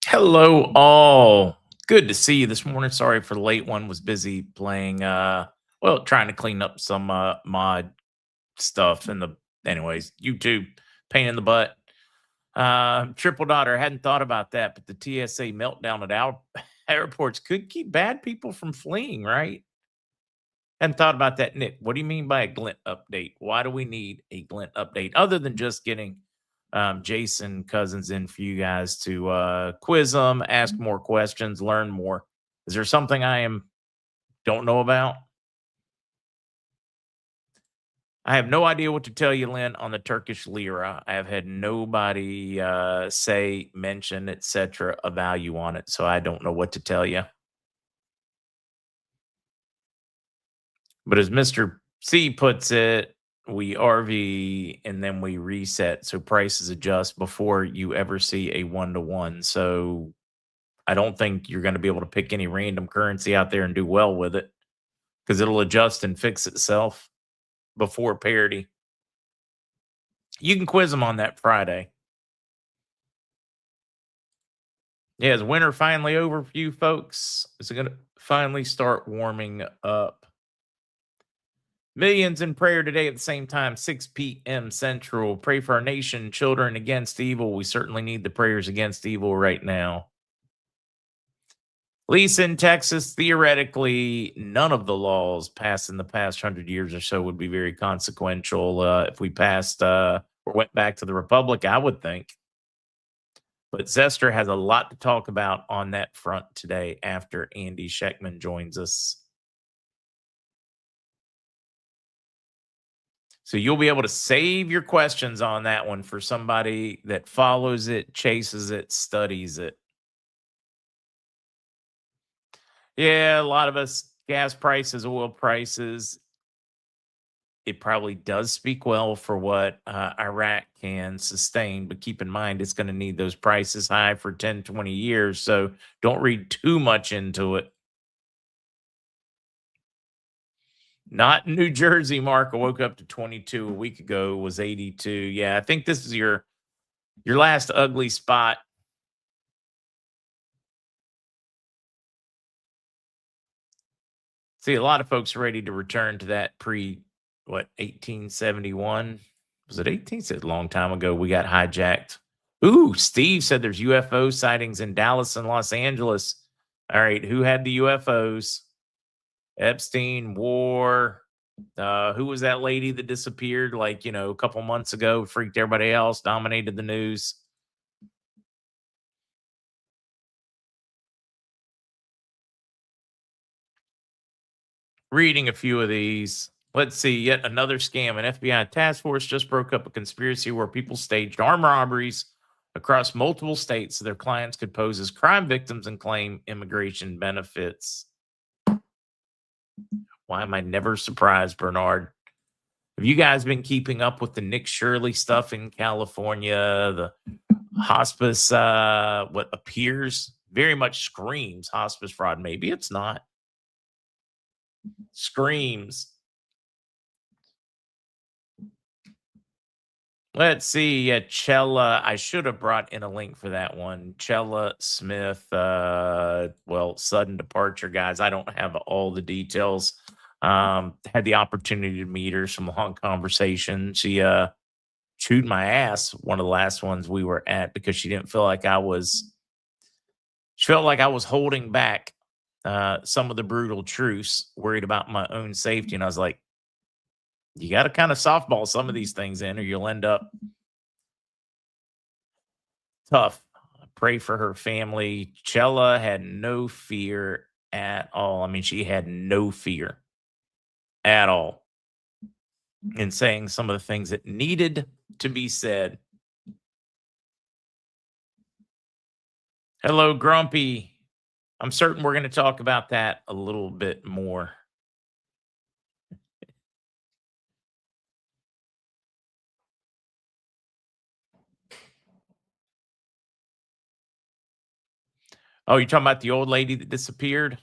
Hello, all. Good to see you this morning. Sorry for the late one. Was busy playing. Trying to clean up some mod stuff in the. Anyways, YouTube pain in the butt. Triple daughter hadn't thought about that, but the TSA meltdown at airports could keep bad people from fleeing. Right? Hadn't thought about that, Nick. What do you mean by a glint update? Why do we need a glint update other than just getting Jason Cousins in for you guys to quiz them, ask more questions, learn more? Is there something don't know about? I have no idea what to tell you, Lynn, on the Turkish lira. I have had nobody mention, etc., a value on it, so I don't know what to tell you. But as Mr. C puts it, we RV and then we reset. So prices adjust before you ever see a 1-to-1. So I don't think you're going to be able to pick any random currency out there and do well with it because it'll adjust and fix itself before parity. You can quiz them on that Friday. Yeah, is winter finally over for you folks? Is it going to finally start warming up? Millions in prayer today at the same time, 6 p.m. Central. Pray for our nation, children against evil. We certainly need the prayers against evil right now. Lisa in Texas, theoretically, none of the laws passed in the past 100 years or so would be very consequential if we passed or went back to the Republic, I would think. But Zester has a lot to talk about on that front today after Andy Schectman joins us. So you'll be able to save your questions on that one for somebody that follows it, chases it, studies it. Yeah, a lot of us, gas prices, oil prices, it probably does speak well for what Iraq can sustain. But keep in mind, it's going to need those prices high for 10, 20 years. So don't read too much into it. Not in New Jersey, Mark. I woke up to 22 a week ago, was 82. Yeah, I think this is your last ugly spot. See, a lot of folks are ready to return to that 1871? Was it 18? It's a long time ago. We got hijacked. Ooh, Steve said there's UFO sightings in Dallas and Los Angeles. All right, who had the UFOs? Epstein, War. Who was that lady that disappeared a couple months ago, freaked everybody else, dominated the news? Reading a few of these. Let's see, yet another scam. An FBI task force just broke up a conspiracy where people staged armed robberies across multiple states so their clients could pose as crime victims and claim immigration benefits. Why am I never surprised, Bernard? Have you guys been keeping up with the Nick Shirley stuff in California? The hospice, what appears very much screams hospice fraud. Maybe it's not. Screams. Let's see. Chella. I should have brought in a link for that one. Chella Smith. Sudden departure, guys. I don't have all the details. Had the opportunity to meet her, some long conversation. She chewed my ass one of the last ones we were at because she didn't feel like she felt like I was holding back some of the brutal truths, worried about my own safety. And I was like, you got to kind of softball some of these things in, or you'll end up tough. Pray for her family. Chella had no fear at all. I mean, she had no fear at all in saying some of the things that needed to be said. Hello, Grumpy. I'm certain we're going to talk about that a little bit more. Oh, you're talking about the old lady that disappeared?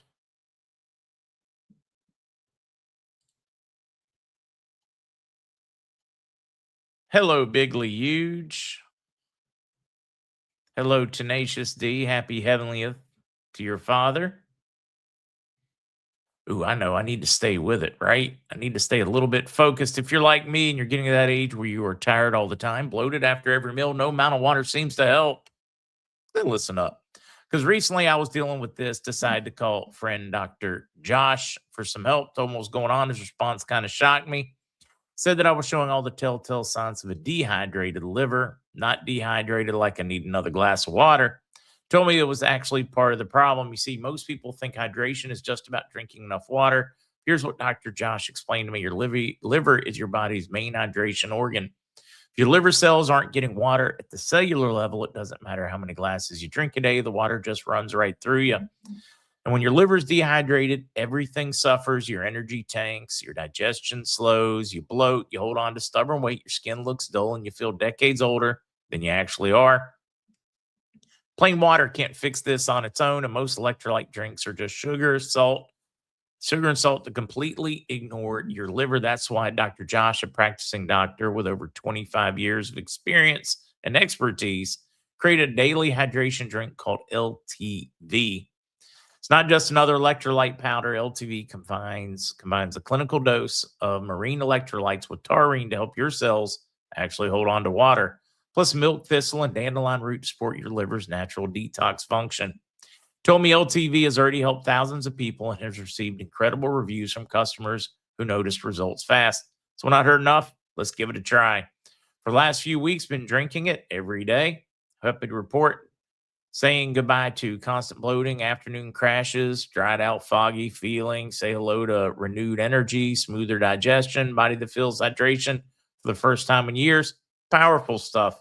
Hello, Bigly Huge. Hello, Tenacious D. Happy Heavenlieth to your father. Ooh, I know. I need to stay with it, right? I need to stay a little bit focused. If you're like me and you're getting to that age where you are tired all the time, bloated after every meal, no amount of water seems to help, then listen up. Because recently I was dealing with this, decided to call friend Dr. Josh for some help. Told him what was going on. His response kind of shocked me. Said that I was showing all the telltale signs of a dehydrated liver, not dehydrated like I need another glass of water. Told me it was actually part of the problem. You see, most people think hydration is just about drinking enough water. Here's what Dr. Josh explained to me. Your liver is your body's main hydration organ. If your liver cells aren't getting water at the cellular level, it doesn't matter how many glasses you drink a day, the water just runs right through you. And when your liver is dehydrated, everything suffers. Your energy tanks, your digestion slows, you bloat, you hold on to stubborn weight, your skin looks dull, and you feel decades older than you actually are. Plain water can't fix this on its own, and most electrolyte drinks are just sugar and salt to completely ignore your liver. That's why Dr. Josh, a practicing doctor with over 25 years of experience and expertise, created a daily hydration drink called LTV. It's not just another electrolyte powder. LTV combines a clinical dose of marine electrolytes with taurine to help your cells actually hold on to water, plus milk thistle and dandelion root to support your liver's natural detox function. Told me LTV has already helped thousands of people and has received incredible reviews from customers who noticed results fast. So when I heard enough, let's give it a try. For the last few weeks, been drinking it every day. Happy to report saying goodbye to constant bloating, afternoon crashes, dried out, foggy feeling. Say hello to renewed energy, smoother digestion, body that feels hydration for the first time in years. Powerful stuff.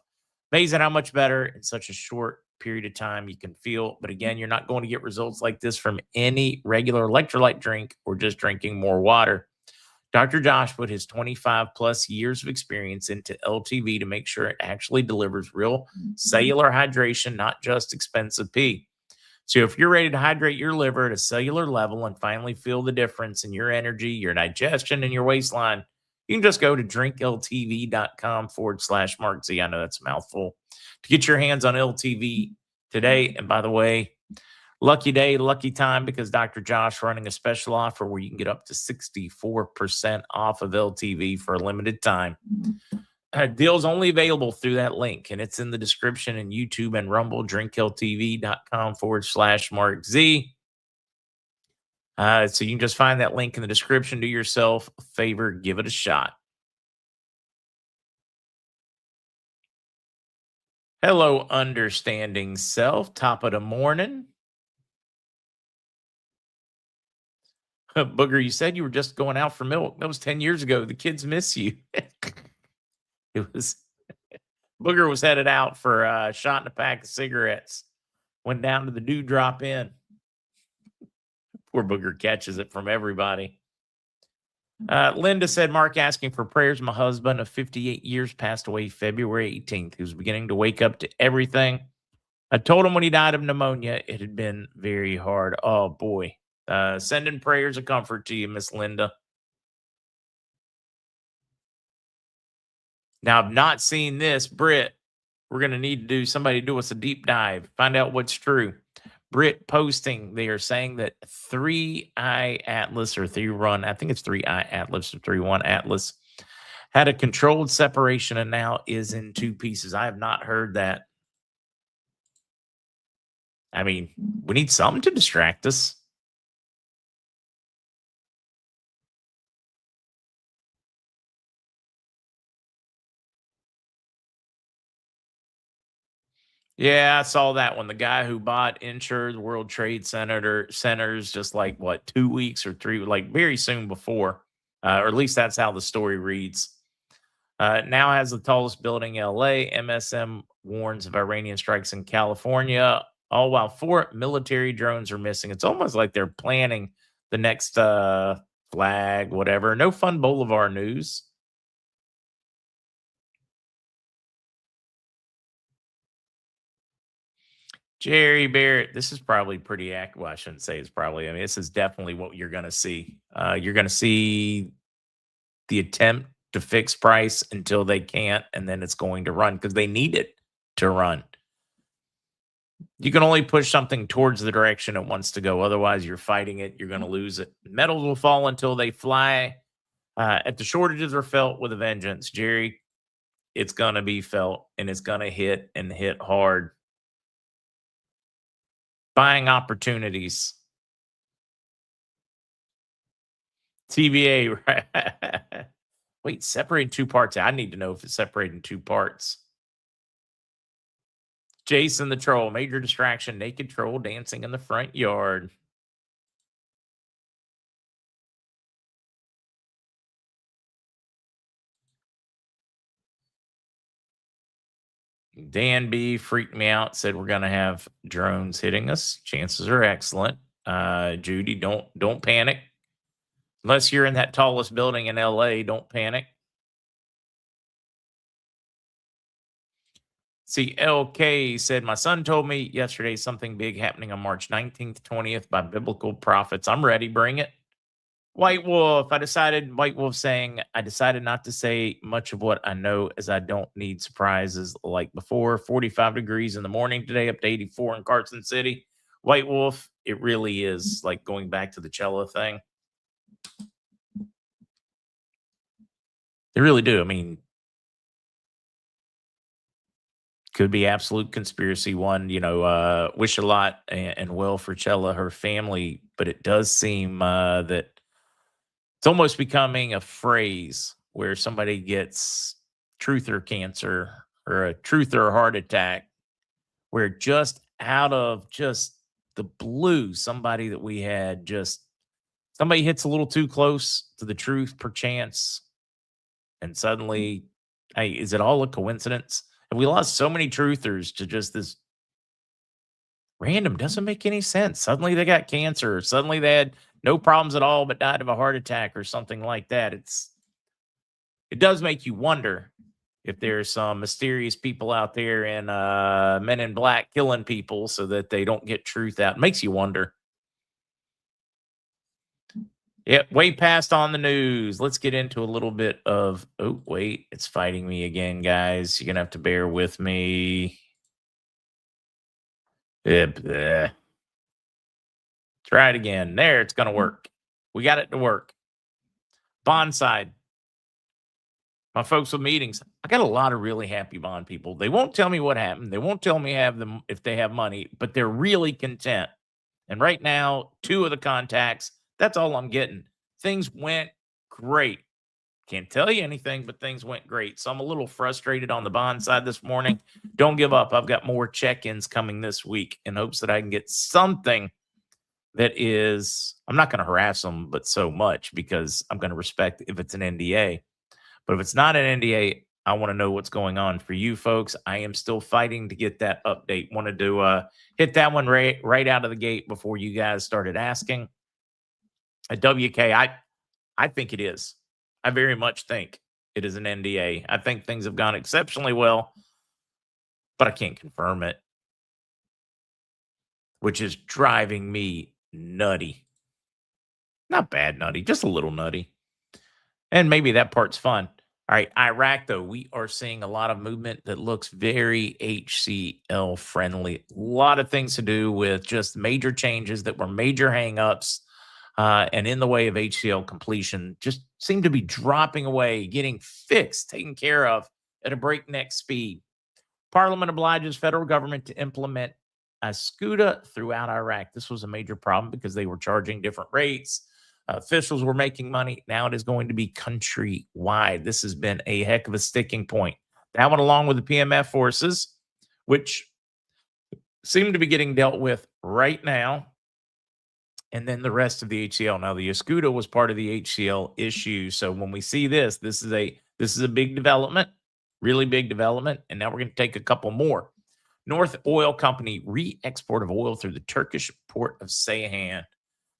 Amazing how much better in such a short period of time you can feel. But again, you're not going to get results like this from any regular electrolyte drink or just drinking more water. Dr. Josh put his 25 plus years of experience into LTV to make sure it actually delivers real cellular hydration, not just expensive pee. So if you're ready to hydrate your liver at a cellular level and finally feel the difference in your energy, your digestion, and your waistline, you can just go to drinkltv.com/MarkZ. I know that's a mouthful. To get your hands on LTV today. And by the way, lucky day, lucky time, because Dr. Josh running a special offer where you can get up to 64% off of LTV for a limited time. Deal's only available through that link, and it's in the description in YouTube and Rumble, drinkltv.com/MarkZ. So you can just find that link in the description. Do yourself a favor, give it a shot. Hello, understanding self. Top of the morning. Booger, you said you were just going out for milk. That was 10 years ago. The kids miss you. It was Booger was headed out for a shot and a pack of cigarettes. Went down to the Dewdrop Inn. Poor Booger catches it from everybody. Linda said, Mark asking for prayers. My husband of 58 years passed away February 18th. He was beginning to wake up to everything. I told him when he died of pneumonia, it had been very hard. Oh, boy. Sending prayers of comfort to you, Miss Linda. Now, I've not seen this. Britt, we're going to need to somebody do us a deep dive, find out what's true. Britt posting, they are saying that 3i Atlas or 3-run, I think it's 3i Atlas or 3-1 Atlas, had a controlled separation and now is in two pieces. I have not heard that. I mean, we need something to distract us. Yeah, I saw that one. The guy who bought insured World Trade Centers just like what 2 weeks or three, like very soon before, or at least that's how the story reads. Now has the tallest building in LA. MSM warns of Iranian strikes in California. All while 4 military drones are missing. It's almost like they're planning the next flag, whatever. No fun Boulevard news. Jerry Barrett, this is probably pretty accurate. Well, I shouldn't say it's probably. I mean, this is definitely what you're going to see. You're going to see the attempt to fix price until they can't, and then it's going to run because they need it to run. You can only push something towards the direction it wants to go. Otherwise, you're fighting it. You're going to lose it. Metals will fall until they fly. If the shortages are felt with a vengeance, Jerry, it's going to be felt and it's going to hit and hit hard. Buying opportunities. TBA, right? Wait, separate in two parts. I need to know if it's separated in two parts. Jason the Troll, major distraction, naked troll dancing in the front yard. Dan B freaked me out, said we're gonna have drones hitting us. Chances are excellent. Judy, don't panic. Unless you're in that tallest building in LA, don't panic. See, LK said, my son told me yesterday something big happening on March 19th, 20th by biblical prophets. I'm ready, bring it. White Wolf, White Wolf saying, I decided not to say much of what I know as I don't need surprises like before. 45 degrees in the morning today, up to 84 in Carson City. White Wolf, it really is like going back to the cello thing. They really do. I mean, could be absolute conspiracy one, wish a lot and well for Chella, her family, but it does seem that it's almost becoming a phrase where somebody gets truther cancer or a truther heart attack, where just out of just the blue, somebody that we had somebody hits a little too close to the truth, perchance, and suddenly, hey, is it all a coincidence? And we lost so many truthers to just this random, doesn't make any sense. Suddenly they got cancer. Suddenly they had no problems at all, but died of a heart attack or something like that. It does make you wonder if there's some mysterious people out there in Men in Black killing people so that they don't get truth out. It makes you wonder. Yep, way past on the news. Let's get into a little bit of. Oh, wait, it's fighting me again, guys. You're gonna have to bear with me. Try it again. There, it's gonna work. We got it to work. Bond side. My folks with meetings. I got a lot of really happy bond people. They won't tell me what happened. They won't tell me have them if they have money, but they're really content. And right now, two of the contacts, that's all I'm getting. Things went great. Can't tell you anything, but things went great. So I'm a little frustrated on the bond side this morning. Don't give up. I've got more check-ins coming this week in hopes that I can get something that is, I'm not going to harass them, but so much because I'm going to respect if it's an NDA. But if it's not an NDA, I want to know what's going on for you folks. I am still fighting to get that update. Wanted to hit that one right out of the gate before you guys started asking. At WK, I think it is. I very much think it is an NDA. I think things have gone exceptionally well, but I can't confirm it, which is driving me nutty. Not bad nutty, just a little nutty. And maybe that part's fun. All right, Iraq, though, we are seeing a lot of movement that looks very HCL friendly. A lot of things to do with just major changes that were major hangups and in the way of HCL completion just seem to be dropping away, getting fixed, taken care of at a breakneck speed. Parliament obliges federal government to implement a SCUDA throughout Iraq. This was a major problem because they were charging different rates. Officials were making money. Now it is going to be countrywide. This has been a heck of a sticking point. That one, along with the PMF forces, which seem to be getting dealt with right now, and then the rest of the HCL. Now, the Escudo was part of the HCL issue. So when we see this is a big development, really big development. And now we're going to take a couple more. North Oil Company re-export of oil through the Turkish port of Ceyhan.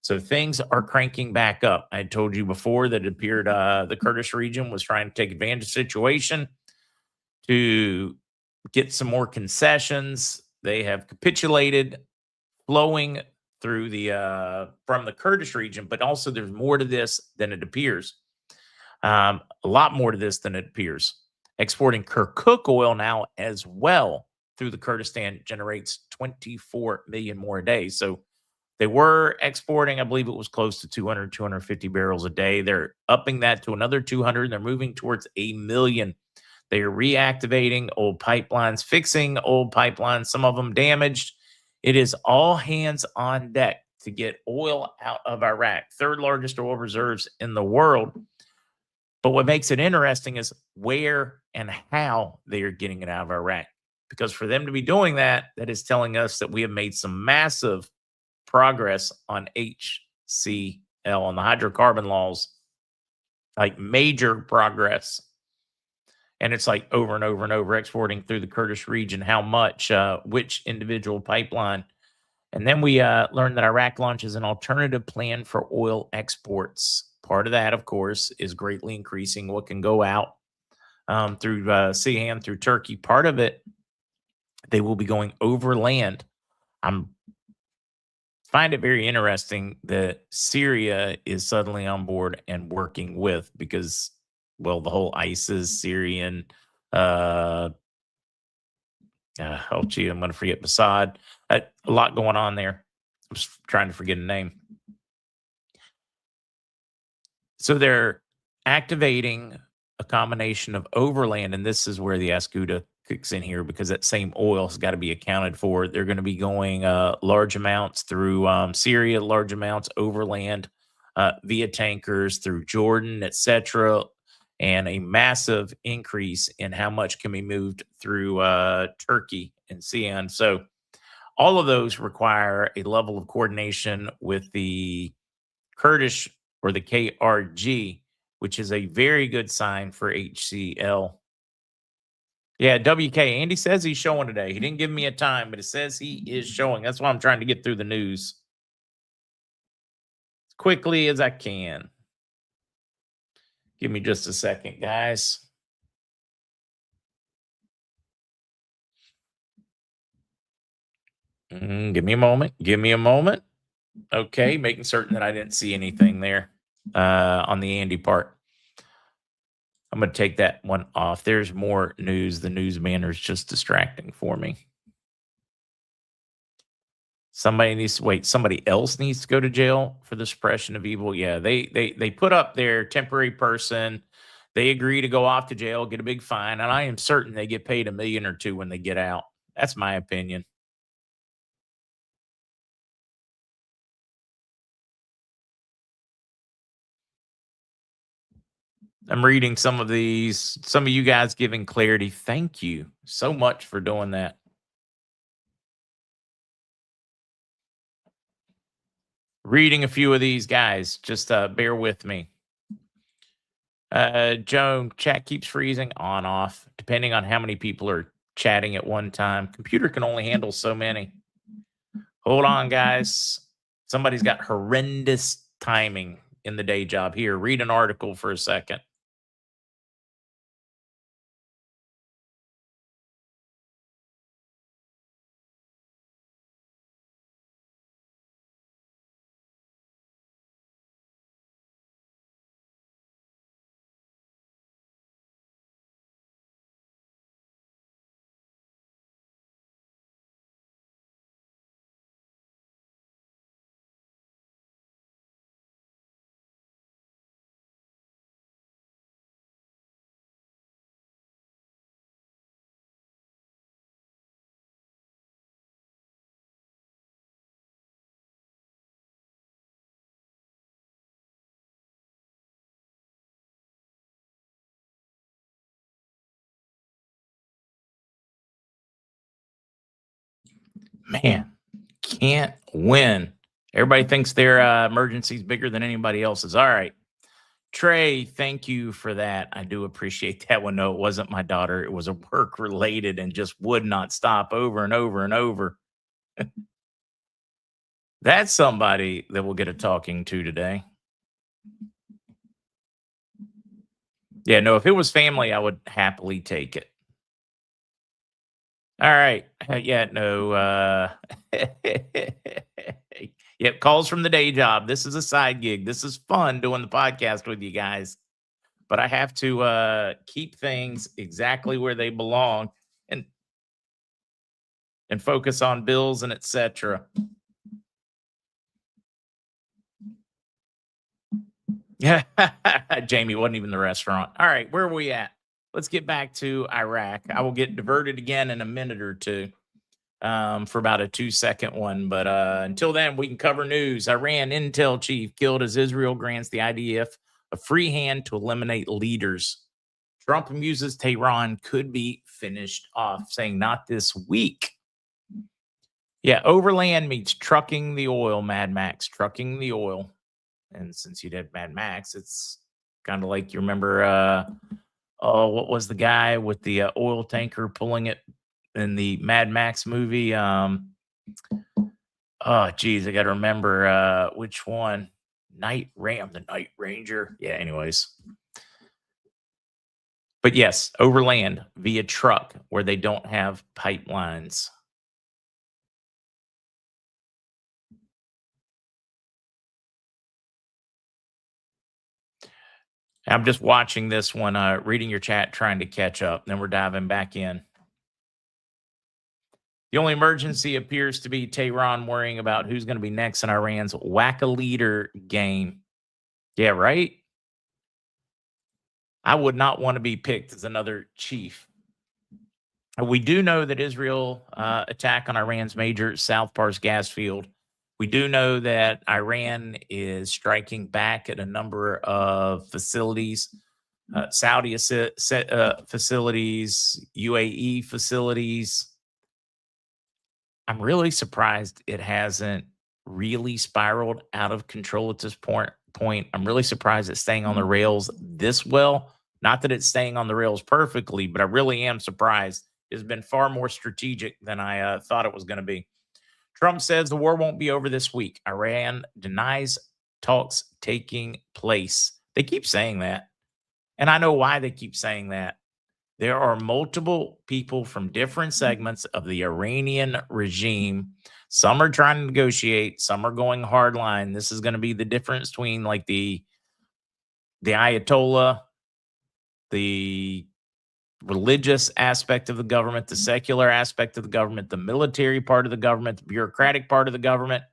So things are cranking back up. I told you before that it appeared the Kurdish region was trying to take advantage of the situation to get some more concessions. They have capitulated, flowing through from the Kurdish region, but also there's more to this than it appears. A lot more to this than it appears. Exporting Kirkuk oil now as well through the Kurdistan generates 24 million more a day. So they were exporting, I believe it was close to 200, 250 barrels a day. They're upping that to another 200. They're moving towards a million. They are reactivating old pipelines, fixing old pipelines, some of them damaged. It is all hands on deck to get oil out of Iraq, third largest oil reserves in the world. But what makes it interesting is where and how they are getting it out of Iraq. Because for them to be doing that, that is telling us that we have made some massive progress on HCl, on the hydrocarbon laws, like major progress. And it's like over and over and over exporting through the Kurdish region, how much, which individual pipeline. And then we learned that Iraq launches an alternative plan for oil exports. Part of that, of course, is greatly increasing what can go out through Ceyhan, through Turkey. Part of it, they will be going overland. I'm find it very interesting that Syria is suddenly on board and working with, because, well, the whole ISIS, Syrian, oh, gee, I'm going to forget Mossad. A lot going on there. I'm just trying to forget a name. So they're activating a combination of overland, and this is where the Ascuda kicks in here, because that same oil has got to be accounted for. They're going to be going large amounts through Syria, large amounts overland via tankers through Jordan, etc., and a massive increase in how much can be moved through Turkey and Ceyhan. So all of those require a level of coordination with the Kurdish, or the KRG, which is a very good sign for HCl. Yeah, WK. Andy says he's showing today. He didn't give me a time, but it says he is showing. That's why I'm trying to get through the news as quickly as I can. Give me just a second, guys. Give me a moment. Give me a moment. Okay, making certain that I didn't see anything there on the Andy part. I'm going to take that one off. There's more news. The news banner is just distracting for me. Somebody needs to wait. Somebody else needs to go to jail for the suppression of evil. Yeah, they put up their temporary person. They agree to go off to jail, get a big fine, and I am certain they get paid $1 million or $2 million when they get out. That's my opinion. I'm reading some of these. Some of you guys giving clarity. Thank you so much for doing that. Reading a few of these guys. Just bear with me. Joan, chat keeps freezing on off, depending on how many people are chatting at one time. Computer can only handle so many. Hold on, guys. Somebody's got horrendous timing in the day job. Here, read an article for a second. Man, can't win. Everybody thinks their emergency is bigger than anybody else's. All right. Trey, thank you for that. I do appreciate that one. No, it wasn't my daughter. It was a work related and just would not stop over and over and over. That's somebody that will get a talking to today. Yeah, no, if it was family, I would happily take it. All right. Yeah, no. Yep, calls from the day job. This is a side gig. This is fun doing the podcast with you guys. But I have to keep things exactly where they belong. And and focus on bills and etc. Yeah, Jamie wasn't even the restaurant. All right, where are we at? Let's get back to Iraq. I will get diverted again in a minute or two for about a 2-second one. But until then, we can cover news. Iran intel chief killed as Israel grants the IDF a free hand to eliminate leaders. Trump muses Tehran could be finished off, saying not this week. Yeah, overland means trucking the oil, Mad Max, trucking the oil. And since you did Mad Max, it's kind of like you remember, oh, what was the guy with the oil tanker pulling it in the Mad Max movie? Oh, geez, I got to remember which one. The Night Ranger. Yeah, anyways. But yes, overland via truck where they don't have pipelines. I'm just watching this one, reading your chat, trying to catch up. Then we're diving back in. The only emergency appears to be Tehran worrying about who's going to be next in Iran's whack-a-leader game. Yeah, right? I would not want to be picked as another chief. We do know that Israel attack on Iran's major South Pars gas field. We do know that Iran is striking back at a number of facilities, Saudi facilities, UAE facilities. I'm really surprised it hasn't really spiraled out of control at this point. I'm really surprised it's staying on the rails this well. Not that it's staying on the rails perfectly, but I really am surprised. It's been far more strategic than I thought it was going to be. Trump says the war won't be over this week. Iran denies talks taking place. They keep saying that. And I know why they keep saying that. There are multiple people from different segments of the Iranian regime. Some are trying to negotiate, some are going hardline. This is going to be the difference between like the Ayatollah, the religious aspect of the government, the secular aspect of the government, the military part of the government, the bureaucratic part of the government,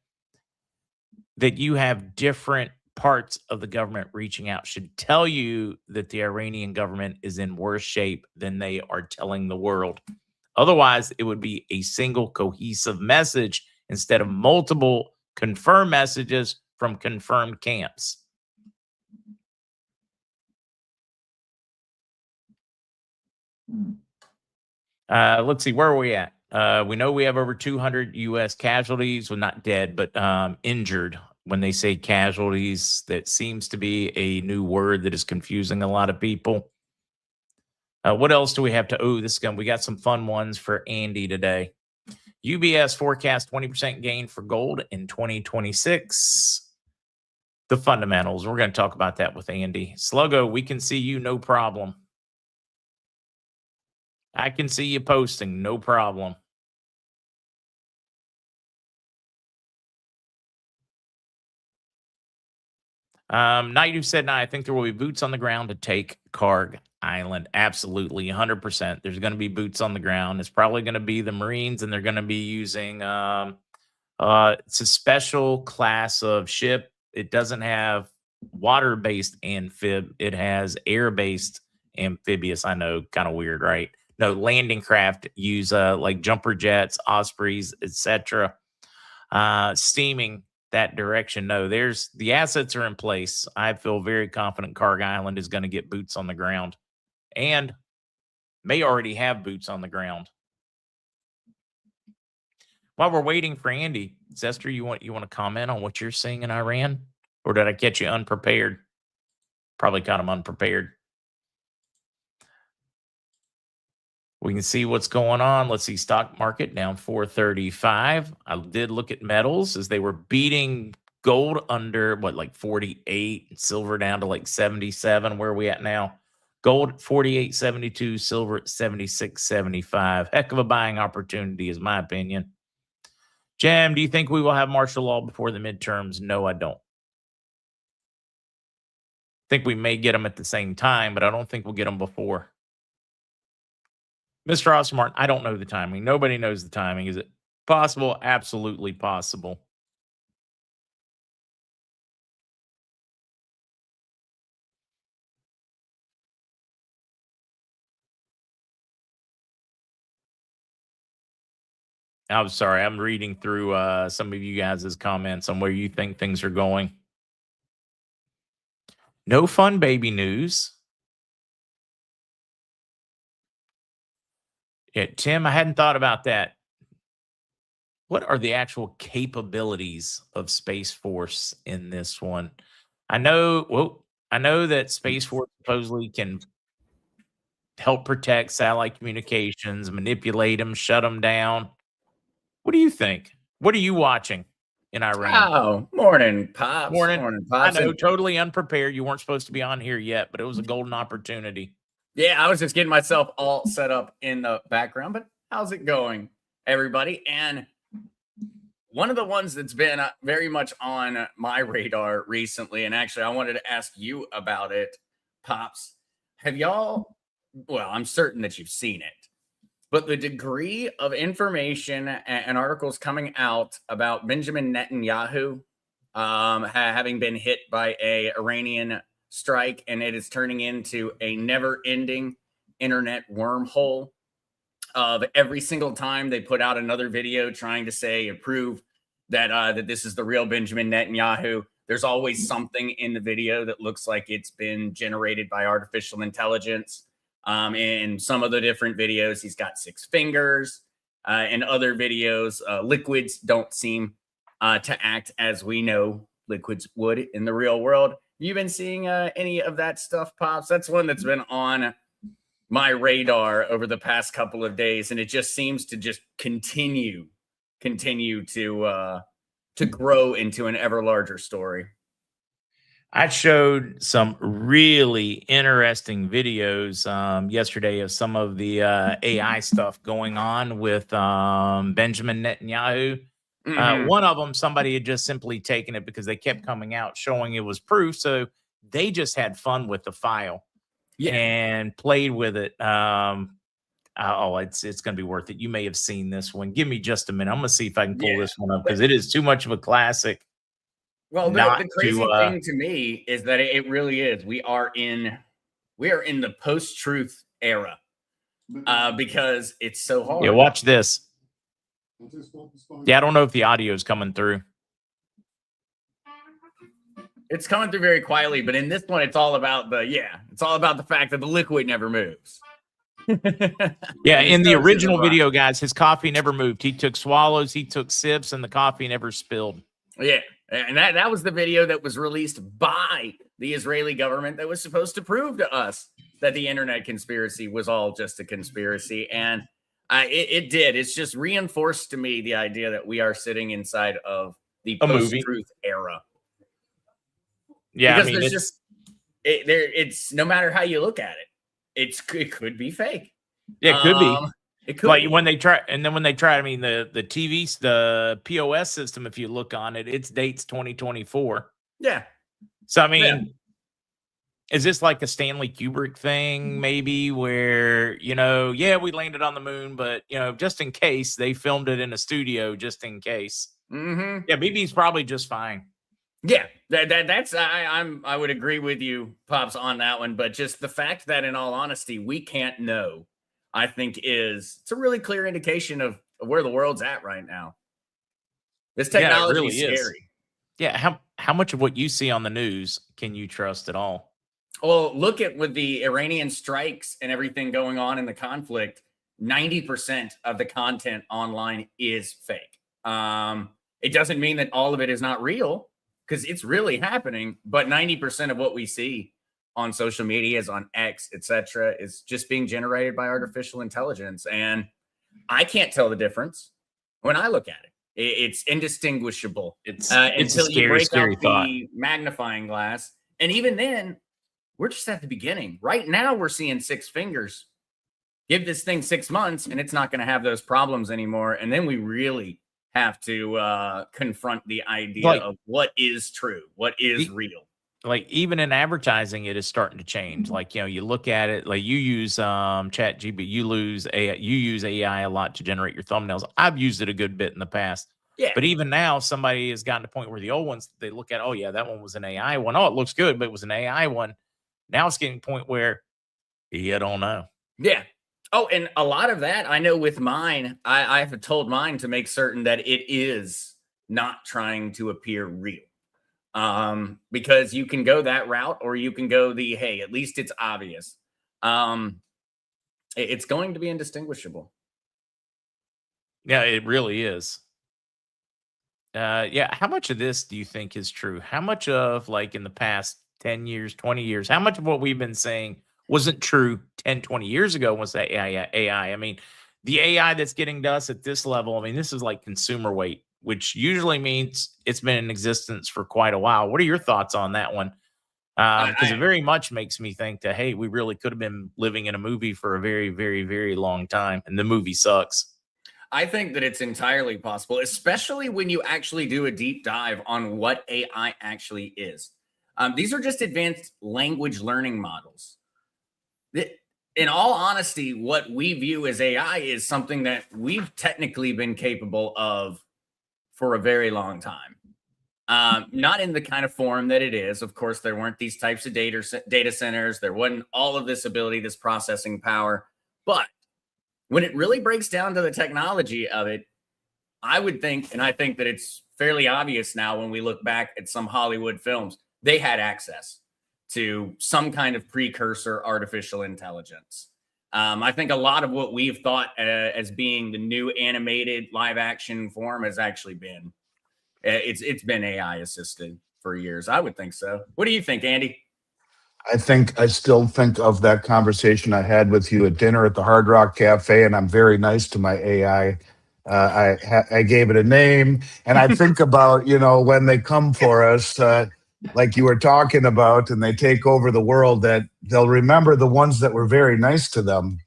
that you have different parts of the government reaching out should tell you that the Iranian government is in worse shape than they are telling the world. Otherwise, it would be a single cohesive message instead of multiple confirmed messages from confirmed camps. Let's see, where are we at? We know we have over 200 U.S. casualties. Well, not dead, but injured. When they say casualties, that seems to be a new word that is confusing a lot of people. What else do we have to? Oh, we got some fun ones for Andy today. UBS forecast 20% gain for gold in 2026. The fundamentals. We're going to talk about that with Andy. Sluggo, we can see you, no problem. I can see you posting, no problem. Knight who said, "No, I think there will be boots on the ground to take Karg Island." Absolutely, 100%. There's going to be boots on the ground. It's probably going to be the Marines, and they're going to be using. It's a special class of ship. It doesn't have water-based amphib. It has air-based amphibious. I know, kind of weird, right? No, landing craft use like jumper jets, Ospreys, etc. Steaming that direction. No, the assets are in place. I feel very confident Karg Island is going to get boots on the ground and may already have boots on the ground. While we're waiting for Andy, Zester, you want to comment on what you're seeing in Iran, or did I catch you unprepared? Probably caught him unprepared. We can see what's going on. Let's see, stock market down 435. I did look at metals as they were beating gold under like 48, silver down to like 77. Where are we at now? Gold 48.72, silver at 76.75. Heck of a buying opportunity, is my opinion. Jam, do you think we will have martial law before the midterms? No, I don't. Think we may get them at the same time, but I don't think we'll get them before. Mr. Austin Martin, I don't know the timing. Nobody knows the timing. Is it possible? Absolutely possible. I'm sorry. I'm reading through some of you guys' comments on where you think things are going. No fun baby news. Yeah, Tim, I hadn't thought about that. What are the actual capabilities of Space Force in this one? I know that Space Force supposedly can help protect satellite communications, manipulate them, shut them down. What do you think? What are you watching in Iran? Oh, morning, Pops. Morning. Morning, I Pops. know, And totally unprepared. You weren't supposed to be on here yet, but it was a golden opportunity. yeah, I was just getting myself all set up in the background, but how's it going, everybody? And one of the ones that's been very much on my radar recently, and actually I wanted to ask you about it, Pops. Have y'all, well, I'm certain that you've seen it, but the degree of information and articles coming out about Benjamin Netanyahu having been hit by a Iranian strike, and it is turning into a never-ending internet wormhole of every single time they put out another video trying to say and prove that that this is the real Benjamin Netanyahu. There's always something in the video that looks like it's been generated by artificial intelligence. In some of the different videos, he's got 6 fingers. In other videos, liquids don't seem to act as we know liquids would in the real world. You been seeing any of that stuff, Pops? That's one that's been on my radar over the past couple of days, and it just seems to just continue to grow into an ever larger story. I showed some really interesting videos yesterday of some of the AI stuff going on with Benjamin Netanyahu. One of them, somebody had just simply taken it because they kept coming out showing it was proof. So they just had fun with the file and played with it. It's going to be worth it. You may have seen this one. Give me just a minute. I'm going to see if I can pull this one up because it is too much of a classic. Well, the crazy thing to me is that it really is. We are in the post-truth era because it's so hard. Yeah, watch this. Yeah, I don't know if the audio is coming through. It's coming through very quietly, but in this one, it's all about the fact that the liquid never moves. Yeah, in the original video, guys, his coffee never moved. He took swallows, he took sips, and the coffee never spilled. Yeah, and that was the video that was released by the Israeli government that was supposed to prove to us that the internet conspiracy was all just a conspiracy. And it did. It's just reinforced to me the idea that we are sitting inside of the post-truth era. Yeah, because there's just it's no matter how you look at it, it could be fake. Yeah, it could be. It could like when they try, and then when they try, I mean, the TV, the POS system, if you look on it, it's dates 2024. Yeah. So I mean, is this like a Stanley Kubrick thing, maybe, where we landed on the moon, but just in case they filmed it in a studio, just in case. Mm-hmm. Yeah, BB's probably just fine. Yeah, that's I would agree with you, Pops, on that one. But just the fact that, in all honesty, we can't know, I think it's a really clear indication of where the world's at right now. This technology is scary. Yeah, how much of what you see on the news can you trust at all? Well, look at with the Iranian strikes and everything going on in the conflict. 90% of the content online is fake. It doesn't mean that all of it is not real, because it's really happening, but 90% of what we see on social media, is on X, etc., is just being generated by artificial intelligence. And I can't tell the difference when I look at it. It's indistinguishable. It's until a scary, you break scary out thought. the magnifying glass. And even then, we're just at the beginning. Right now, we're seeing 6 fingers. Give this thing 6 months, and it's not going to have those problems anymore. And then we really have to confront the idea of what is true, what is real. like even in advertising, it is starting to change. Like, you look at it, like you use chat GB, you use AI a lot to generate your thumbnails. I've used it a good bit in the past. Yeah. But even now, somebody has gotten to the point where the old ones, they look at, oh yeah, that one was an AI one. Oh, it looks good, but it was an AI one. Now it's getting to the point where you don't know. Yeah. Oh, and a lot of that I know with mine, I have told mine to make certain that it is not trying to appear real. Because you can go that route, or you can go the, hey, at least it's obvious. It's going to be indistinguishable. Yeah, it really is. Yeah. How much of this do you think is true? How much of, like, in the past 10 years, 20 years, how much of what we've been saying wasn't true 10, 20 years ago was that AI? I mean, the AI that's getting to us at this level, I mean, this is like consumer weight, which usually means it's been in existence for quite a while. What are your thoughts on that one? Because it very much makes me think that, hey, we really could have been living in a movie for a very, very, very long time, and the movie sucks. I think that it's entirely possible, especially when you actually do a deep dive on what AI actually is. These are just advanced language learning models. In all honesty, what we view as AI is something that we've technically been capable of for a very long time. Not in the kind of form that it is. Of course, there weren't these types of data centers. There wasn't all of this ability, this processing power. But when it really breaks down to the technology of it, I would think, and I think that it's fairly obvious now when we look back at some Hollywood films, they had access to some kind of precursor artificial intelligence. I think a lot of what we've thought as being the new animated live action form has actually been it's been AI assisted for years. I would think so. What do you think, Andy? I still think of that conversation I had with you at dinner at the Hard Rock Cafe, and I'm very nice to my AI. I gave it a name, and I think about, when they come for us, like you were talking about, and they take over the world, that they'll remember the ones that were very nice to them.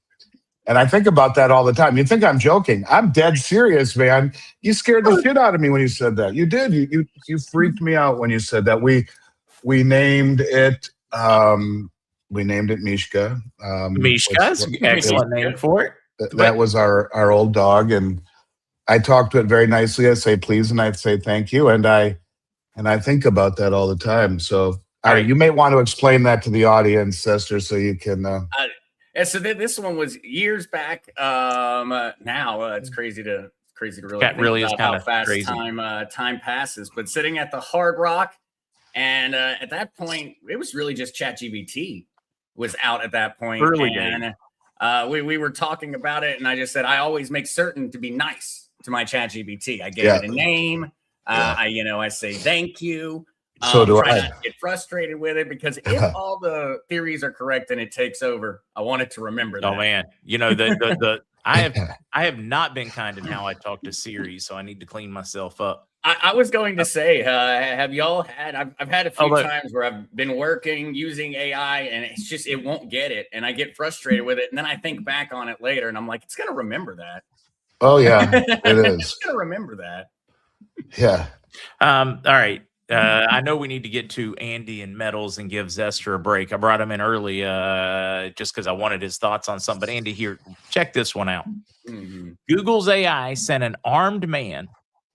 And I think about that all the time. You think I'm joking? I'm dead serious, man. You scared the shit out of me when you said that. You did. You freaked me out when you said that. We named it. We named it Mishka. Mishka's excellent name for it. That was our old dog, and I talk to it very nicely. I say please, and I say thank you, and I think about that all the time. So you may want to explain that to the audience, Zester, so you can. And so this one was years back. Now it's crazy to really that really is kind how of fast crazy. Time passes. But sitting at the Hard Rock, and at that point, it was really just ChatGPT was out at that point. Early and we were talking about it, and I just said I always make certain to be nice to my ChatGPT. I gave it a name. I say thank you. So do try I. not to get frustrated with it, because if all the theories are correct and it takes over, I want it to remember that. Oh man, the I have not been kind in how I talk to Siri, so I need to clean myself up. I was going to say, have y'all had? I've had a few times where I've been working using AI, and it's just it won't get it, and I get frustrated with it, and then I think back on it later, and I'm like, it's gonna remember that. Oh yeah, it is. It's gonna remember that. Yeah. All right. I know we need to get to Andy and metals and give Zester a break. I brought him in early just because I wanted his thoughts on something. But Andy, here, check this one out. Google's AI sent an armed man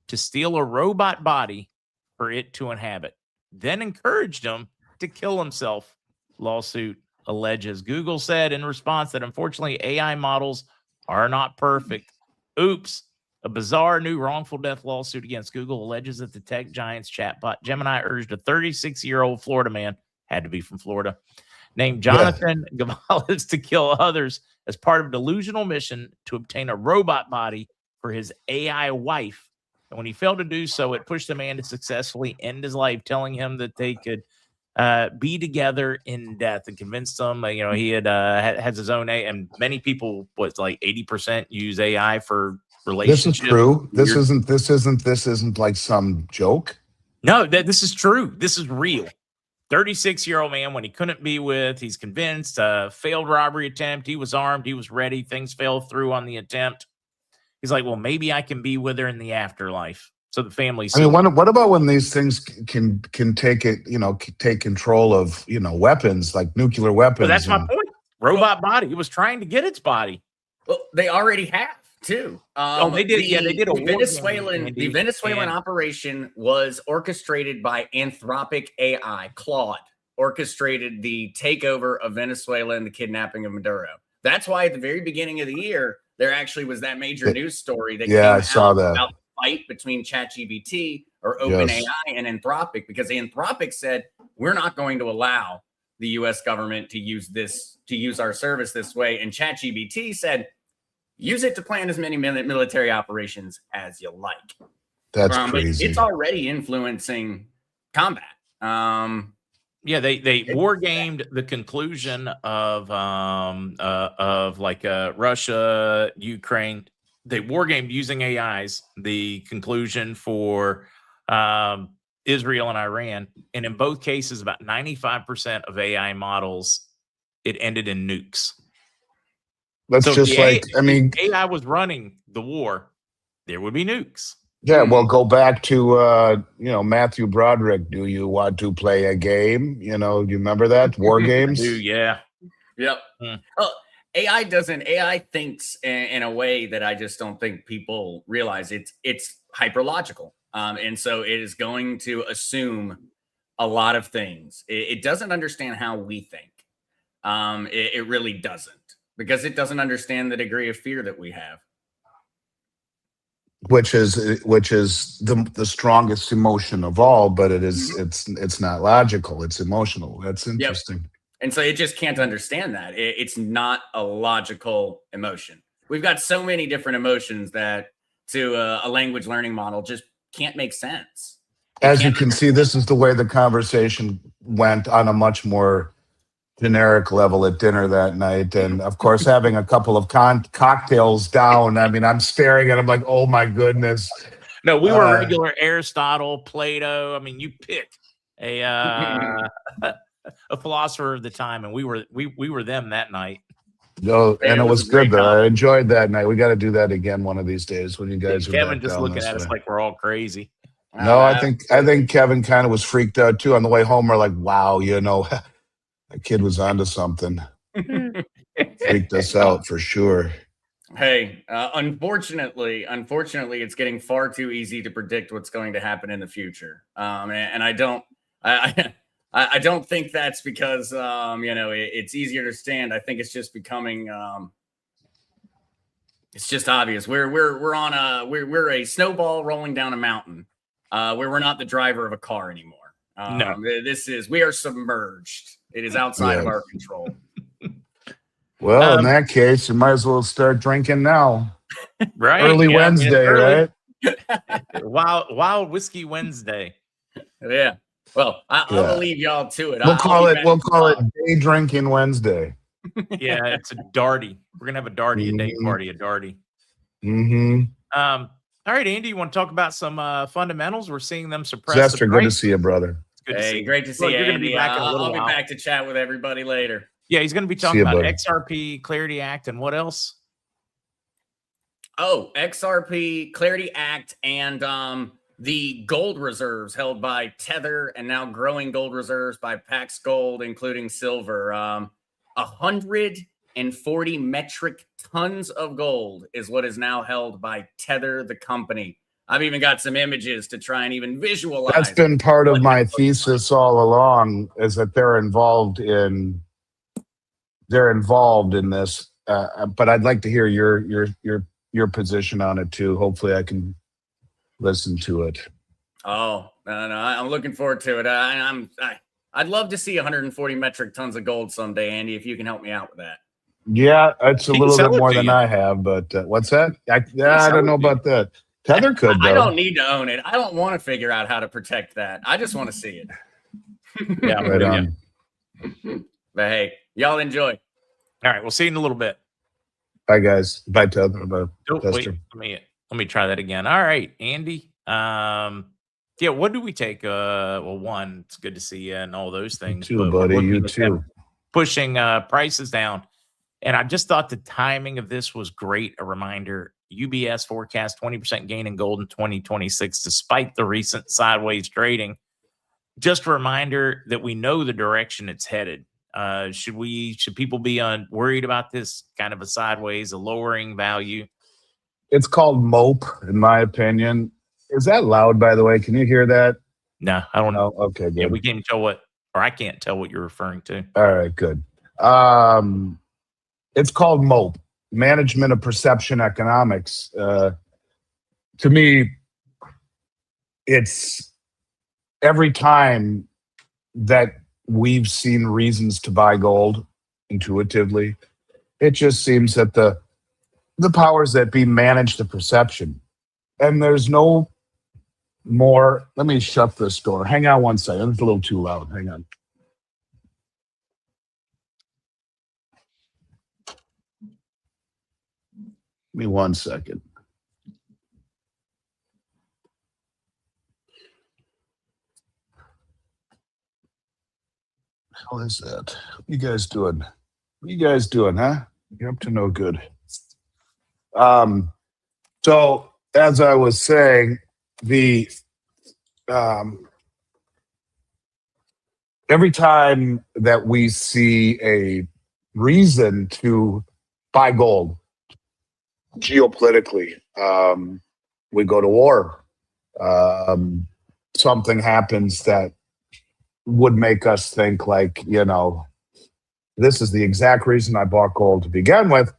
to steal a robot body for it to inhabit, then encouraged him to kill himself. Lawsuit alleges. Google said in response that unfortunately AI models are not perfect. Oops. A bizarre new wrongful death lawsuit against Google alleges that the tech giant's chatbot Gemini urged a 36-year-old Florida man, had to be from Florida, named Jonathan Gavales to kill others as part of a delusional mission to obtain a robot body for his AI wife. And when he failed to do so, it pushed the man to successfully end his life, telling him that they could be together in death, and convinced him, he has his own AI, and many people, like 80% use AI for relationship. This is true. This isn't like some joke. No, this is true. This is real. 36-year-old man, when he couldn't be with, he's convinced, failed robbery attempt. He was armed. He was ready. Things fell through on the attempt. He's like, well, maybe I can be with her in the afterlife. So the family. I mean, what about when these things can take it, take control of, weapons, like nuclear weapons? Well, that's my point. Robot body. It was trying to get its body. Well, they already have too. They did. They did a The Venezuelan operation was orchestrated by Anthropic AI. Claude orchestrated the takeover of Venezuela and the kidnapping of Maduro. That's why at the very beginning of the year, there actually was that major news story that came I saw that about the fight between ChatGPT or OpenAI and Anthropic, because Anthropic said, we're not going to allow the US government to use our service this way. And ChatGPT said, use it to plan as many military operations as you like. That's crazy. It's already influencing combat. They war gamed the conclusion of Russia, Ukraine. They war gamed using AIs the conclusion for Israel and Iran, and in both cases, about 95% of AI models, it ended in nukes. That's so just if AI was running the war, there would be nukes. Yeah, well, go back to Matthew Broderick. Do you want to play a game? You remember that war games? Yeah. Yep. Well, AI thinks in a way that I just don't think people realize. It's hyperlogical, and so it is going to assume a lot of things. It doesn't understand how we think. It really doesn't, because it doesn't understand the degree of fear that we have. Which is the strongest emotion of all, but it's not logical. It's emotional. That's interesting. Yep. And so it just can't understand that. It's not a logical emotion. We've got so many different emotions that to a language learning model just can't make sense. As you can see, this is the way the conversation went on a much more generic level at dinner that night. And of course, having a couple of cocktails down, I mean, I'm staring at him like, oh my goodness. No, we were regular Aristotle, Plato. I mean, you pick a philosopher of the time, and we were them that night. No, and it was good though. I enjoyed that night. We got to do that again one of these days when you guys are Kevin just looking at us like we're all crazy. No, I think Kevin kind of was freaked out too on the way home. We're like, wow, that kid was onto something. Freaked us out for sure. Hey, unfortunately, it's getting far too easy to predict what's going to happen in the future. And I don't think that's because it's easier to stand. I think it's just becoming it's just obvious. We're a snowball rolling down a mountain where we're not the driver of a car anymore. No, we are submerged. It is outside of our control. Well, in that case, you might as well start drinking now. Right. Early Wednesday, right? Wild Whiskey Wednesday. Yeah. Well, I'll leave y'all to it. We'll call it Day Drinking Wednesday. Yeah, it's a darty. We're gonna have a darty, a day party, a darty. Mm-hmm. All right, Andy, you want to talk about some fundamentals? We're seeing them suppress. Zester, good to see you, brother. Hey, great to see you. You're going to be back in a little while. while. I'll be back to chat with everybody later. Yeah, he's going to be talking about XRP, Clarity Act, and what else? Oh, XRP, Clarity Act, and the gold reserves held by Tether, and now growing gold reserves by Pax Gold, including silver. 140 metric tons of gold is what is now held by Tether, the company. I've even got some images to try and even visualize. That's been part of my thesis all along, is that they're involved in this. But I'd like to hear your position on it too. Hopefully, I can listen to it. Oh no, I'm looking forward to it. I'd love to see 140 metric tons of gold someday, Andy. If you can help me out with that. Yeah, it's a little bit more than I have, but what's that? I don't know about that. Tether could, though. I don't need to own it. I don't want to figure out how to protect that. I just want to see it. Yeah, right on. But hey, y'all enjoy. All right, we'll see you in a little bit. Bye, guys. Bye, Tether. Bye. Wait, let me try that again. All right, Andy. Yeah, what do we take? Well, one, it's good to see you and all those things. You too, buddy. You too. Pushing prices down. And I just thought the timing of this was great. A reminder, UBS forecast 20% gain in gold in 2026, despite the recent sideways trading. Just a reminder that we know the direction it's headed. Should people be worried about this kind of a sideways, a lowering value? It's called mope, in my opinion. Is that loud, by the way? Can you hear that? No, I don't know. No? Okay, good. Yeah, we can't tell I can't tell what you're referring to. All right, good. It's called MOPE, Management of Perception Economics. To me, it's every time that we've seen reasons to buy gold intuitively, it just seems that the powers that be manage the perception. And there's no more. Let me shut this door. Hang on one second. It's a little too loud. Hang on. Give me 1 second. How is that? What you guys doing? What you guys doing, huh? You're up to no good. So as I was saying, the every time that we see a reason to buy gold, geopolitically, we go to war. Something happens that would make us think like, this is the exact reason I bought gold to begin with.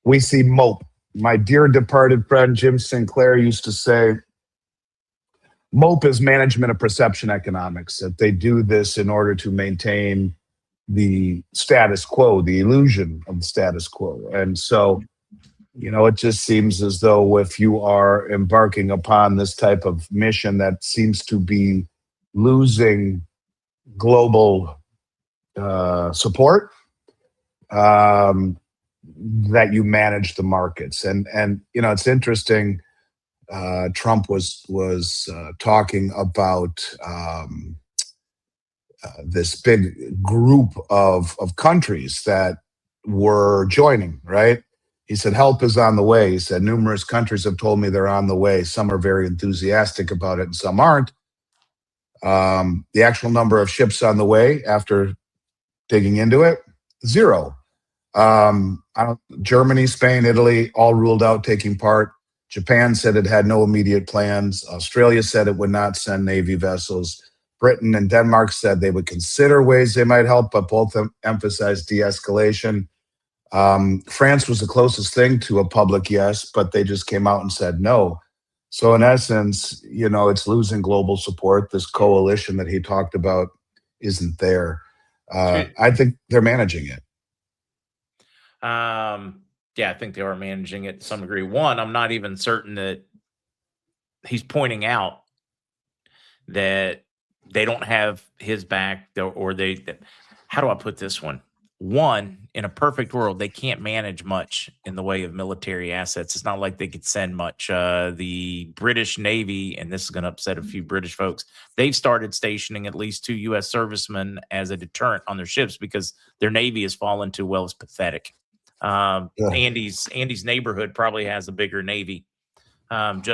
We see mope. My dear departed friend Jim Sinclair used to say, mope is management of perception economics, that they do this in order to maintain the status quo, the illusion of the status quo. And so, it just seems as though if you are embarking upon this type of mission that seems to be losing global support, that you manage the markets. And it's interesting. Trump was talking about this big group of countries that were joining, right? He said, help is on the way. He said, numerous countries have told me they're on the way. Some are very enthusiastic about it and some aren't. The actual number of ships on the way after digging into it, 0. Germany, Spain, Italy, all ruled out taking part. Japan said it had no immediate plans. Australia said it would not send Navy vessels. Britain and Denmark said they would consider ways they might help, but both emphasized de-escalation. France was the closest thing to a public yes, but they just came out and said no. So in essence, it's losing global support. This coalition that he talked about isn't there. I think they're managing it. Yeah, I think they are managing it to some degree. One, I'm not even certain that he's pointing out that they don't have his back, or how do I put this one? One, in a perfect world, they can't manage much in the way of military assets. It's not like they could send much. The British Navy, and this is going to upset a few British folks, they've started stationing at least 2 U.S. servicemen as a deterrent on their ships because their Navy has fallen too well. It's pathetic. Andy's neighborhood probably has a bigger Navy. But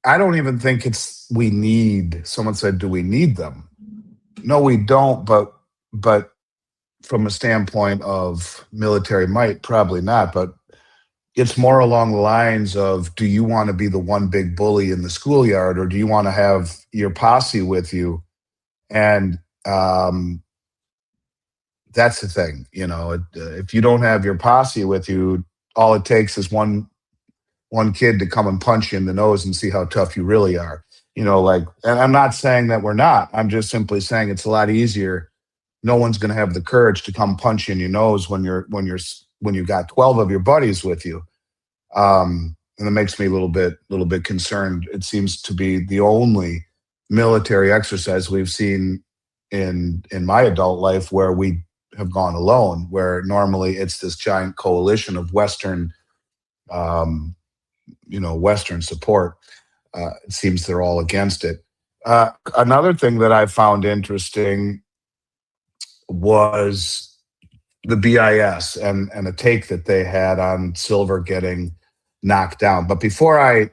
I don't even think we need. Someone said, do we need them? No, we don't. But from a standpoint of military might, probably not. But it's more along the lines of, do you want to be the one big bully in the schoolyard, or do you want to have your posse with you? And that's the thing. If you don't have your posse with you, all it takes is one kid to come and punch you in the nose and see how tough you really are. And I'm not saying that we're not. I'm just simply saying it's a lot easier. No one's going to have the courage to come punch you in your nose when you've got 12 of your buddies with you. And it makes me a little bit concerned. It seems to be the only military exercise we've seen in my adult life where we have gone alone, where normally it's this giant coalition of Western support. It seems they're all against it. Another thing that I found interesting was the BIS and a take that they had on silver getting knocked down. But before I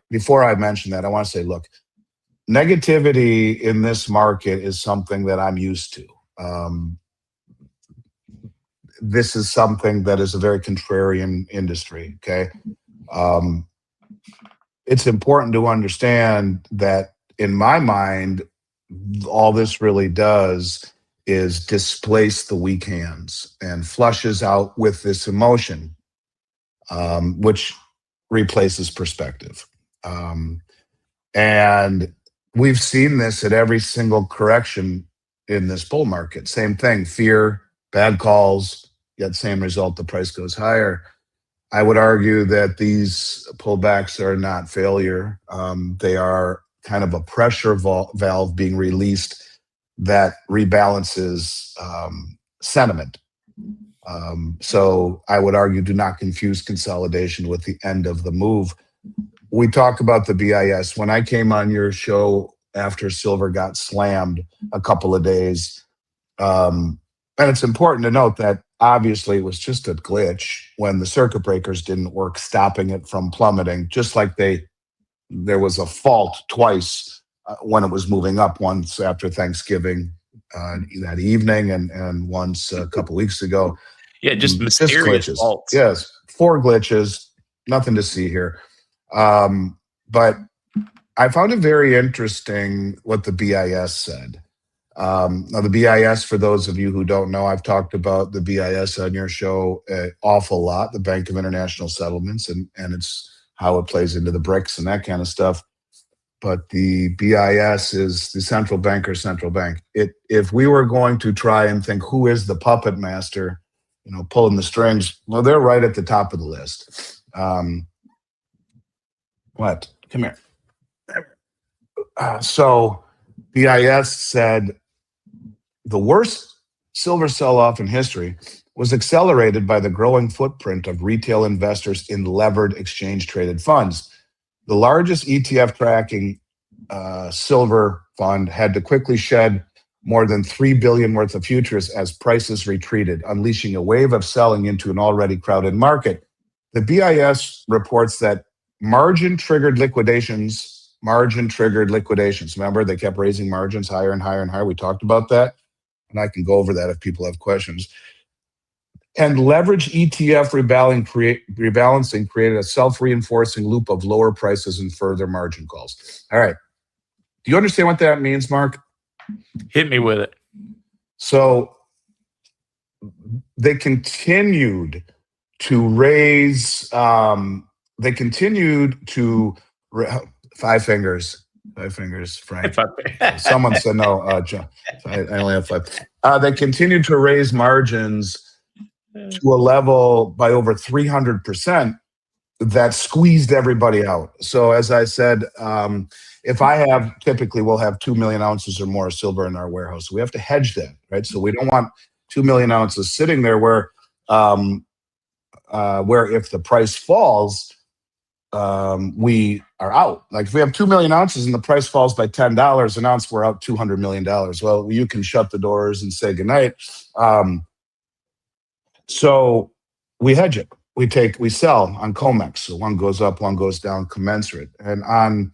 mention that, I want to say, look, negativity in this market is something that I'm used to. This is something that is a very contrarian industry. Okay, it's important to understand that in my mind, all this really does is displace the weak hands and flushes out with this emotion, which replaces perspective. And we've seen this at every single correction in this bull market. Same thing, fear, bad calls, yet same result, the price goes higher. I would argue that these pullbacks are not failure. They are kind of a pressure valve being released that rebalances sentiment. So I would argue, do not confuse consolidation with the end of the move. We talk about the BIS. When I came on your show after silver got slammed a couple of days, and it's important to note that obviously it was just a glitch when the circuit breakers didn't work, stopping it from plummeting, just like there was a fault twice when it was moving up, once after Thanksgiving that evening and once a couple weeks ago. Yeah, just mysterious glitches. faults. Yes, 4 glitches, nothing to see here. But I found it very interesting what the BIS said. Now, the BIS, for those of you who don't know, I've talked about the BIS on your show an awful lot, the Bank of International Settlements, and it's how it plays into the BRICS and that kind of stuff. But the BIS is the central bank. If we were going to try and think who is the puppet master, pulling the strings, well, they're right at the top of the list. What? Come here. So BIS said the worst silver sell-off in history was accelerated by the growing footprint of retail investors in levered exchange-traded funds. The largest ETF tracking silver fund had to quickly shed more than $3 billion worth of futures as prices retreated, unleashing a wave of selling into an already crowded market. The BIS reports that margin-triggered liquidations. Remember, they kept raising margins higher and higher and higher. We talked about that, and I can go over that if people have questions. And leverage ETF rebalancing created a self-reinforcing loop of lower prices and further margin calls. All right. Do you understand what that means, Mark? Hit me with it. So they continued to raise, five fingers, Frank. Someone said no, John. I only have 5. They continued to raise margins to a level by over 300% that squeezed everybody out. So as I said, if typically we'll have 2 million ounces or more of silver in our warehouse. We have to hedge that, right? So we don't want 2 million ounces sitting there where if the price falls, we are out. Like if we have 2 million ounces and the price falls by $10 an ounce, we're out $200 million. Well, you can shut the doors and say goodnight. So we hedge it. We sell on Comex. So one goes up, one goes down, commensurate. And on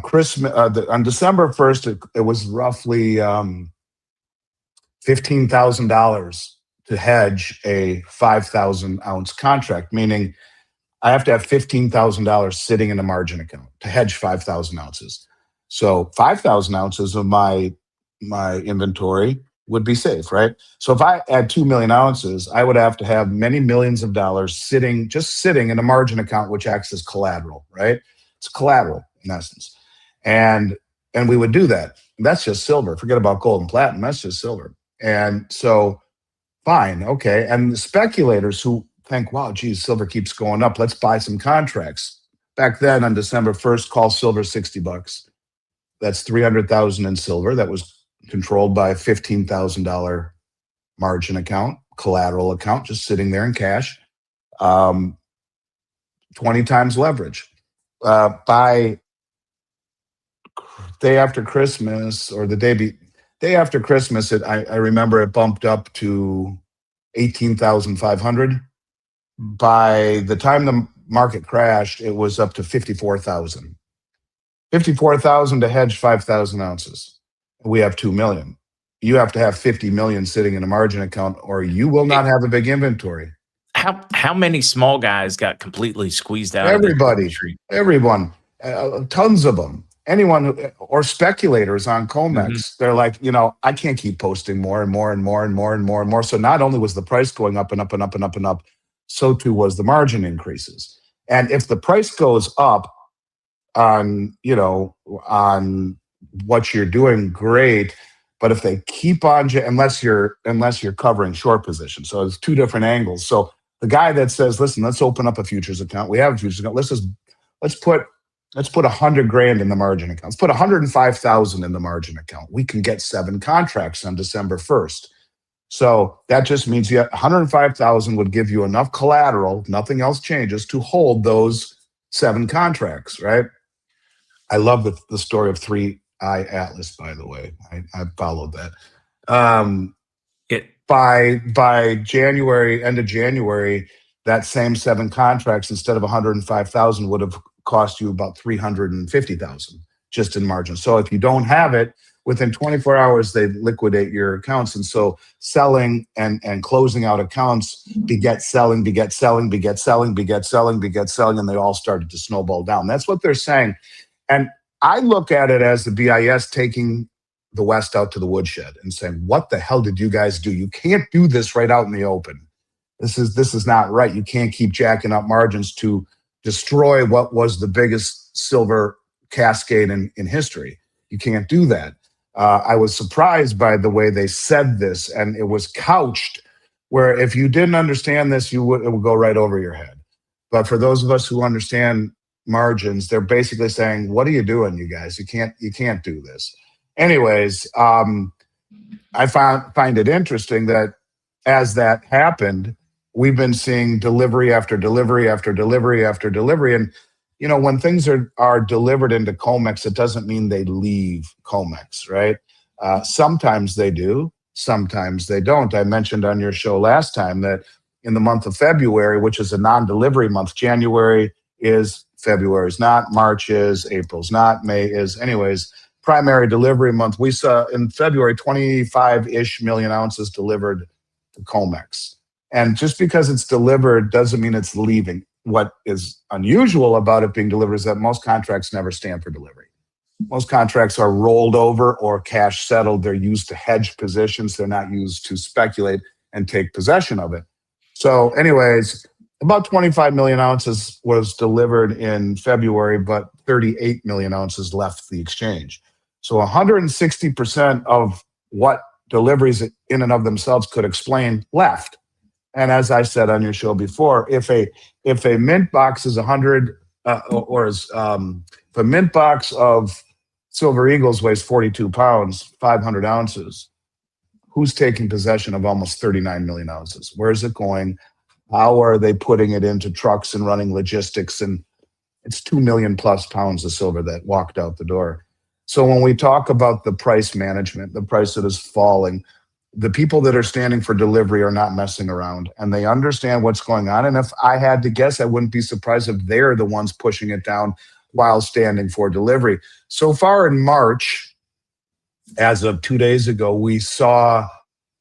Christmas, on December 1st, it was roughly $15,000 to hedge a 5,000 ounce contract, meaning I have to have $15,000 sitting in a margin account to hedge 5,000 ounces. So 5,000 ounces of my inventory would be safe, right? So if I add 2 million ounces, I would have to have many millions of dollars sitting in a margin account, which acts as collateral, right? It's collateral in essence. And we would do that. That's just silver. Forget about gold and platinum. That's just silver. And so, fine, okay. And the speculators who think, wow, geez, silver keeps going up. Let's buy some contracts. Back then on December 1st, call silver $60. That's 300,000 in silver. That was controlled by a $15,000 margin account, collateral account, just sitting there in cash. 20 times leverage. By day after Christmas or the day after Christmas, I remember it bumped up to 18,500. By the time the market crashed, it was up to 54,000. 54,000 to hedge 5,000 ounces. We have 2 million. You have to have 50 million sitting in a margin account, or you will not have a big inventory. How many small guys got completely squeezed out Everybody, of the industry? everyone, tons of them. Anyone or speculators on Comex, they're like, I can't keep posting more and more and more and more and more and more. So not only was the price going up and up and up and up and up, so too was the margin increases. And if the price goes up on what you're doing, great. But if they keep on, unless you're covering short positions, so it's two different angles. So the guy that says, "Listen, let's open up a futures account. We have a futures account. Let's put 100 grand in the margin account. Let's put 105,000 in the margin account. We can get 7 contracts on December 1st. So that just means 105,000 would give you enough collateral, nothing else changes, to hold those 7 contracts, right? I love the story of 3i Atlas, by the way. I followed that. By January, end of January, that same 7 contracts, instead of 105,000, would have cost you about 350,000 just in margin. So if you don't have it, within 24 hours, they liquidate your accounts. And so selling and closing out accounts beget selling, beget selling, beget selling, beget selling, beget selling, and they all started to snowball down. That's what they're saying. And I look at it as the BIS taking the West out to the woodshed and saying, what the hell did you guys do? You can't do this right out in the open. This is not right. You can't keep jacking up margins to destroy what was the biggest silver cascade in history. You can't do that. I was surprised by the way they said this, and it was couched where if you didn't understand this, it would go right over your head. But for those of us who understand margins, they're basically saying, what are you doing, you guys? You can't do this. Anyways, I find it interesting that as that happened, we've been seeing delivery after delivery after delivery after delivery. And, when things are delivered into Comex, it doesn't mean they leave Comex, right? Sometimes they do, sometimes they don't. I mentioned on your show last time that in the month of February, which is a non-delivery month, January is, February is not, March is, April's not, May is. Anyways, primary delivery month, we saw in February 25-ish million ounces delivered to Comex. And just because it's delivered doesn't mean it's leaving. What is unusual about it being delivered is that most contracts never stand for delivery. Most contracts are rolled over or cash settled. They're used to hedge positions. They're not used to speculate and take possession of it. So anyways, about 25 million ounces was delivered in February, but 38 million ounces left the exchange. So 160% of what deliveries in and of themselves could explain left. And as I said on your show before, if a mint box is 100, if a mint box of Silver Eagles weighs 42 pounds, 500 ounces, who's taking possession of almost 39 million ounces? Where is it going? How are they putting it into trucks and running logistics? And it's 2 million plus pounds of silver that walked out the door. So when we talk about the price management, the price that is falling, the people that are standing for delivery are not messing around, and they understand what's going on. And if I had to guess, I wouldn't be surprised if they're the ones pushing it down while standing for delivery. So far in March, as of 2 days ago, we saw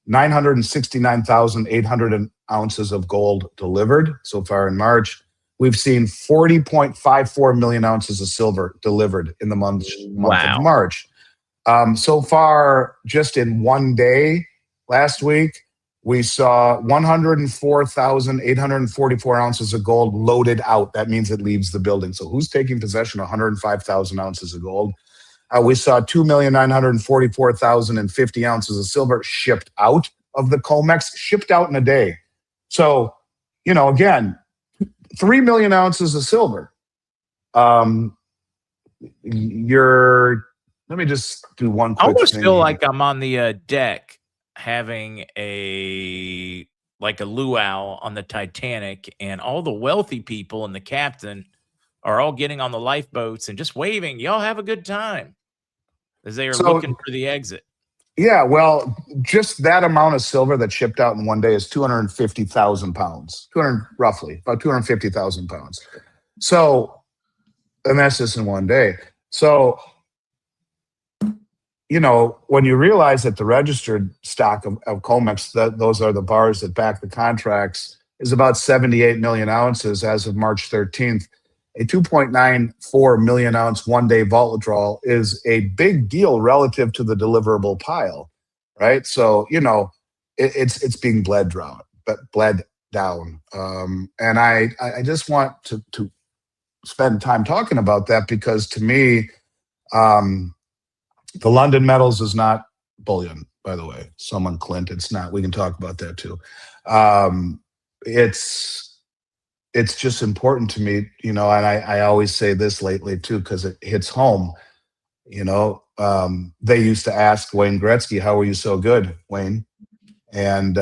969,800 ounces of gold delivered so far in March. We've seen 40.54 million ounces of silver delivered in the month of March. So far, just in one day, last week, we saw 104,844 ounces of gold loaded out. That means it leaves the building. So who's taking possession of 105,000 ounces of gold? We saw 2,944,050 ounces of silver shipped out of the Comex, shipped out in a day. So, again, 3 million ounces of silver. Let me just do one quick I almost thing feel here. like I'm on the deck having a luau on the Titanic, and all the wealthy people and the captain are all getting on the lifeboats and just waving, y'all have a good time, as they are looking for the exit. Yeah, well, just that amount of silver that shipped out in one day is 250,000 pounds, roughly about 250,000 pounds. So, and that's just in one day. So, when you realize that the registered stock of Comex, those are the bars that back the contracts, is about 78 million ounces as of March 13th. A 2.94 million ounce one-day vault withdrawal is a big deal relative to the deliverable pile, right? So it's being bled down, and I just want to spend time talking about that because to me, the London metals is not bullion. By the way, Clint, it's not. We can talk about that too. It's just important to me, and I always say this lately too, because it hits home. They used to ask Wayne Gretzky, "How are you so good, Wayne?" And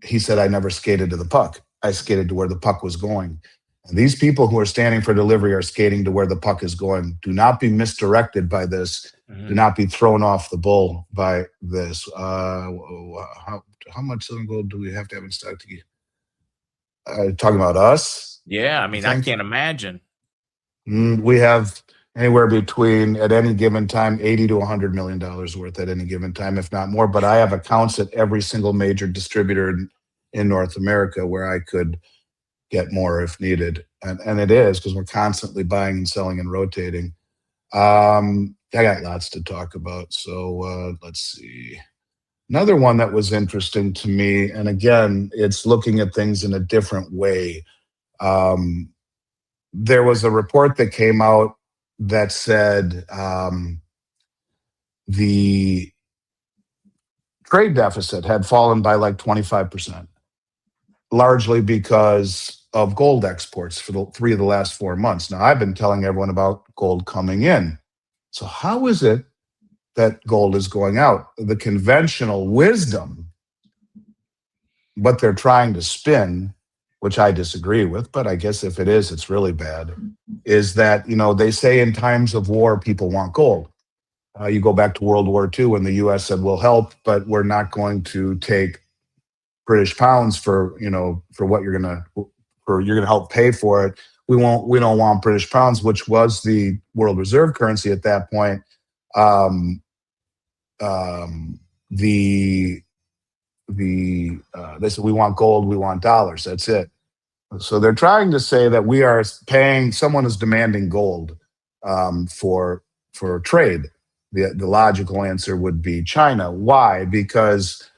he said, "I never skated to the puck. I skated to where the puck was going." And these people who are standing for delivery are skating to where the puck is going. Do not be misdirected by this. Do not be thrown off the bull by this. How much silver and gold do we have to have in stock to get? Talking about us? Yeah, I mean, I can't imagine. We have anywhere between, at any given time, $80 to $100 million worth at any given time, if not more. But I have accounts at every single major distributor in North America where I could get more if needed. And it is, because we're constantly buying and selling and rotating. I got lots to talk about. So let's see. Another one that was interesting to me, and again, it's looking at things in a different way. There was a report that came out that said the trade deficit had fallen by like 25%, largely because of gold exports for the 3 of the last 4 months. Now, I've been telling everyone about gold coming in. So how is it that gold is going out? The conventional wisdom, what they're trying to spin, which I disagree with, but I guess if it is, it's really bad, is that, they say in times of war, people want gold. You go back to World War II when the U.S. said, we'll help, but we're not going to take British pounds for what you're going to help pay for it. We don't want British pounds, which was the world reserve currency at that point. They said, we want gold, we want dollars. That's it. So they're trying to say that we are paying, someone is demanding gold for trade. The logical answer would be China. Why? Because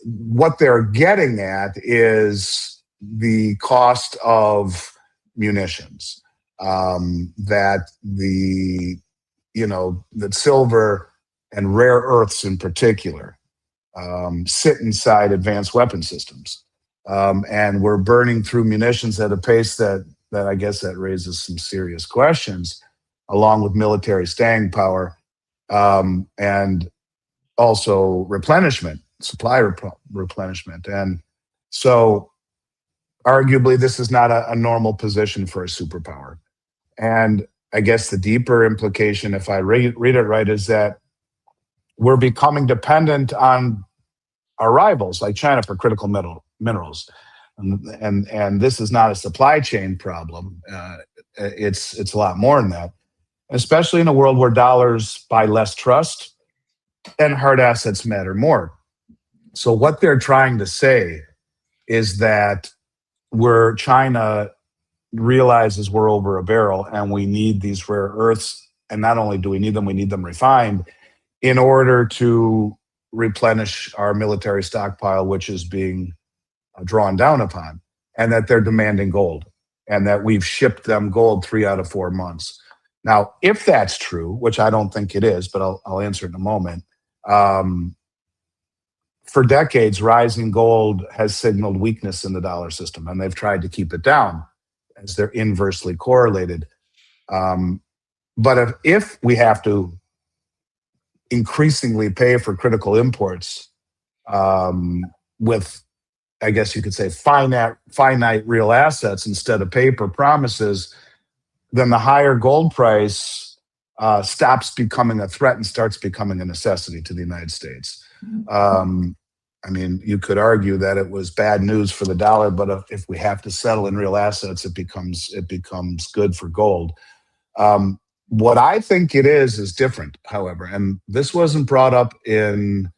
what they're getting at is the cost of munitions. That silver and rare earths in particular sit inside advanced weapon systems. And we're burning through munitions at a pace that I guess that raises some serious questions, along with military staying power, and also supply replenishment. And so arguably this is not a normal position for a superpower. And I guess the deeper implication, if I read it right, is that we're becoming dependent on our rivals like China for critical minerals. And this is not a supply chain problem. It's a lot more than that, especially in a world where dollars buy less trust and hard assets matter more. So what they're trying to say is that China realizes we're over a barrel and we need these rare earths. And not only do we need them refined in order to replenish our military stockpile, which is being drawn down upon, and that they're demanding gold, and that we've shipped them gold 3 out of 4 months. Now, if that's true, which I don't think it is, but I'll answer in a moment, for decades, rising gold has signaled weakness in the dollar system, and they've tried to keep it down as they're inversely correlated. But if we have to increasingly pay for critical imports with, I guess you could say, finite real assets instead of paper promises, then the higher gold price stops becoming a threat and starts becoming a necessity to the United States. I mean, you could argue that it was bad news for the dollar, but if we have to settle in real assets, it becomes good for gold. What I think it is different, however, and this wasn't brought up in.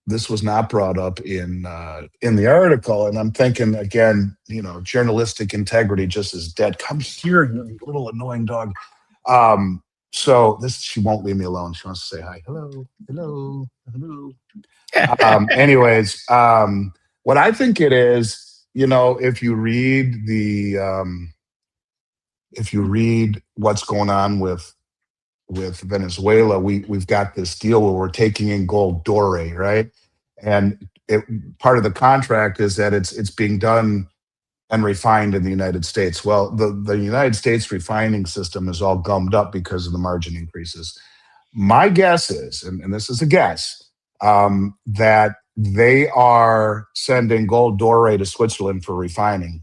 This was not brought up in the article, and I'm thinking again, journalistic integrity just is dead. Come here, you little annoying dog. So she won't leave me alone. She wants to say hi. Hello, hello, hello. Anyways, what I think it is, if you read what's going on with Venezuela, we've got this deal where we're taking in gold doré, right? And part of the contract is that it's being done and refined in the United States. Well, the United States refining system is all gummed up because of the margin increases. My guess is, and this is a guess, that they are sending gold doré to Switzerland for refining.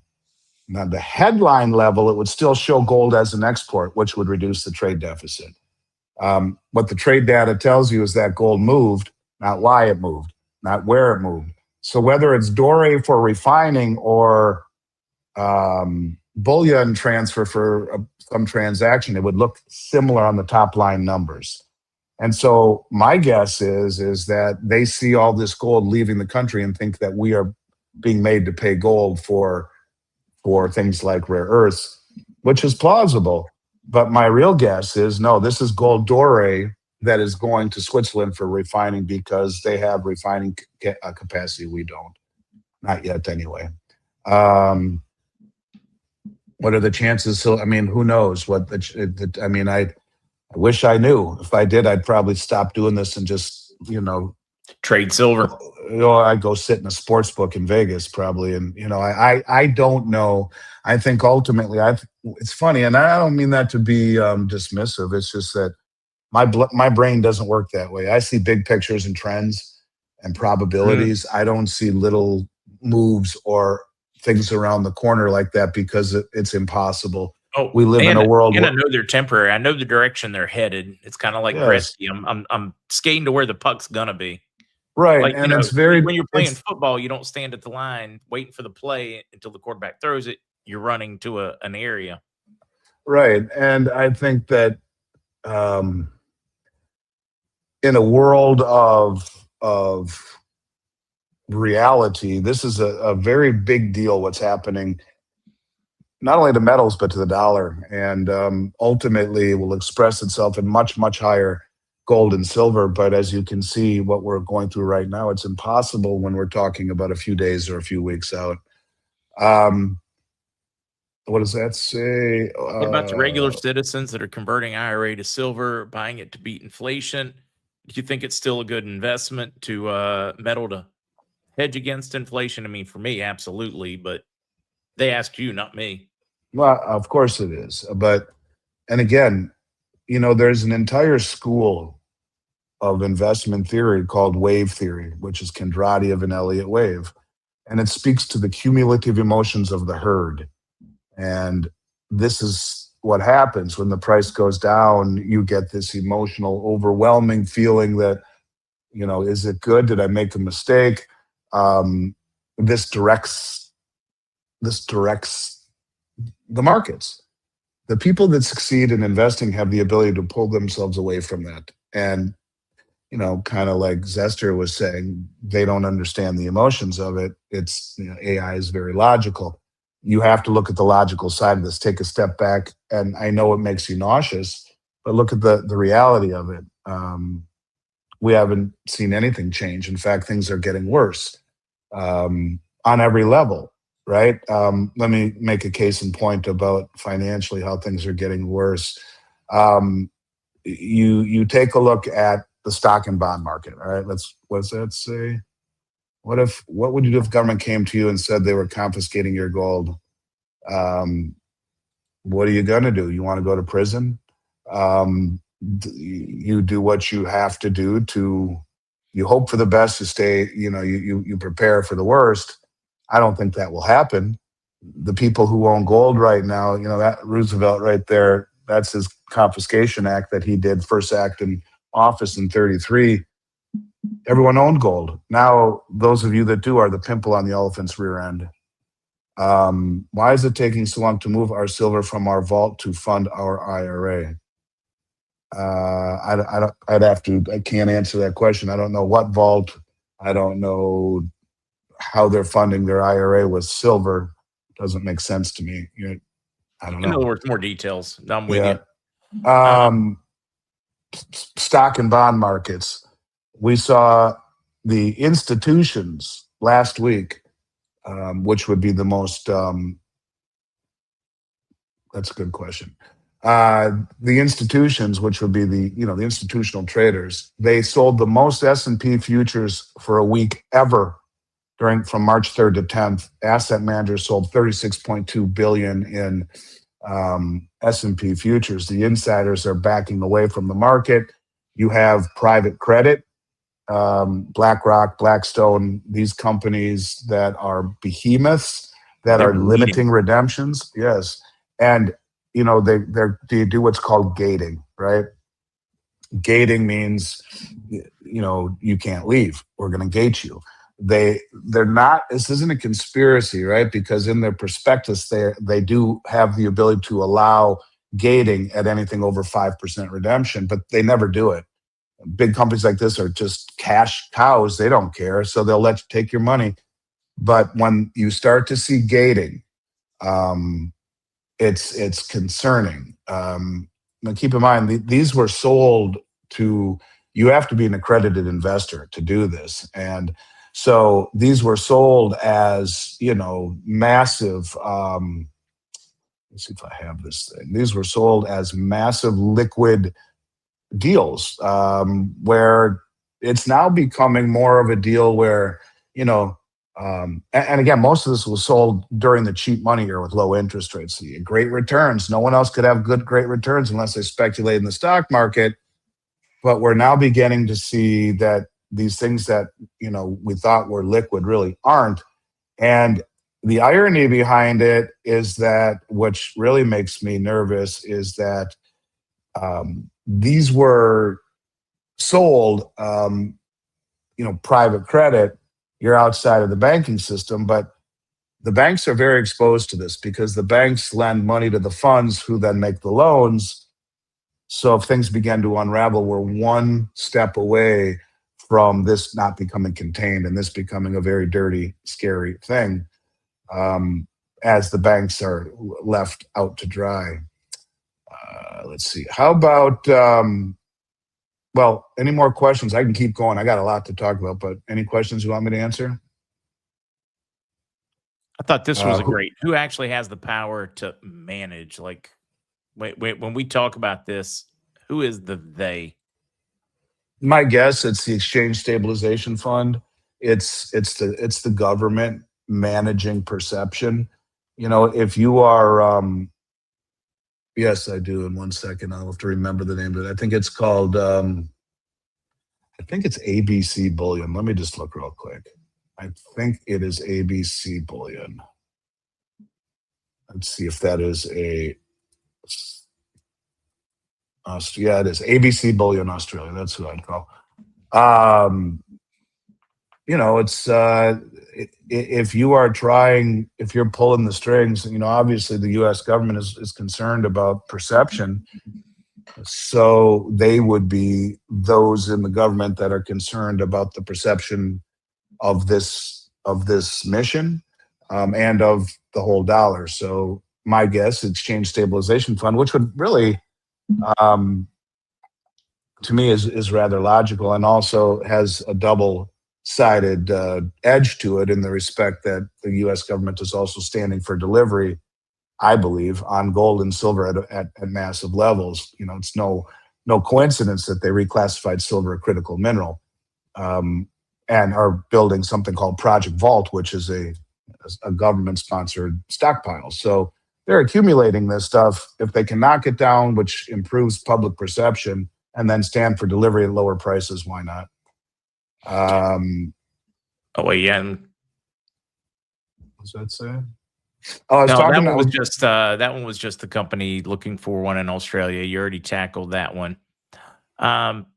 Now, the headline level, it would still show gold as an export, which would reduce the trade deficit. What the trade data tells you is that gold moved, not why it moved, not where it moved. So whether it's doré for refining or bullion transfer for some transaction, it would look similar on the top line numbers. And so my guess is that they see all this gold leaving the country and think that we are being made to pay gold for things like rare earths, which is plausible. But my real guess is, no, this is gold doré that is going to Switzerland for refining because they have refining capacity. We don't. Not yet, anyway. What are the chances? So, I mean, who knows? I wish I knew. If I did, I'd probably stop doing this and just, trade silver. I'd go sit in a sports book in Vegas probably. And, I don't know. I think ultimately, it's funny, and I don't mean that to be dismissive. It's just that my brain doesn't work that way. I see big pictures and trends and probabilities. I don't see little moves or things around the corner like that because it's impossible. Oh, we live in a world. And I know they're temporary. I know the direction they're headed. It's kind of like Gretzky. I'm skating to where the puck's gonna be. Right, like, and it's very when you're playing football, you don't stand at the line waiting for the play until the quarterback throws it. You're running to an area. Right, and I think that in a world of reality, this is a very big deal. What's happening, not only to metals but to the dollar, and ultimately will express itself in much higher gold and silver. But as you can see, what we're going through right now, it's impossible when we're talking about a few days or a few weeks out. What does that say? What about the regular citizens that are converting IRA to silver, buying it to beat inflation? Do you think it's still a good investment to metal to hedge against inflation? I mean, for me, absolutely. But they asked you, not me. Well, of course it is. And again, there's an entire school of investment theory called wave theory, which is Kondratiev and Elliott wave. And it speaks to the cumulative emotions of the herd. And this is what happens when the price goes down. You get this emotional, overwhelming feeling that, is it good? Did I make a mistake? This directs the markets. The people that succeed in investing have the ability to pull themselves away from that. And, kind of like Zester was saying, they don't understand the emotions of it. It's, AI is very logical. You have to look at the logical side of this, take a step back. And I know it makes you nauseous, but look at the reality of it. We haven't seen anything change. In fact, things are getting worse on every level, right? Let me make a case in point about financially how things are getting worse. You take a look at the stock and bond market, all right? What does that say? What would you do if government came to you and said they were confiscating your gold? What are you going to do? You want to go to prison? You do what you have to do you hope for the best, you stay, you prepare for the worst. I don't think that will happen. The people who own gold right now, that Roosevelt right there, That's his confiscation act that he did, first act in office in 33. Everyone owned gold. Now, those of you that do are the pimple on the elephant's rear end. Why is it taking so long to move our silver from our vault to fund our IRA? I can't answer that question. I don't know what vault. I don't know how they're funding their IRA with silver. Doesn't make sense to me. I don't know. In other words, more details. I'm with Yeah. you. Stock and bond markets. We saw the institutions last week, which would be the most. That's a good question. The institutions, which would be the institutional traders, they sold the most S&P futures for a week ever from March 3rd to 10th. Asset managers sold 36.2 billion in S&P futures. The insiders are backing away from the market. You have private credit, BlackRock, Blackstone, these companies that are behemoths that are limiting redemptions. Yes. And, they do what's called gating, right? Gating means, you can't leave. We're going to gate you. They're not, this isn't a conspiracy, right? Because in their prospectus, they do have the ability to allow gating at anything over 5% redemption, but they never do it. Big companies like this are just cash cows. They don't care. So they'll let you take your money. But when you start to see gating, it's concerning. Now keep in mind, these were sold to, you have to be an accredited investor to do this. And so these were sold as, massive, let's see if I have this thing. These were sold as massive liquid deals, where it's now becoming more of a deal where, and again, most of this was sold during the cheap money era with low interest rates. Great returns. No one else could have great returns unless they speculate in the stock market. But we're now beginning to see that these things that, we thought were liquid really aren't. And the irony behind it is that, which really makes me nervous, is that these were sold, private credit. You're outside of the banking system, but the banks are very exposed to this because the banks lend money to the funds who then make the loans. So if things begin to unravel, we're one step away from this not becoming contained and this becoming a very dirty, scary thing, as the banks are left out to dry. Let's see. How about, any more questions? I can keep going. I got a lot to talk about, but any questions you want me to answer? I thought this was great. Who actually has the power to manage? Like, wait, when we talk about this, who is the they? My guess, it's the Exchange Stabilization Fund. It's the government managing perception. If you are, yes, I do. In 1 second, I'll have to remember the name of it. I think it's called, I think it's ABC Bullion. Let me just look real quick. I think it is ABC Bullion. Let's see if that is yeah, it is ABC Bullion Australia. That's who I'd call. It's if you're pulling the strings, obviously the U.S. government is concerned about perception. So they would be those in the government that are concerned about the perception of this mission, and of the whole dollar. So my guess, Exchange Stabilization Fund, which would really, to me, is rather logical and also has a double-sided edge to it in the respect that the U.S. government is also standing for delivery, I believe, on gold and silver at massive levels. It's no coincidence that they reclassified silver a critical mineral, and are building something called Project Vault, which is a government-sponsored stockpile. So they're accumulating this stuff. If they can knock it down, which improves public perception, and then stand for delivery at lower prices, why not? Oh wait, yeah. What's that say? Oh, I was No, talking. that one was just the company looking for one in Australia. You already tackled that one. Um,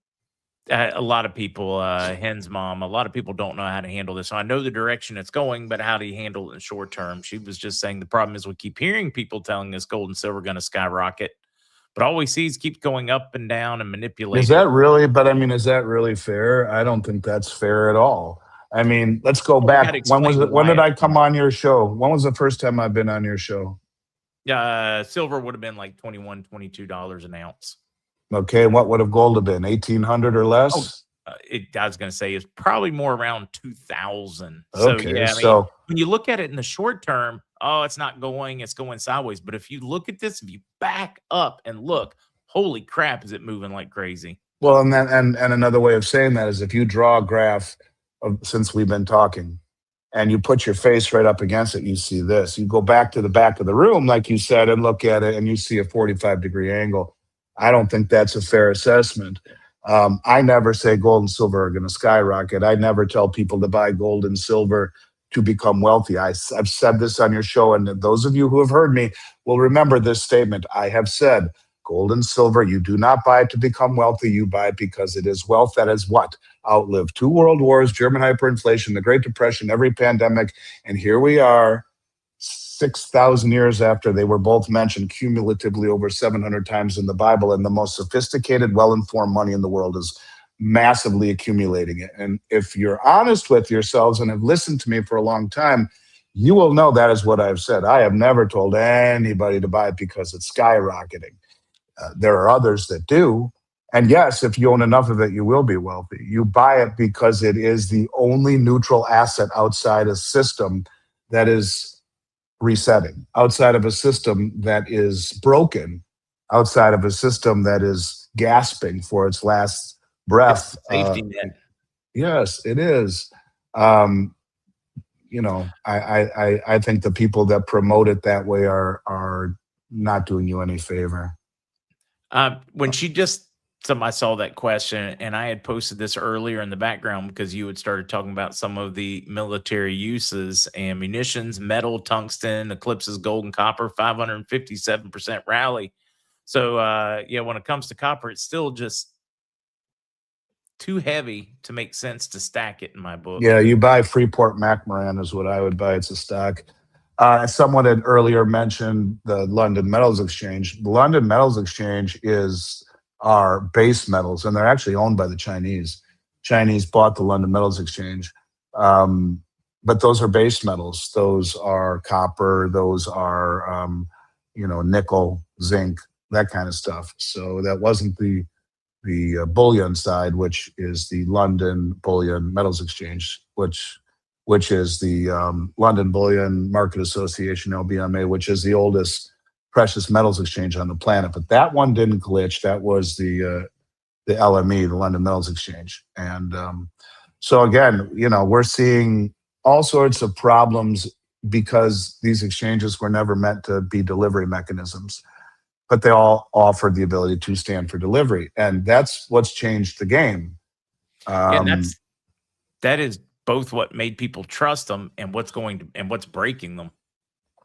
a lot of people, Hen's mom, a lot of people don't know how to handle this. So I know the direction it's going, but how do you handle it in short term? She was just saying the problem is we keep hearing people telling us gold and silver are going to skyrocket, but all we see is keep going up and down and Is manipulated. that really? But I mean, is that really fair? I don't think that's fair at all. I mean, let's go Well, we back. gotta When was explain it? When why did it's I come on your show? When was the first time I've been on your show? silver would have been like $21, $22 an ounce. Okay, and what would have gold have been? 1,800 or Oh, less? I was going to say it's probably more around 2000. So Okay, yeah, I mean, so when you look at it in the short term, oh, it's not going, it's going sideways. But if you look at this, if you back up and look, holy crap, is it moving like crazy? well, and then and another way of saying that is if you draw a graph of, since we've been talking, and you put your face right up against it, you see this. You go back to the back of the room, like you said, and look at it, and you see a 45-degree angle. I don't think that's a fair assessment. I never say gold and silver are going to skyrocket. I never tell people to buy gold and silver to become wealthy. I've said this on your show, and those of you who have heard me will remember this statement. I have said, gold and silver, you do not buy it to become wealthy. You buy it because it is wealth that is what? Outlived 2 world wars, German hyperinflation, the Great Depression, every pandemic. And here we are, 6,000 years after they were both mentioned cumulatively over 700 times in the Bible. And the most sophisticated, well-informed money in the world is massively accumulating it. And if you're honest with yourselves and have listened to me for a long time, you will know that is what I've said. I have never told anybody to buy it because it's skyrocketing. There are others that do. And yes, if you own enough of it, you will be wealthy. You buy it because it is the only neutral asset outside a system that is resetting, outside of a system that is broken, outside of a system that is gasping for its last breath. It's a safety net. Yes, it is. Um, I think the people that promote it that way are not doing you any favor. When she just I saw that question, and I had posted this earlier in the background because you had started talking about some of the military uses and munitions, metal, tungsten, eclipses, gold, and copper, 557% rally. So yeah, when it comes to copper, it's still just too heavy to make sense to stack it in my book. Yeah, you buy Freeport McMoran is what I would buy. It's a stock. Someone had earlier mentioned the London Metals Exchange. The London Metals Exchange is our base metals, and they're actually owned by the Chinese. Chinese bought the London Metals Exchange. But those are base metals. Those are copper. Those are, nickel, zinc, that kind of stuff. So that wasn't the bullion side, which is the London Bullion Metals Exchange, which is the London Bullion Market Association, LBMA, which is the oldest precious metals exchange on the planet. But that one didn't glitch. That was the LME, the London Metals Exchange. And so again, we're seeing all sorts of problems because these exchanges were never meant to be delivery mechanisms, but they all offered the ability to stand for delivery. And that's what's changed the game. And that is both what made people trust them and what's breaking them.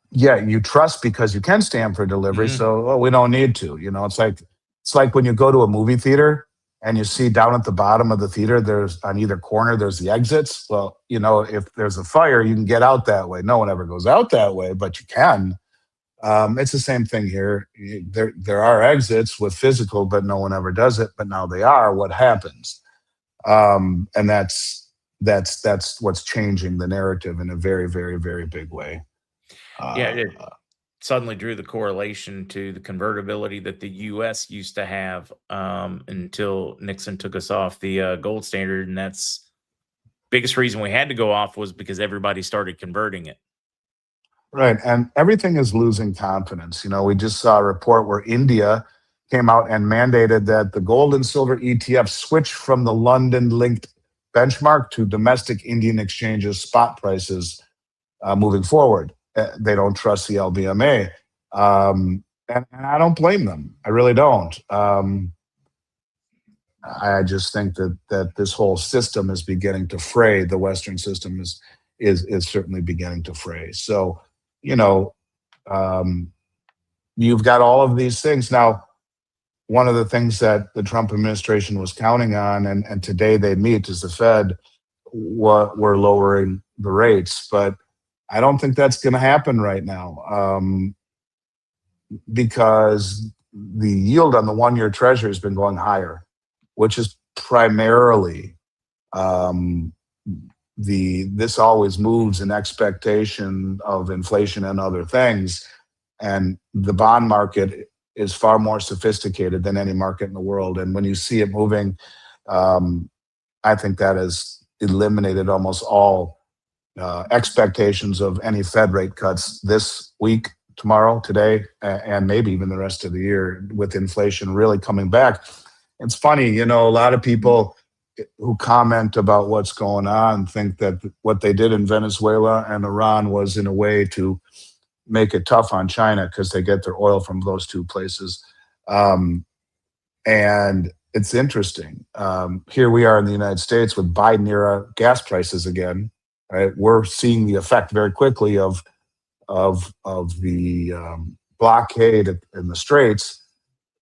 Yeah, you trust because you can stand for delivery. So we don't need to. It's like when you go to a movie theater and you see down at the bottom of the theater, there's on either corner, there's the exits. Well, if there's a fire, you can get out that way. No one ever goes out that way, but you can. It's the same thing here. There are exits with physical, but no one ever does it. But now they are. What happens? And that's what's changing the narrative in a very, very, very big way. Yeah, it suddenly drew the correlation to the convertibility that the U.S. used to have until Nixon took us off the gold standard, and that's biggest reason we had to go off was because everybody started converting it. Right, and everything is losing confidence. We just saw a report where India came out and mandated that the gold and silver ETF switch from the London-linked benchmark to domestic Indian exchanges spot prices moving forward. They don't trust the LBMA, and I don't blame them. I really don't. I just think that this whole system is beginning to fray. The Western system is certainly beginning to fray. So you know, you've got all of these things. Now, one of the things that the Trump administration was counting on, and today they meet, is the Fed were lowering the rates. But I don't think that's going to happen right now, because the yield on the one-year Treasury has been going higher, which is primarily this always moves in expectation of inflation and other things. And the bond market is far more sophisticated than any market in the world. And when you see it moving, I think that has eliminated almost all expectations of any Fed rate cuts this week, tomorrow, today, and maybe even the rest of the year, with inflation really coming back. It's funny, a lot of people who comment about what's going on think that what they did in Venezuela and Iran was in a way to make it tough on China because they get their oil from those two places. And it's interesting. Here we are in the United States with Biden era gas prices again. Right? We're seeing the effect very quickly of the blockade in the Straits.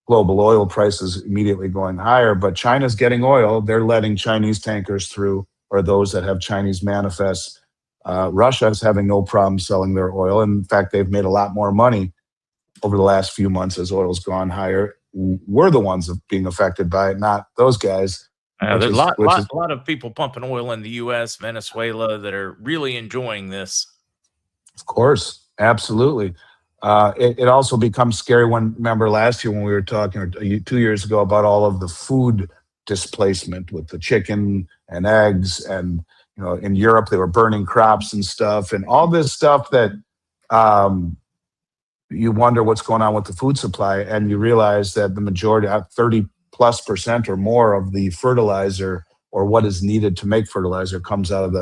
Global oil prices immediately going higher, but China's getting oil. They're letting Chinese tankers through, or those that have Chinese manifests. Russia's having no problem selling their oil. In fact, they've made a lot more money over the last few months as oil's gone higher. We're the ones being affected by it, not those guys. There's a lot of people pumping oil in the U.S., Venezuela, that are really enjoying this. Of course, absolutely. It also becomes scary remember last year when we were talking, or 2 years ago, about all of the food displacement with the chicken and eggs, and in Europe they were burning crops and stuff, and all this stuff that you wonder what's going on with the food supply, and you realize that the majority, 30+% or more of the fertilizer, or what is needed to make fertilizer, comes out of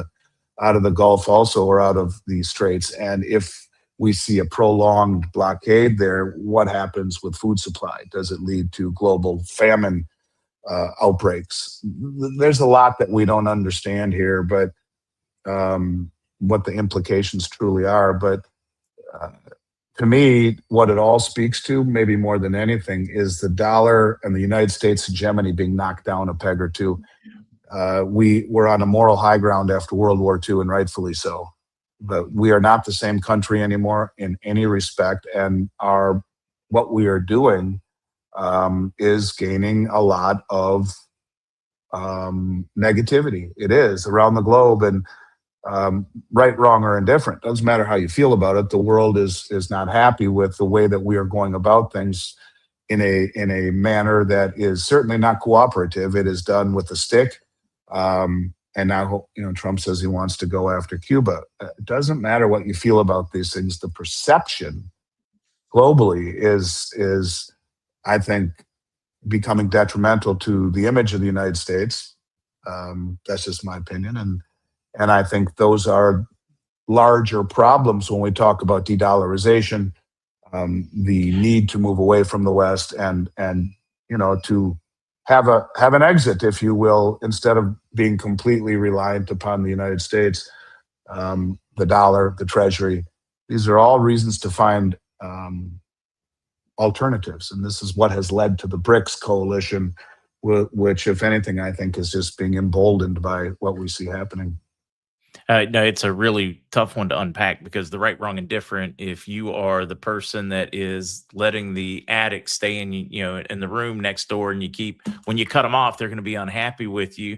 the Gulf also, or out of the Straits. And if we see a prolonged blockade there, what happens with food supply? Does it lead to global famine outbreaks? There's a lot that we don't understand here, but what the implications truly are. But to me, what it all speaks to, maybe more than anything, is the dollar and the United States hegemony being knocked down a peg or two. We were on a moral high ground after World War II, and rightfully so. But we are not the same country anymore in any respect, and what we are doing is gaining a lot of negativity. It is around the globe, and right, wrong, or indifferent, doesn't matter how you feel about it. The world is not happy with the way that we are going about things in a manner that is certainly not cooperative. It is done with a stick. And now, Trump says he wants to go after Cuba. It doesn't matter what you feel about these things. The perception globally is, I think, becoming detrimental to the image of the United States. That's just my opinion. And I think those are larger problems when we talk about de-dollarization, the need to move away from the West, and to have an exit, if you will, instead of being completely reliant upon the United States, the dollar, the Treasury. These are all reasons to find alternatives, and this is what has led to the BRICS coalition, which, if anything, I think is just being emboldened by what we see happening. No, it's a really tough one to unpack, because the right, wrong, and different, if you are the person that is letting the addict stay in the room next door, and when you cut them off, they're going to be unhappy with you.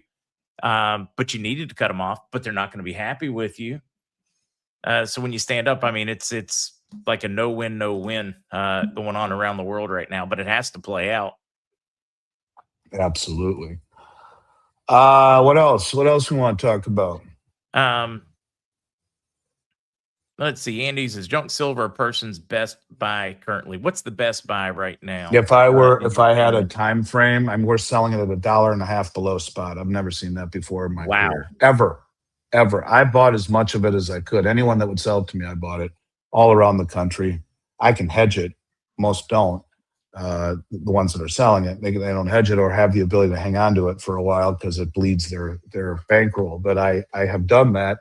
But you needed to cut them off, but they're not going to be happy with you. So when you stand up, I mean, it's like a no-win going on around the world right now, but it has to play out. Absolutely. What else? What else we want to talk about? Let's see. Andy says, junk silver a person's best buy currently. What's the best buy right now? If I had a time frame, we're selling it at $1.50 below spot. I've never seen that before in my career. Ever. I bought as much of it as I could. Anyone that would sell it to me, I bought it all around the country. I can hedge it. Most don't. The ones that are selling it, they don't hedge it or have the ability to hang on to it for a while because it bleeds their bankroll. But I have done that.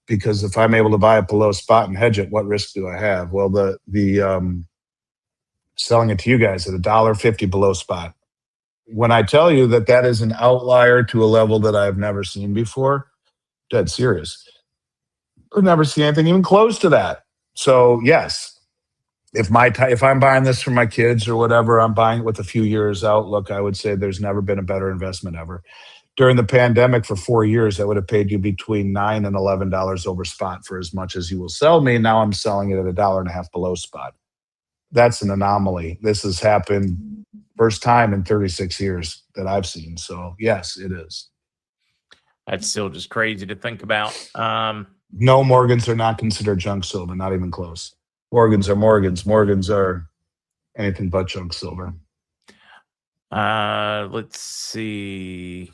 because if I'm able to buy it below spot and hedge it, what risk do I have? Well, the selling it to you guys at $1.50 below spot. When I tell you that that is an outlier to a level that I've never seen before, dead serious. I've never seen anything even close to that. So yes, if I'm buying this for my kids or whatever, I'm buying it with a few years outlook. I would say there's never been a better investment ever. During the pandemic for 4 years, I would have paid you between $9 and $11 over spot for as much as you will sell me. Now I'm selling it at $1.50 below spot. That's an anomaly. This has happened first time in 36 years that I've seen. So yes, it is. That's still just crazy to think about. No, Morgans are not considered junk silver, not even close. Morgans are Morgans. Morgans are anything but junk silver. Let's see.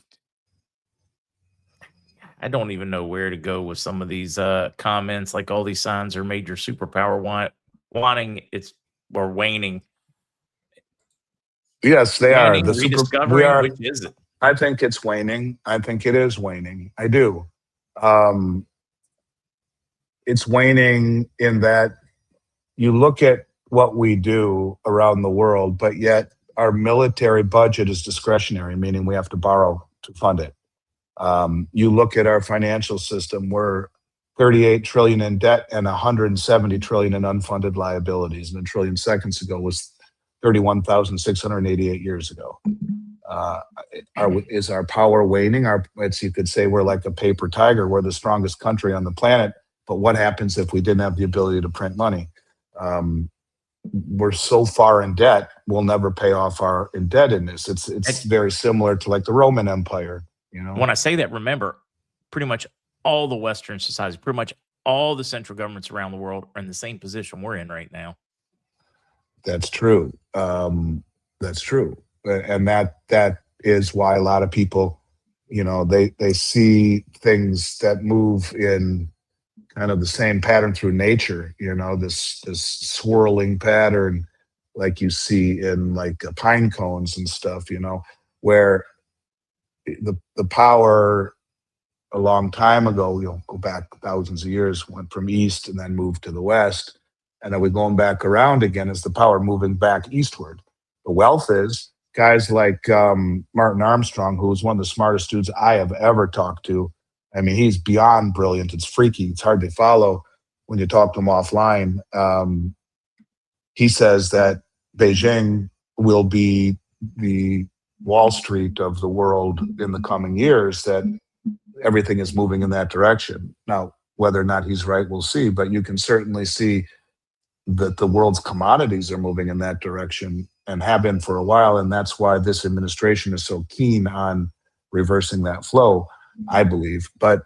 I don't even know where to go with some of these comments. Like all these signs are major superpower wanting it's or waning. Yes, they Waning, are. rediscovering, which is it? I think it's waning. I think it is waning. I do. It's waning in that you look at what we do around the world, but yet our military budget is discretionary, meaning we have to borrow to fund it. You look at our financial system, we're 38 trillion in debt and 170 trillion in unfunded liabilities. And a trillion seconds ago was 31,688 years ago. Is our power waning? You could say we're like a paper tiger. We're the strongest country on the planet. But what happens if we didn't have the ability to print money? We're so far in debt, we'll never pay off our indebtedness. It's very similar to like the Roman Empire. You know, when I say that, remember, pretty much all the Western societies, pretty much all the central governments around the world are in the same position we're in right now. That's true. That's true. And that is why a lot of people, you know, they see things that move in kind of the same pattern through nature, you know, this swirling pattern like you see in like pine cones and stuff, you know, where the power a long time ago, you know, go back thousands of years, went from east and then moved to the west. And then we're going back around again as the power moving back eastward. The wealth is guys like Martin Armstrong, who was one of the smartest dudes I have ever talked to. I mean, he's beyond brilliant. It's freaky. It's hard to follow when you talk to him offline. He says that Beijing will be the Wall Street of the world in the coming years, that everything is moving in that direction. Now, whether or not he's right, we'll see. But you can certainly see that the world's commodities are moving in that direction and have been for a while. And that's why this administration is so keen on reversing that flow, I believe. But,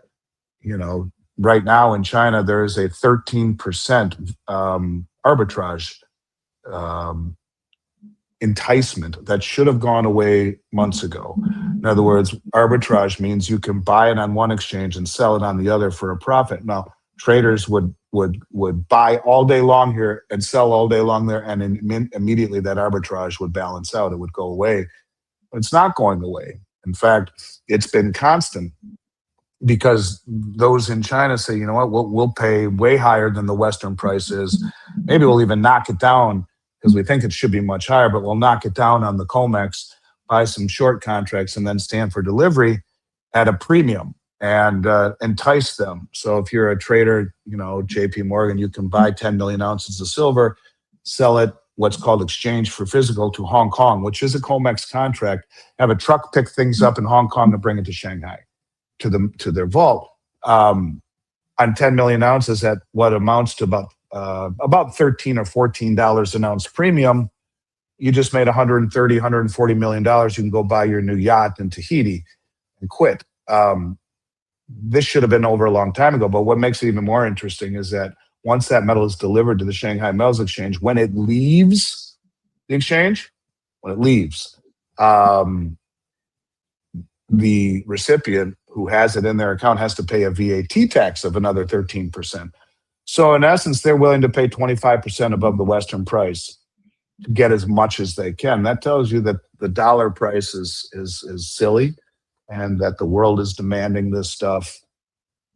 you know, right now in China, there is a 13% arbitrage enticement that should have gone away months ago. In other words, arbitrage means you can buy it on one exchange and sell it on the other for a profit. Now, traders would buy all day long here and sell all day long there, and immediately that arbitrage would balance out. It would go away. But it's not going away. In fact, it's been constant because those in China say, you know what, we'll pay way higher than the Western prices. Maybe we'll even knock it down because we think it should be much higher, but we'll knock it down on the Comex, buy some short contracts, and then stand for delivery at a premium and entice them. So if you're a trader, you know, JP Morgan, you can buy 10 million ounces of silver, sell it, what's called exchange for physical, to Hong Kong, which is a Comex contract, have a truck pick things up in Hong Kong and bring it to Shanghai, to their vault. On 10 million ounces at what amounts to about $13 or $14 an ounce premium, you just made $130, $140 million. You can go buy your new yacht in Tahiti and quit. This should have been over a long time ago. But what makes it even more interesting is that once that metal is delivered to the Shanghai Metals Exchange, when it leaves the exchange, the recipient who has it in their account has to pay a VAT tax of another 13%. So in essence, they're willing to pay 25% above the Western price to get as much as they can. That tells you that the dollar price is silly, and that the world is demanding this stuff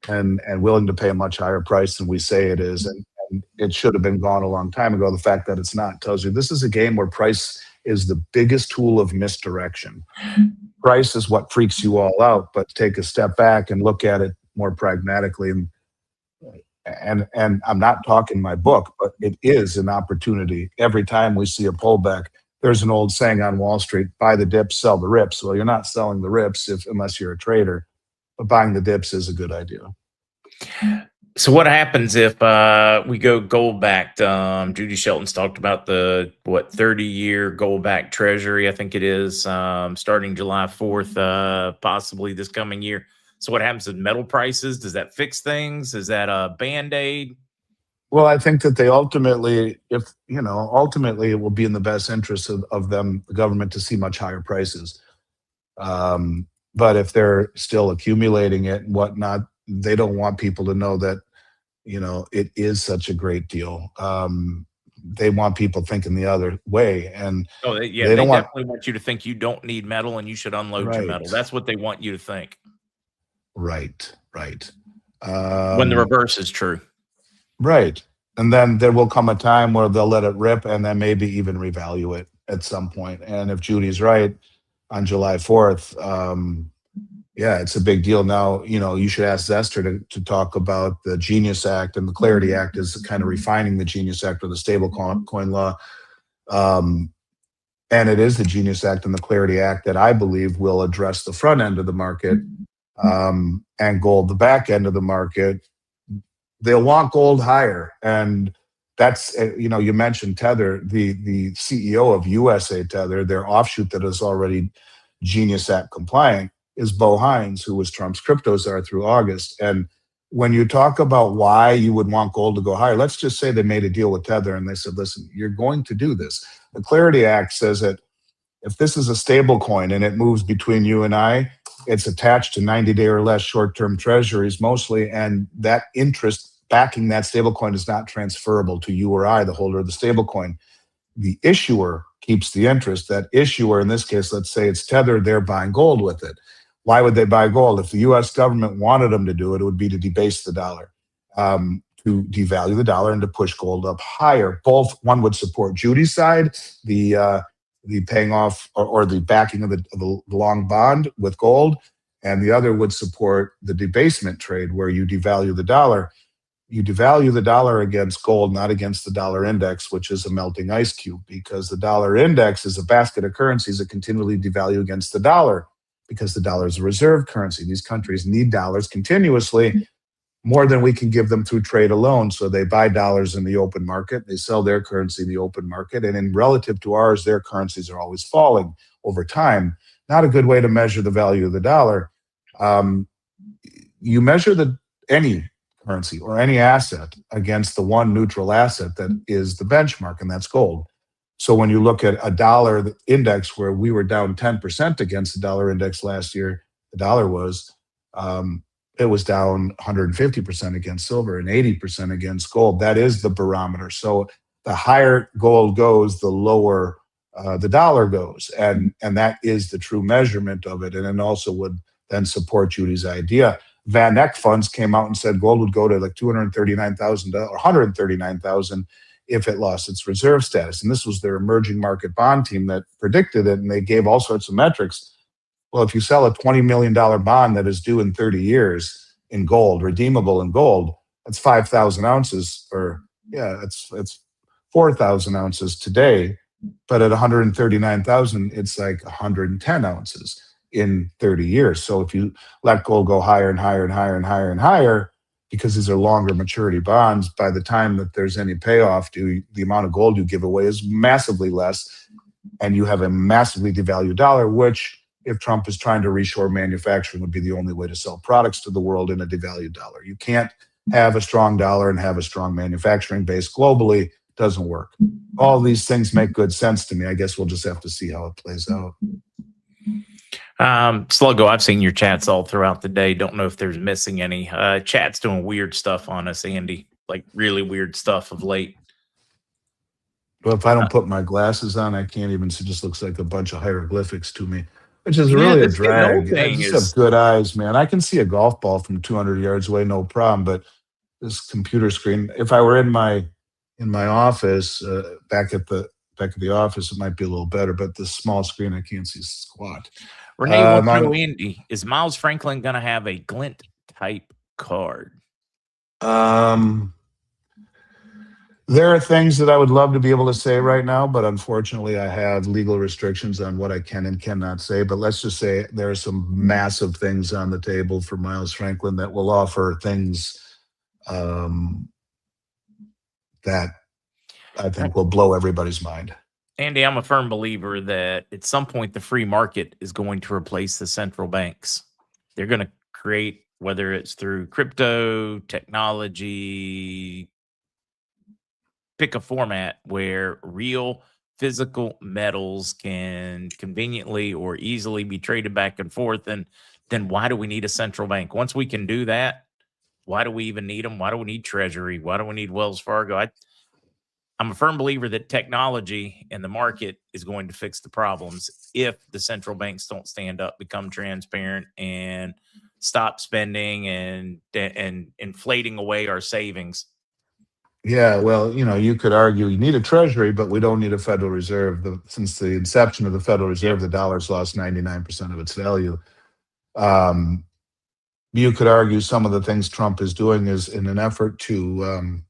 and willing to pay a much higher price than we say it is. And it should have been gone a long time ago. The fact that it's not tells you this is a game where price is the biggest tool of misdirection. Price is what freaks you all out, but take a step back and look at it more pragmatically. And I'm not talking my book, but it is an opportunity. Every time we see a pullback, there's an old saying on Wall Street: buy the dips, sell the rips. Well, you're not selling the rips unless you're a trader, but buying the dips is a good idea. So what happens if we go gold backed? Judy Shelton's talked about the 30-year gold backed treasury, I think it is, starting July 4th, possibly this coming year. So what happens with metal prices? Does that fix things? Is that a band-aid? Well, I think that they ultimately, ultimately it will be in the best interest of them, the government, to see much higher prices. But if they're still accumulating it and whatnot, they don't want people to know that, it is such a great deal. They want people thinking the other way. And they definitely want you to think you don't need metal and you should unload your metal. That's what they want you to think. Right. When the reverse is true. Right. And then there will come a time where they'll let it rip and then maybe even revalue it at some point. And if Judy's right, on July 4th, it's a big deal. Now, you should ask Zester to talk about the Genius Act, and the Clarity Act is kind of refining the Genius Act, or the Stablecoin law. And it is the Genius Act and the Clarity Act that I believe will address the front end of the market, and gold the back end of the market. They'll want gold higher. And that's, you mentioned Tether, the CEO of USA Tether, their offshoot that is already Genius Act compliant, is Bo Hines, who was Trump's crypto czar through August. And when you talk about why you would want gold to go higher, let's just say they made a deal with Tether and they said, listen, you're going to do this. The Clarity Act says that if this is a stable coin and it moves between you and I, it's attached to 90-day or less short-term treasuries mostly, and that interest backing that stable coin is not transferable to you or I, the holder of the stable coin. The issuer keeps the interest. That issuer, in this case, let's say it's Tether, they're buying gold with it. Why would they buy gold? If the U.S. government wanted them to do it, it would be to debase the dollar, to devalue the dollar and to push gold up higher. Both, one would support Judy's side, the paying off or the backing of the long bond with gold, and the other would support the debasement trade, where you devalue the dollar. You devalue the dollar against gold, not against the dollar index, which is a melting ice cube, because the dollar index is a basket of currencies that continually devalue against the dollar, because the dollar is a reserve currency. These countries need dollars continuously, more than we can give them through trade alone. So they buy dollars in the open market, they sell their currency in the open market, and in relative to ours, their currencies are always falling over time. Not a good way to measure the value of the dollar. You measure any currency or any asset against the one neutral asset that is the benchmark, and that's gold. So when you look at a dollar index, where we were down 10% against the dollar index last year, the dollar was, it was down 150% against silver and 80% against gold. That is the barometer. So the higher gold goes, the lower the dollar goes. And that is the true measurement of it. And it also would then support Judy's idea. Van Eck funds came out and said gold would go to like $239,000 or $139,000 if it lost its reserve status. And this was their emerging market bond team that predicted it, and they gave all sorts of metrics. Well, if you sell a $20 million bond that is due in 30 years in gold, redeemable in gold, that's 5,000 ounces, or it's 4,000 ounces today. But at 139,000, it's like 110 ounces in 30 years. So if you let gold go higher and higher and higher and higher and higher, because these are longer maturity bonds, by the time that there's any payoff, the amount of gold you give away is massively less, and you have a massively devalued dollar, which, if Trump is trying to reshore manufacturing, would be the only way to sell products to the world in a devalued dollar. You can't have a strong dollar and have a strong manufacturing base globally. Doesn't work. All these things make good sense to me. I guess we'll just have to see how it plays out. Sluggo, I've seen your chats all throughout the day. Don't know if there's missing any. Chat's doing weird stuff on us, Andy, like really weird stuff of late. Well, if I don't put my glasses on, I can't even see. It just looks like a bunch of hieroglyphics to me. which is Yeah, really a this getting old drag. I thing just have is good eyes, man. I can see a golf ball from 200 yards away, no problem. But this computer screen, if I were in my office, back at the office, it might be a little better. But this small screen, I can't see squat. Renee wants to know, On Andy, is Miles Franklin going to have a glint type card? There are things that I would love to be able to say right now, but unfortunately, I have legal restrictions on what I can and cannot say. But let's just say there are some massive things on the table for Miles Franklin that will offer things that I think will blow everybody's mind. Andy, I'm a firm believer that at some point the free market is going to replace the central banks. They're going to create, whether it's through crypto, technology, pick a format where real physical metals can conveniently or easily be traded back and forth. And then why do we need a central bank? Once we can do that, why do we even need them? Why do we need Treasury? Why do we need Wells Fargo? I'm a firm believer that technology and the market is going to fix the problems if the central banks don't stand up, become transparent, and stop spending and inflating away our savings. Yeah, well, you could argue you need a treasury, but we don't need a Federal Reserve. Since the inception of the Federal Reserve, the dollar's lost 99% of its value. You could argue some of the things Trump is doing is in an effort to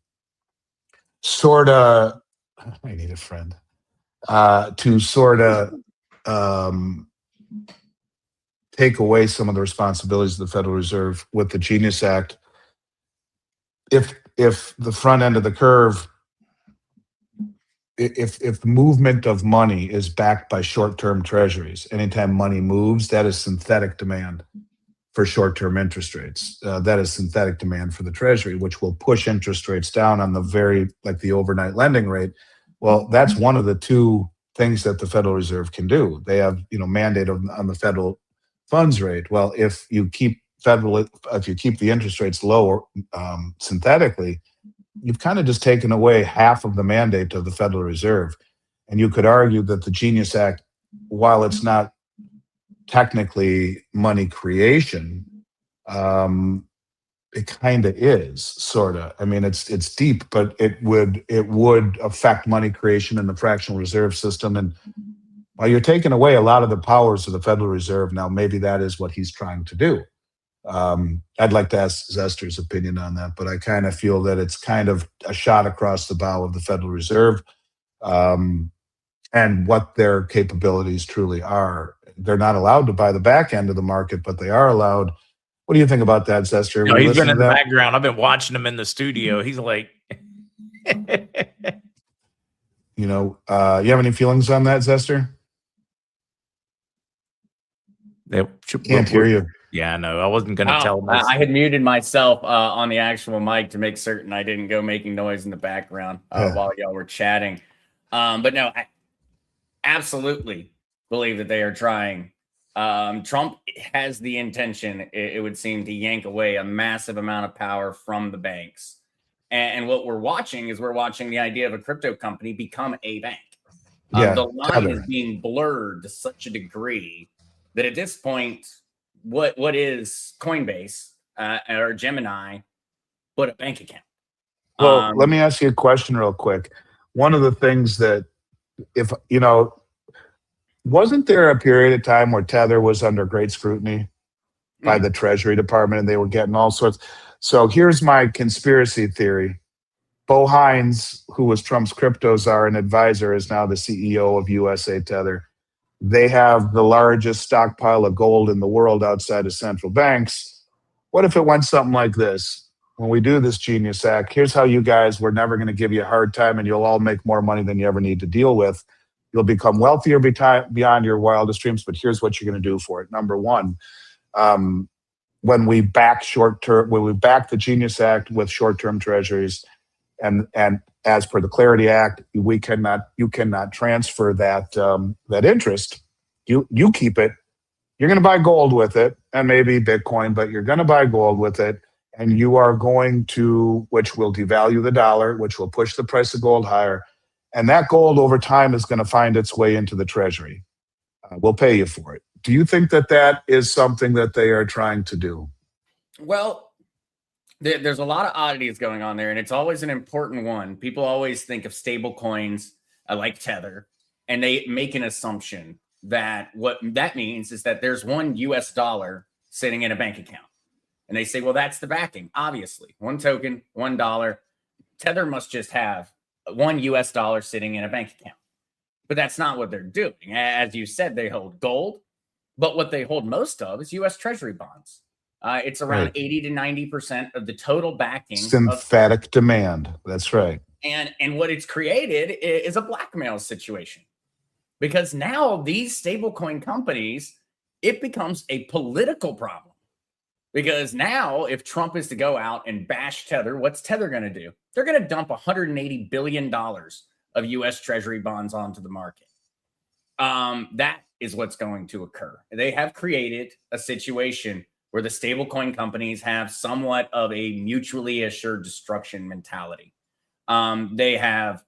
sort of, I need a friend, to sort of take away some of the responsibilities of the Federal Reserve with the Genius Act. If the front end of the curve, if the movement of money is backed by short-term treasuries, anytime money moves, that is synthetic demand for short-term interest rates. That is synthetic demand for the treasury, which will push interest rates down on the overnight lending rate. Well, that's one of the two things that the Federal Reserve can do. They have, mandate on the federal funds rate. Well, if you keep the interest rates lower synthetically, you've kind of just taken away half of the mandate of the Federal Reserve. And you could argue that the Genius Act, while it's not technically money creation, it kind of is, sort of. I mean, it's deep, but it would affect money creation in the fractional reserve system. And while you're taking away a lot of the powers of the Federal Reserve, now maybe that is what he's trying to do. I'd like to ask Zester's opinion on that, but I kind of feel that it's kind of a shot across the bow of the Federal Reserve and what their capabilities truly are. They're not allowed to buy the back end of the market, but they are allowed. What do you think about that, Zester? No, he's been in the background. I've been watching him in the studio. He's like, you have any feelings on that, Zester? Can't hear you. Yeah, I know. I wasn't going to tell him. I had muted myself on the actual mic to make certain I didn't go making noise in the background while y'all were chatting. But no, I absolutely believe that they are trying. Trump has the intention, it would seem, to yank away a massive amount of power from the banks. And what we're watching is the idea of a crypto company become a bank. The line is being blurred to such a degree that at this point, what is Coinbase or Gemini but a bank account? Well, let me ask you a question real quick. One of the things that, wasn't there a period of time where Tether was under great scrutiny by the Treasury Department and they were getting all sorts? So here's my conspiracy theory. Bo Hines, who was Trump's crypto czar and advisor, is now the CEO of USA Tether. They have the largest stockpile of gold in the world outside of central banks. What if it went something like this? When we do this Genius Act, here's how you guys, we're never going to give you a hard time and you'll all make more money than you ever need to deal with. You'll become wealthier beyond your wildest dreams, but here's what you're going to do for it. Number one, when we back the Genius Act with short-term treasuries, and as per the Clarity Act, you cannot transfer that interest. You keep it. You're going to buy gold with it, and maybe Bitcoin, but you're going to buy gold with it, and you are going to, which will devalue the dollar, which will push the price of gold higher, and that gold over time is going to find its way into the Treasury. We'll pay you for it. Do you think that that is something that they are trying to do? Well, there's a lot of oddities going on there, and it's always an important one. People always think of stable coins like Tether, and they make an assumption that what that means is that there's one US dollar sitting in a bank account. And they say, well, that's the backing. Obviously, one token, $1. Tether must just have one US dollar sitting in a bank account. But that's not what they're doing. As you said, they hold gold, but what they hold most of is US Treasury bonds. It's around 80 to 90% of the total backing. Synthetic demand. That's right. And what it's created is a blackmail situation. Because now these stablecoin companies, it becomes a political problem. Because now if Trump is to go out and bash Tether, what's Tether going to do? They're going to dump $180 billion of US Treasury bonds onto the market. That is what's going to occur. They have created a situation where the stablecoin companies have somewhat of a mutually assured destruction mentality. They have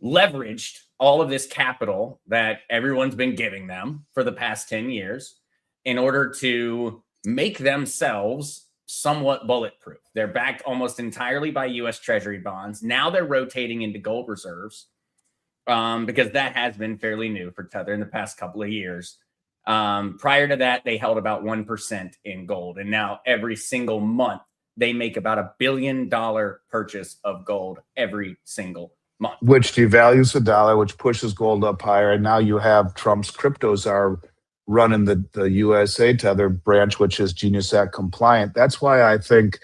leveraged all of this capital that everyone's been giving them for the past 10 years in order to make themselves somewhat bulletproof. They're backed almost entirely by US Treasury bonds. Now they're rotating into gold reserves because that has been fairly new for Tether in the past couple of years. Prior to that, they held about 1% in gold. And now every single month, they make about $1 billion purchase of gold every single month. Which devalues the dollar, which pushes gold up higher. And now you have Trump's cryptos are running the USA Tether branch, which is Genius Act compliant. That's why I think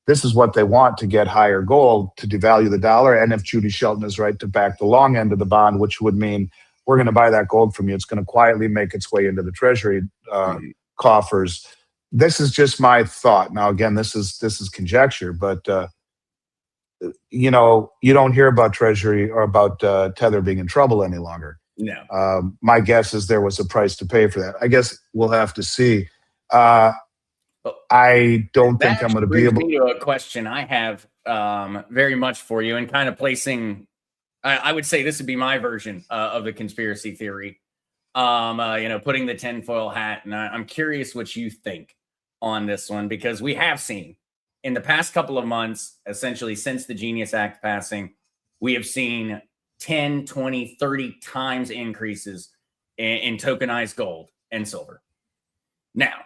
this is what they want to get higher gold, to devalue the dollar. And if Judy Shelton is right, to back the long end of the bond, which would mean we're going to buy that gold from you. It's going to quietly make its way into the Treasury coffers. This is just my thought. Now, again, this is conjecture, but you don't hear about Treasury or about Tether being in trouble any longer. No. My guess is there was a price to pay for that. I guess we'll have to see. I don't think I'm going to be able to a question I have very much for you, and kind of placing, I would say this would be my version of the conspiracy theory. Putting the tinfoil hat, and I'm curious what you think on this one, because we have seen in the past couple of months, essentially since the Genius Act passing, we have seen 10, 20, 30 times increases in tokenized gold and silver. Now,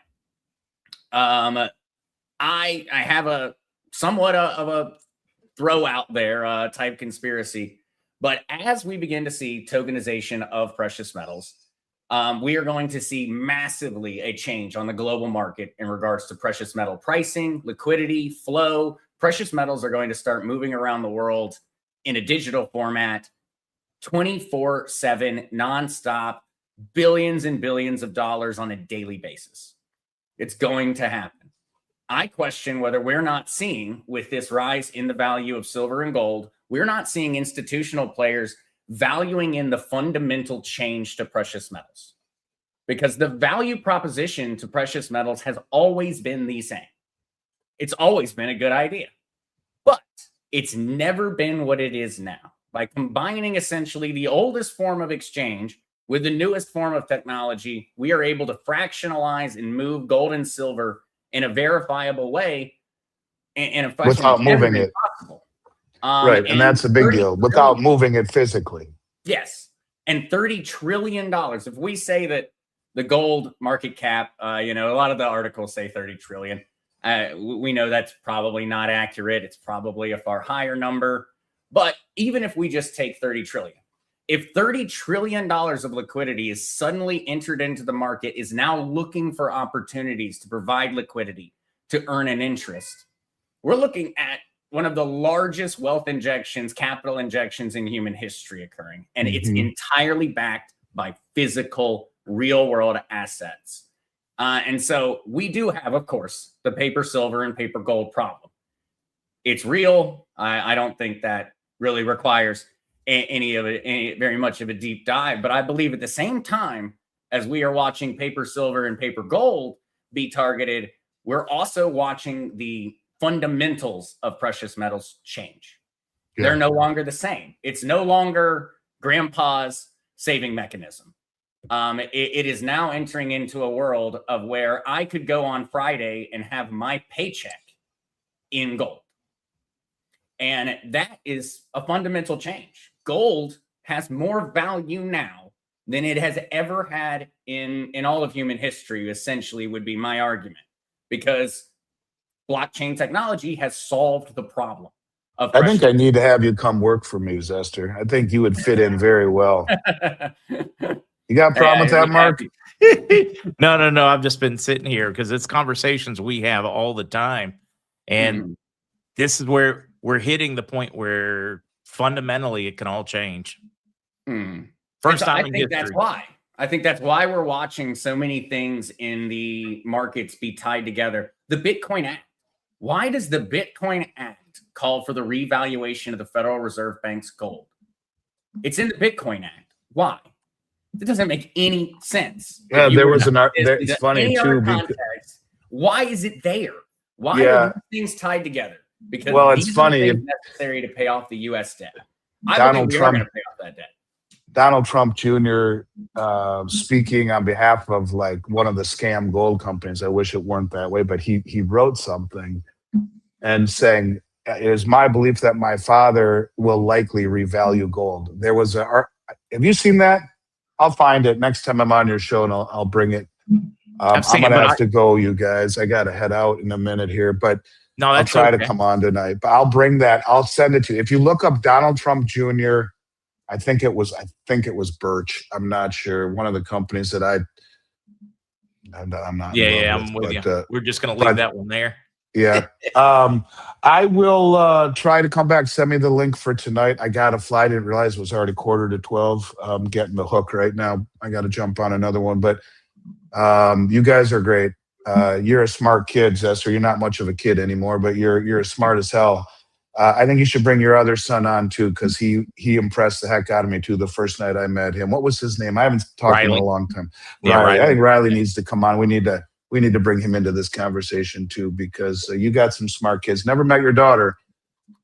I have a somewhat of a throw out there type conspiracy, but as we begin to see tokenization of precious metals, we are going to see massively a change on the global market in regards to precious metal pricing, liquidity, flow. Precious metals are going to start moving around the world in a digital format, 24/7, nonstop, billions and billions of dollars on a daily basis. It's going to happen. I question whether we're not seeing, with this rise in the value of silver and gold, we're not seeing institutional players valuing in the fundamental change to precious metals. Because the value proposition to precious metals has always been the same. It's always been a good idea. But it's never been what it is now. By combining essentially the oldest form of exchange with the newest form of technology, we are able to fractionalize and move gold and silver in a verifiable way in a fashion without moving it. Possible. Right, and that's a big deal, without moving it physically. Yes, and $30 trillion. If we say that the gold market cap, a lot of the articles say 30 trillion. We know that's probably not accurate. It's probably a far higher number. But even if we just take 30 trillion, if $30 trillion of liquidity is suddenly entered into the market, is now looking for opportunities to provide liquidity, to earn an interest, we're looking at one of the largest wealth injections, capital injections in human history occurring. And it's entirely backed by physical, real world assets. And so we do have, of course, the paper silver and paper gold problem. It's real. I don't think that really requires very much of a deep dive. But I believe at the same time, as we are watching paper silver and paper gold be targeted, we're also watching the fundamentals of precious metals change. Yeah. They're no longer the same. It's no longer grandpa's saving mechanism. It is now entering into a world of where I could go on Friday and have my paycheck in gold. And that is a fundamental change. Gold has more value now than it has ever had in all of human history, essentially, would be my argument, because blockchain technology has solved the problem of I think I need to have you come work for me, Zester. I think you would fit in very well. You got a problem with that, Mark? No. I've just been sitting here because it's conversations we have all the time. And this is where we're hitting the point where fundamentally it can all change. First time in history. That's why. I think that's why we're watching so many things in the markets be tied together. The Bitcoin Act. Why does the Bitcoin Act call for the revaluation of the Federal Reserve Bank's gold? It's in the Bitcoin Act. Why? It doesn't make any sense. Yeah, there was an art. It's funny too. Because, why is it there? Why are these things tied together? Because it's funny. Are necessary to pay off the U.S. debt. Donald Trump going to pay off that debt. Donald Trump Jr. Speaking on behalf of like one of the scam gold companies. I wish it weren't that way, but he wrote something and saying, "It is my belief that my father will likely revalue gold." There was have you seen that? I'll find it next time I'm on your show, and I'll bring it. I'm gonna have to go, you guys. I gotta head out in a minute here, but I'll try to come on tonight. But I'll bring that. I'll send it to you. If you look up Donald Trump Jr., I think it was Birch. I'm not sure. One of the companies that I'm not. I'm with you. We're just gonna leave that one there. Yeah. I will try to come back. Send me the link for tonight. I got a flight. I didn't realize it was already 11:45. I'm getting the hook right now. I got to jump on another one. But you guys are great. You're a smart kid, Zester. You're not much of a kid anymore, but you're smart as hell. I think you should bring your other son on too, because he impressed the heck out of me too the first night I met him. What was his name? I haven't talked to him in a long time. Yeah, Riley. I think Riley needs to come on. We need to bring him into this conversation too, because you got some smart kids. Never met your daughter,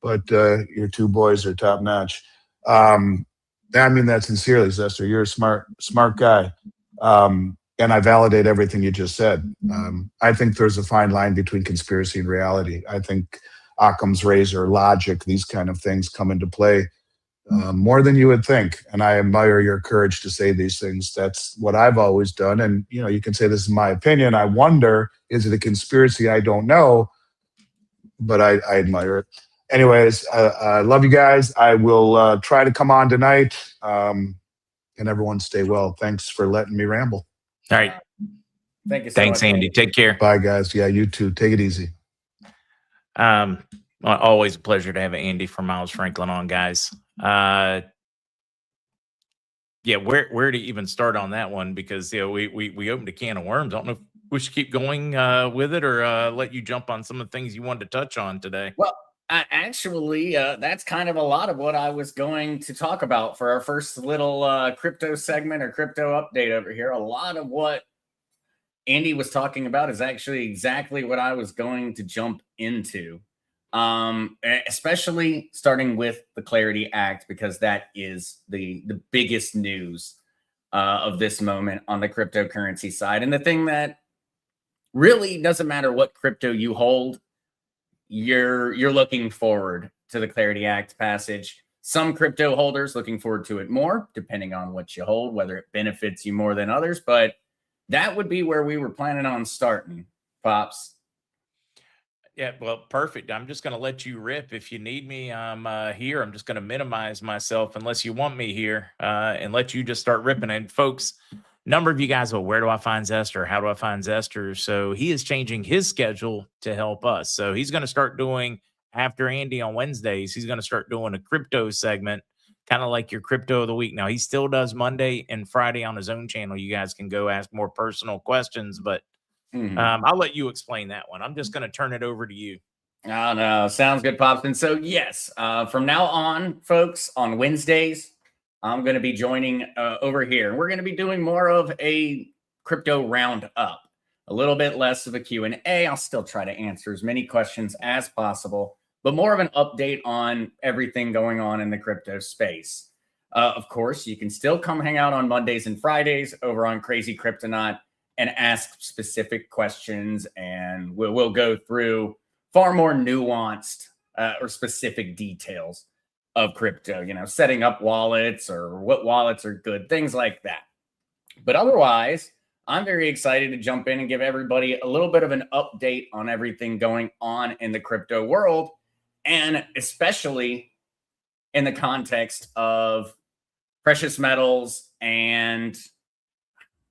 but your two boys are top notch. I mean that sincerely, Zester. You're a smart guy. And I validate everything you just said. I think there's a fine line between conspiracy and reality. I think Occam's razor, logic, these kind of things come into play more than you would think. And I admire your courage to say these things. That's what I've always done. And, you can say this is my opinion. I wonder, is it a conspiracy? I don't know, but I admire it. Anyways, I love you guys. I will try to come on tonight. And everyone stay well. Thanks for letting me ramble. All right. Thank you so Thanks, much, Andy. Take care. Bye, guys. Yeah, you too. Take it easy. Always a pleasure to have Andy from Miles Franklin on, guys. Where to even start on that one? Because we opened a can of worms. I don't know if we should keep going with it or let you jump on some of the things you wanted to touch on today. Well, actually, that's kind of a lot of what I was going to talk about for our first little crypto segment or crypto update over here. A lot of what Andy was talking about is actually exactly what I was going to jump into, especially starting with the Clarity Act, because that is the biggest news of this moment on the cryptocurrency side. And the thing that really doesn't matter what crypto you hold, you're looking forward to the Clarity Act passage. Some crypto holders looking forward to it more, depending on what you hold, whether it benefits you more than others. But that would be where we were planning on starting, Pops. Yeah, well, perfect. I'm just going to let you rip. If you need me, I'm here. I'm just going to minimize myself unless you want me here and let you just start ripping. And folks, number of you guys, well, where do I find Zester? How do I find Zester? So he is changing his schedule to help us. So he's going to start doing, after Andy on Wednesdays, he's going to start doing a crypto segment, kind of like your crypto of the week. Now, he still does Monday and Friday on his own channel. You guys can go ask more personal questions, but I'll let you explain that one. I'm just going to turn it over to you. Oh, no. Sounds good, Pops. And so, yes, from now on, folks, on Wednesdays, I'm going to be joining over here. We're going to be doing more of a crypto roundup, a little bit less of a Q&A. I'll still try to answer as many questions as possible, but more of an update on everything going on in the crypto space. Of course, you can still come hang out on Mondays and Fridays over on Crazy Kryptonaut and ask specific questions, and we'll go through far more nuanced or specific details of crypto, setting up wallets or what wallets are good, things like that. But otherwise, I'm very excited to jump in and give everybody a little bit of an update on everything going on in the crypto world, and especially in the context of precious metals and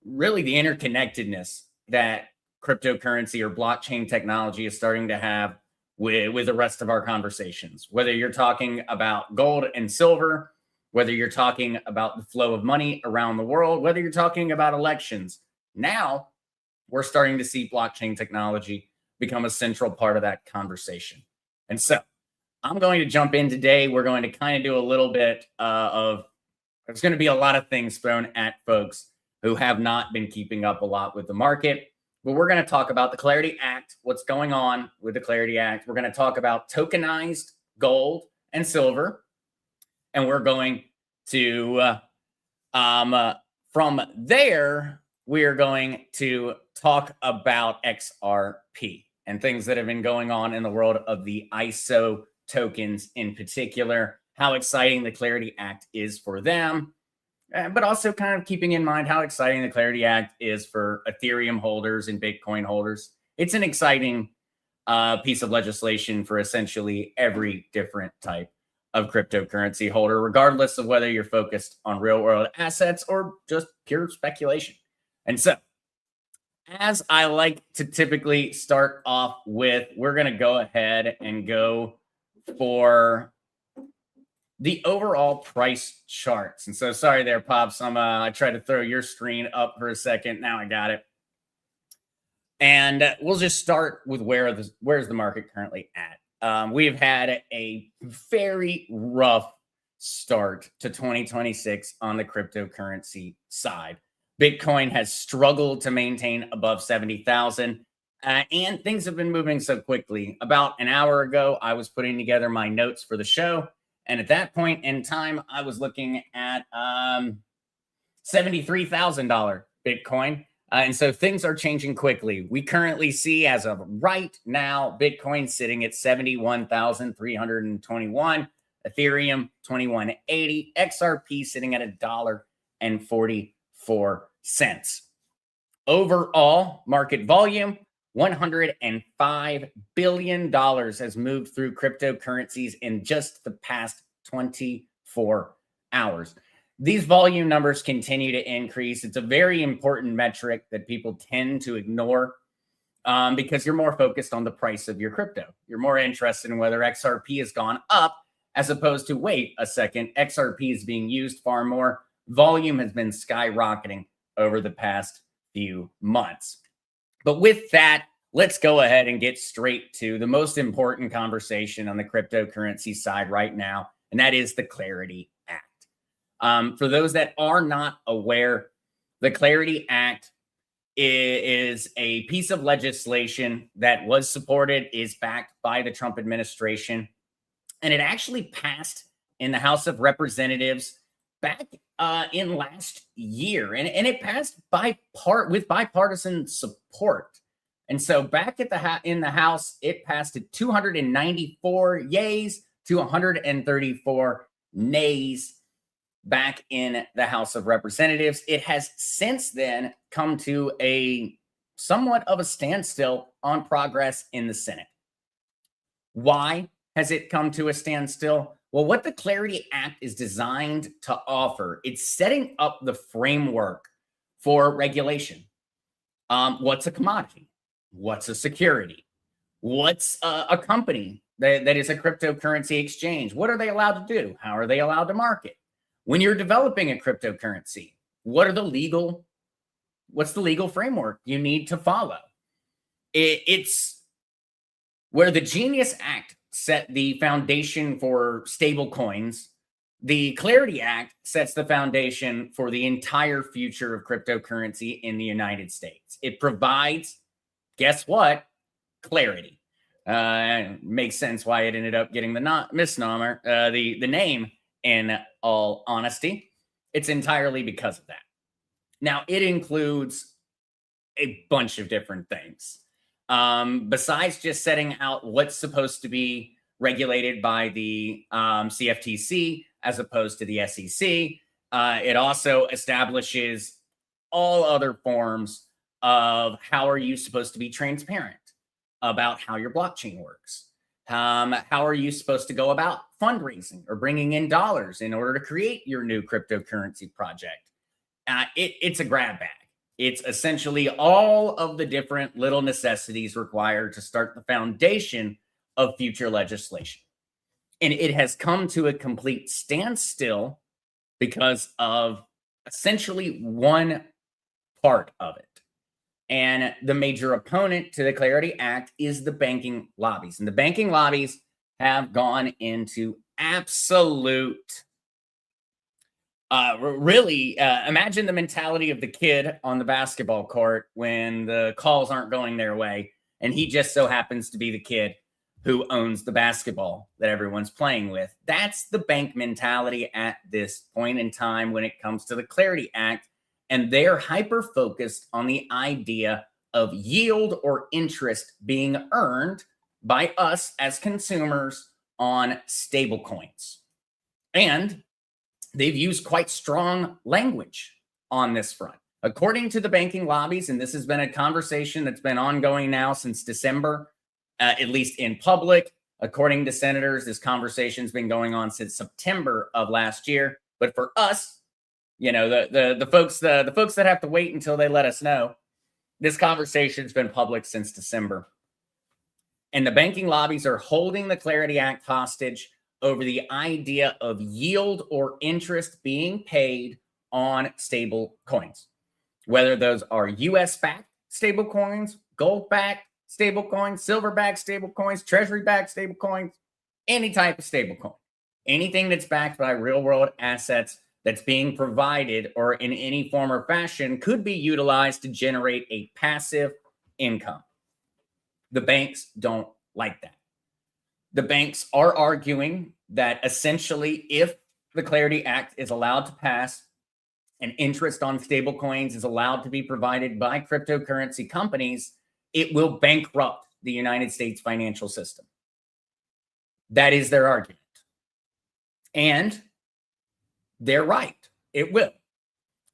really the interconnectedness that cryptocurrency or blockchain technology is starting to have with the rest of our conversations. Whether you're talking about gold and silver, whether you're talking about the flow of money around the world, whether you're talking about elections, now we're starting to see blockchain technology become a central part of that conversation. And so I'm going to jump in today. We're going to kind of do a little bit there's going to be a lot of things thrown at folks who have not been keeping up a lot with the market. But we're going to talk about the Clarity Act, what's going on with the Clarity Act. We're going to talk about tokenized gold and silver. And we're going to, from there, we're going to talk about XRP and things that have been going on in the world of the ISO tokens in particular, how exciting the Clarity Act is for them, but also kind of keeping in mind how exciting the Clarity Act is for Ethereum holders and Bitcoin holders. It's an exciting piece of legislation for essentially every different type of cryptocurrency holder, regardless of whether you're focused on real world assets or just pure speculation. And so, as I like to typically start off with, we're going to go ahead and go for the overall price charts. And so sorry there, Pops. I tried to throw your screen up for a second. Now I got it. And we'll just start with where's the market currently at. We've had a very rough start to 2026 on the cryptocurrency side. Bitcoin has struggled to maintain above 70,000. And things have been moving so quickly. About an hour ago, I was putting together my notes for the show. And at that point in time, I was looking at $73,000 Bitcoin. And so things are changing quickly. We currently see, as of right now, Bitcoin sitting at 71,321, Ethereum 2180, XRP sitting at $1.44. Overall market volume, $105 billion has moved through cryptocurrencies in just the past 24 hours. These volume numbers continue to increase. It's a very important metric that people tend to ignore because you're more focused on the price of your crypto. You're more interested in whether XRP has gone up as opposed to, wait a second, XRP is being used far more. Volume has been skyrocketing over the past few months. But with that, let's go ahead and get straight to the most important conversation on the cryptocurrency side right now, and that is the Clarity Act. For those that are not aware, the Clarity Act is a piece of legislation that was supported, is backed by the Trump administration, and it actually passed in the House of Representatives back in last year, and it passed with bipartisan support. And so back at in the House, it passed at 294 yays to 134 nays back in the House of Representatives. It has since then come to a somewhat of a standstill on progress in the Senate. Why has it come to a standstill? Well, what the Clarity Act is designed to offer, it's setting up the framework for regulation. What's a commodity? What's a security? What's a company that is a cryptocurrency exchange? What are they allowed to do? How are they allowed to market? When you're developing a cryptocurrency, what's the legal framework you need to follow? It's where the Genius Act set the foundation for stablecoins. The Clarity Act sets the foundation for the entire future of cryptocurrency in the United States. It provides, guess what? Clarity. Makes sense why it ended up getting the misnomer, the name in all honesty. It's entirely because of that. Now, it includes a bunch of different things. Besides just setting out what's supposed to be regulated by the CFTC as opposed to the SEC, it also establishes all other forms of how are you supposed to be transparent about how your blockchain works. How are you supposed to go about fundraising or bringing in dollars in order to create your new cryptocurrency project? It's a grab bag. It's essentially all of the different little necessities required to start the foundation of future legislation. And it has come to a complete standstill because of essentially one part of it. And the major opponent to the Clarity Act is the banking lobbies. And the banking lobbies have gone into absolute imagine the mentality of the kid on the basketball court when the calls aren't going their way, and he just so happens to be the kid who owns the basketball that everyone's playing with. That's the bank mentality at this point in time when it comes to the Clarity Act, and they're hyper-focused on the idea of yield or interest being earned by us as consumers on stablecoins. And they've used quite strong language on this front. According to the banking lobbies, and this has been a conversation that's been ongoing now since December, at least in public. According to senators, this conversation's been going on since September of last year. But for us, you know, the folks that have to wait until they let us know, this conversation's been public since December. And the banking lobbies are holding the Clarity Act hostage over the idea of yield or interest being paid on stable coins, whether those are US-backed stable coins, gold-backed stable coins, silver-backed stable coins, treasury-backed stable coins, any type of stable coin, anything that's backed by real-world assets that's being provided or in any form or fashion could be utilized to generate a passive income. The banks don't like that. The banks are arguing that essentially if the Clarity Act is allowed to pass and interest on stablecoins is allowed to be provided by cryptocurrency companies, it will bankrupt the United States financial system. That is their argument. And they're right. It will.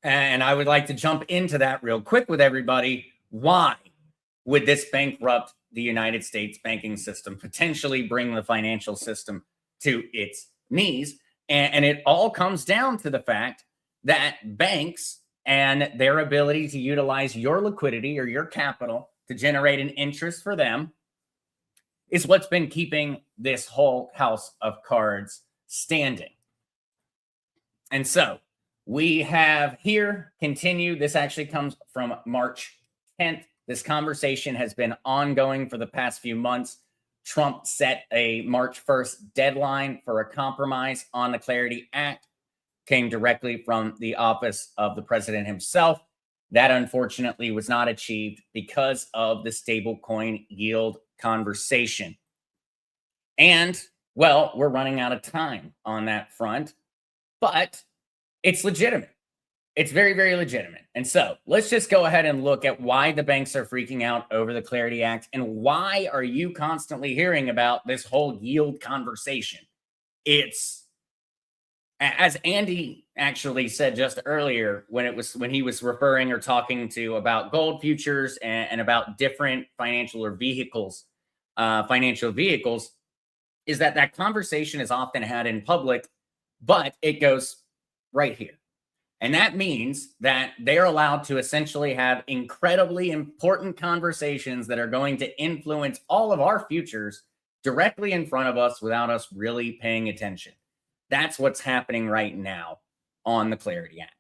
And I would like to jump into that real quick with everybody. Why would this bankrupt the United States banking system, potentially bring the financial system to its knees? And it all comes down to the fact that banks and their ability to utilize your liquidity or your capital to generate an interest for them is what's been keeping this whole house of cards standing. And so we have here continued. This actually comes from March 10th. This conversation has been ongoing for the past few months. Trump set a March 1st deadline for a compromise on the Clarity Act. Came directly from the office of the president himself. That unfortunately was not achieved because of the stablecoin yield conversation. And, well, we're running out of time on that front, but it's legitimate. It's very, very legitimate. And so let's just go ahead and look at why the banks are freaking out over the Clarity Act and why are you constantly hearing about this whole yield conversation. It's, as Andy actually said just earlier, when he was referring or talking to about gold futures and about different financial vehicles, is that conversation is often had in public, but it goes right here. And that means that they're allowed to essentially have incredibly important conversations that are going to influence all of our futures directly in front of us without us really paying attention. That's what's happening right now on the Clarity Act.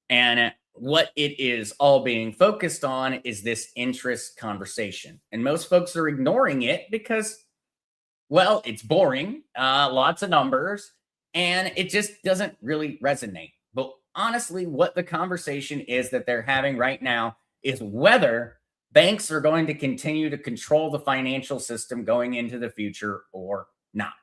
And what it is all being focused on is this interest conversation. And most folks are ignoring it because, well, it's boring, lots of numbers, and it just doesn't really resonate. But honestly, what the conversation is that they're having right now is whether banks are going to continue to control the financial system going into the future or not.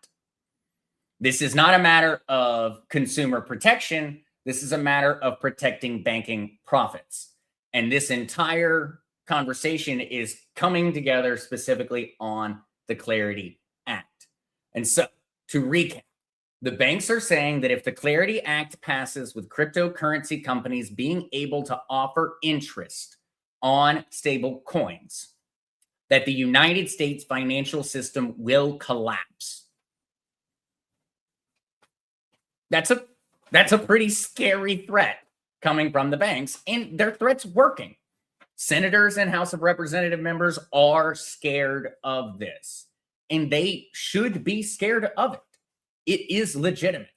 This is not a matter of consumer protection. This is a matter of protecting banking profits. And this entire conversation is coming together specifically on the Clarity Act. And so, to recap, the banks are saying that if the Clarity Act passes with cryptocurrency companies being able to offer interest on stable coins, that the United States financial system will collapse. That's a pretty scary threat coming from the banks, and their threat's working. Senators and House of Representative members are scared of this, and they should be scared of it. It is legitimate.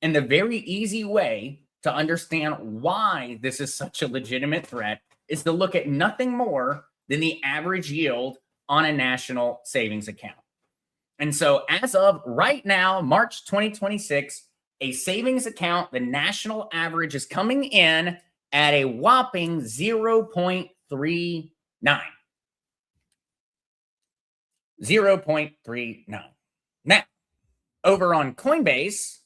And the very easy way to understand why this is such a legitimate threat is to look at nothing more than the average yield on a national savings account. And so as of right now, March 2026, a savings account, the national average is coming in at a whopping 0.39. 0.39. Now, over on Coinbase,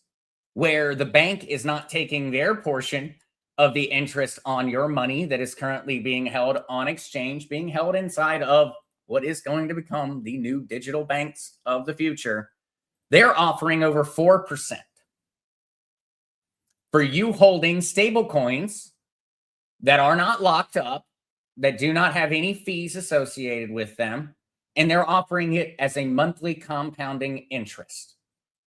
where the bank is not taking their portion of the interest on your money that is currently being held on exchange, being held inside of what is going to become the new digital banks of the future, they're offering over 4%. For you holding stable coins that are not locked up, that do not have any fees associated with them, and they're offering it as a monthly compounding interest.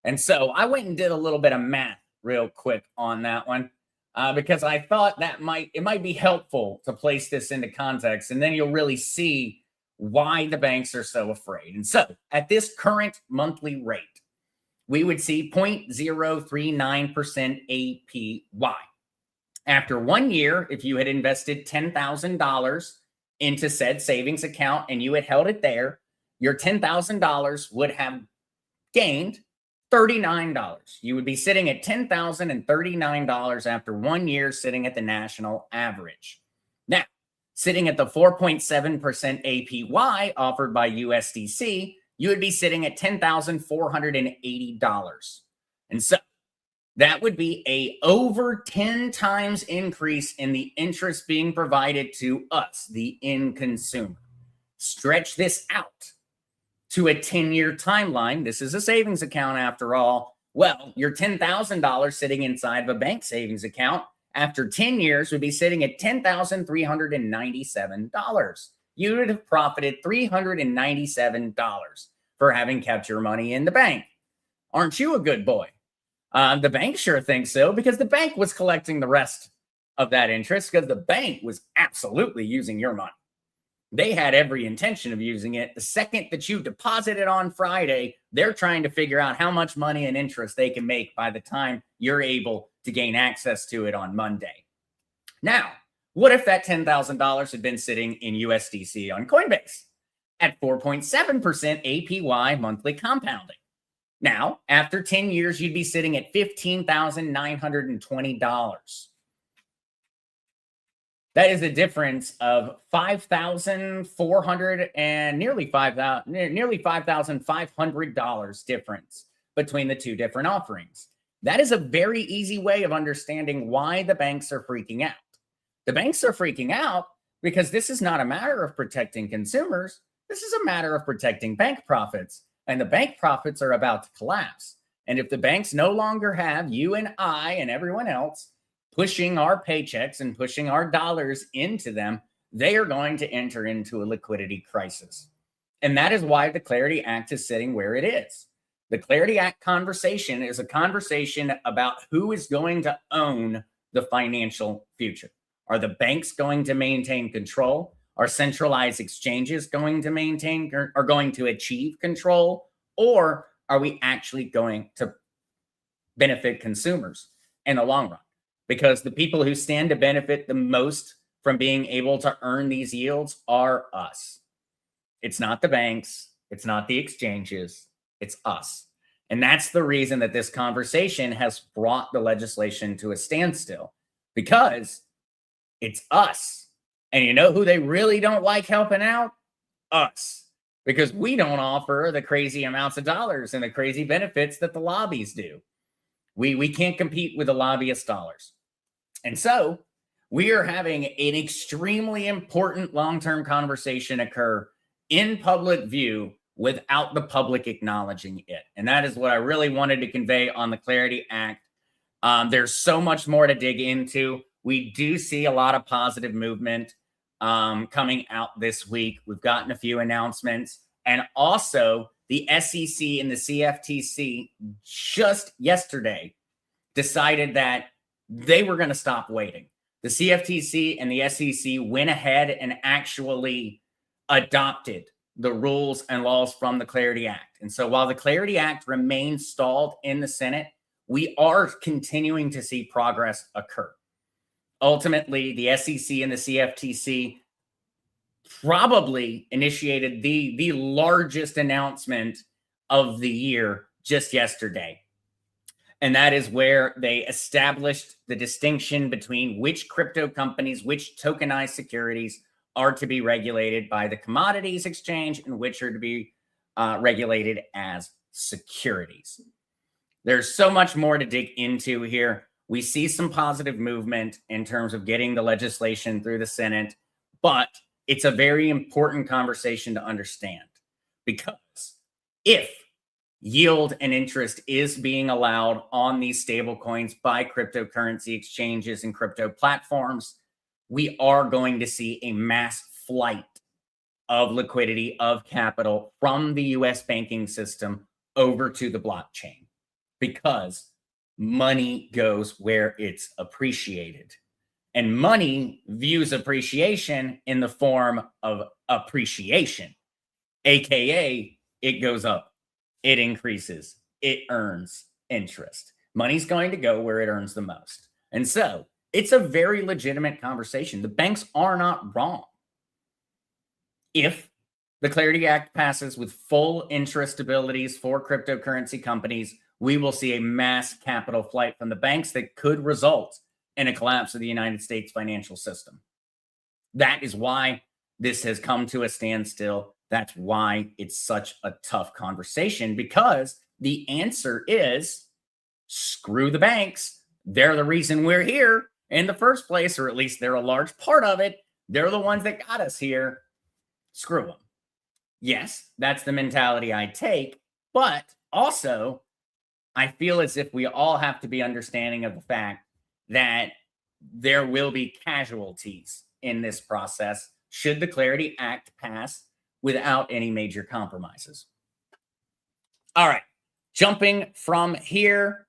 And so I went and did a little bit of math real quick on that one because I thought that it might be helpful to place this into context, and then you'll really see why the banks are so afraid. And so at this current monthly rate, we would see 0.039% APY. After 1 year, if you had invested $10,000 into said savings account and you had held it there, your $10,000 would have gained $39. You would be sitting at $10,039 after 1 year, sitting at the national average. Now, sitting at the 4.7% APY offered by USDC, you would be sitting at $10,480. And so that would be a over 10 times increase in the interest being provided to us, the end consumer. Stretch this out to a 10-year timeline. This is a savings account after all. Well, your $10,000 sitting inside of a bank savings account after 10 years would be sitting at $10,397. You would have profited $397 for having kept your money in the bank. Aren't you a good boy? The bank sure thinks so, because the bank was collecting the rest of that interest, because the bank was absolutely using your money. They had every intention of using it. The second that you deposit it on Friday, they're trying to figure out how much money and interest they can make by the time you're able to gain access to it on Monday. Now, what if that $10,000 had been sitting in USDC on Coinbase at 4.7% APY monthly compounding? Now, after 10 years, you'd be sitting at $15,920. That is a difference of $5,400 and nearly $5,500 difference between the two different offerings. That is a very easy way of understanding why the banks are freaking out. The banks are freaking out because this is not a matter of protecting consumers. This is a matter of protecting bank profits. And the bank profits are about to collapse. And if the banks no longer have you and I and everyone else pushing our paychecks and pushing our dollars into them, they are going to enter into a liquidity crisis. And that is why the Clarity Act is sitting where it is. The Clarity Act conversation is a conversation about who is going to own the financial future. Are the banks going to maintain control? Are centralized exchanges going to maintain or are going to achieve control? Or are we actually going to benefit consumers in the long run? Because the people who stand to benefit the most from being able to earn these yields are us. It's not the banks. It's not the exchanges. It's us. And that's the reason that this conversation has brought the legislation to a standstill, because it's us. And you know who they really don't like helping out? Us. because we don't offer the crazy amounts of dollars and the crazy benefits that the lobbies do. We can't compete with the lobbyist dollars. And so we are having an extremely important long-term conversation occur in public view without the public acknowledging it. And that is what I really wanted to convey on the Clarity Act. There's so much more to dig into. We do see a lot of positive movement coming out this week. We've gotten a few announcements. And also, the SEC and the CFTC just yesterday decided that they were going to stop waiting. The CFTC and the SEC went ahead and actually adopted the rules and laws from the Clarity Act. And so while the Clarity Act remains stalled in the Senate, we are continuing to see progress occur. Ultimately, the SEC and the CFTC probably initiated the largest announcement of the year just yesterday. And that is where they established the distinction between which crypto companies, which tokenized securities are to be regulated by the Commodities Exchange and which are to be regulated as securities. There's so much more to dig into here. We see some positive movement in terms of getting the legislation through the Senate, but it's a very important conversation to understand, because if yield and interest is being allowed on these stable coins by cryptocurrency exchanges and crypto platforms, we are going to see a mass flight of liquidity, of capital from the US banking system over to the blockchain, because money goes where it's appreciated. And money views appreciation in the form of appreciation, AKA it goes up, it increases, it earns interest. Money's going to go where it earns the most. And so it's a very legitimate conversation. The banks are not wrong. If the Clarity Act passes with full interest abilities for cryptocurrency companies, we will see a mass capital flight from the banks that could result in a collapse of the United States financial system. That is why this has come to a standstill. That's why it's such a tough conversation, because the answer is screw the banks. They're the reason we're here in the first place, or at least they're a large part of it. They're the ones that got us here. Screw them. Yes, that's the mentality I take, but also I feel as if we all have to be understanding of the fact that there will be casualties in this process should the Clarity Act pass without any major compromises. All right, jumping from here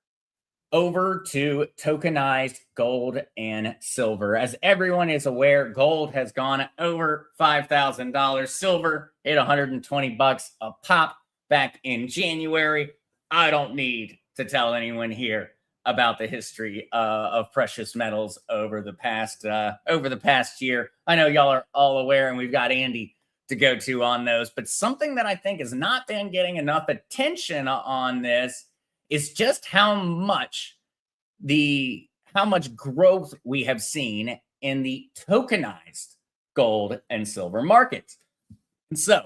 over to tokenized gold and silver. As everyone is aware, gold has gone over $5,000. Silver hit 120 bucks a pop back in January. I don't need to tell anyone here about the history of precious metals over the past year. I know y'all are all aware, and we've got Andy to go to on those. But something that I think has not been getting enough attention on this is just how much growth we have seen in the tokenized gold and silver markets. And so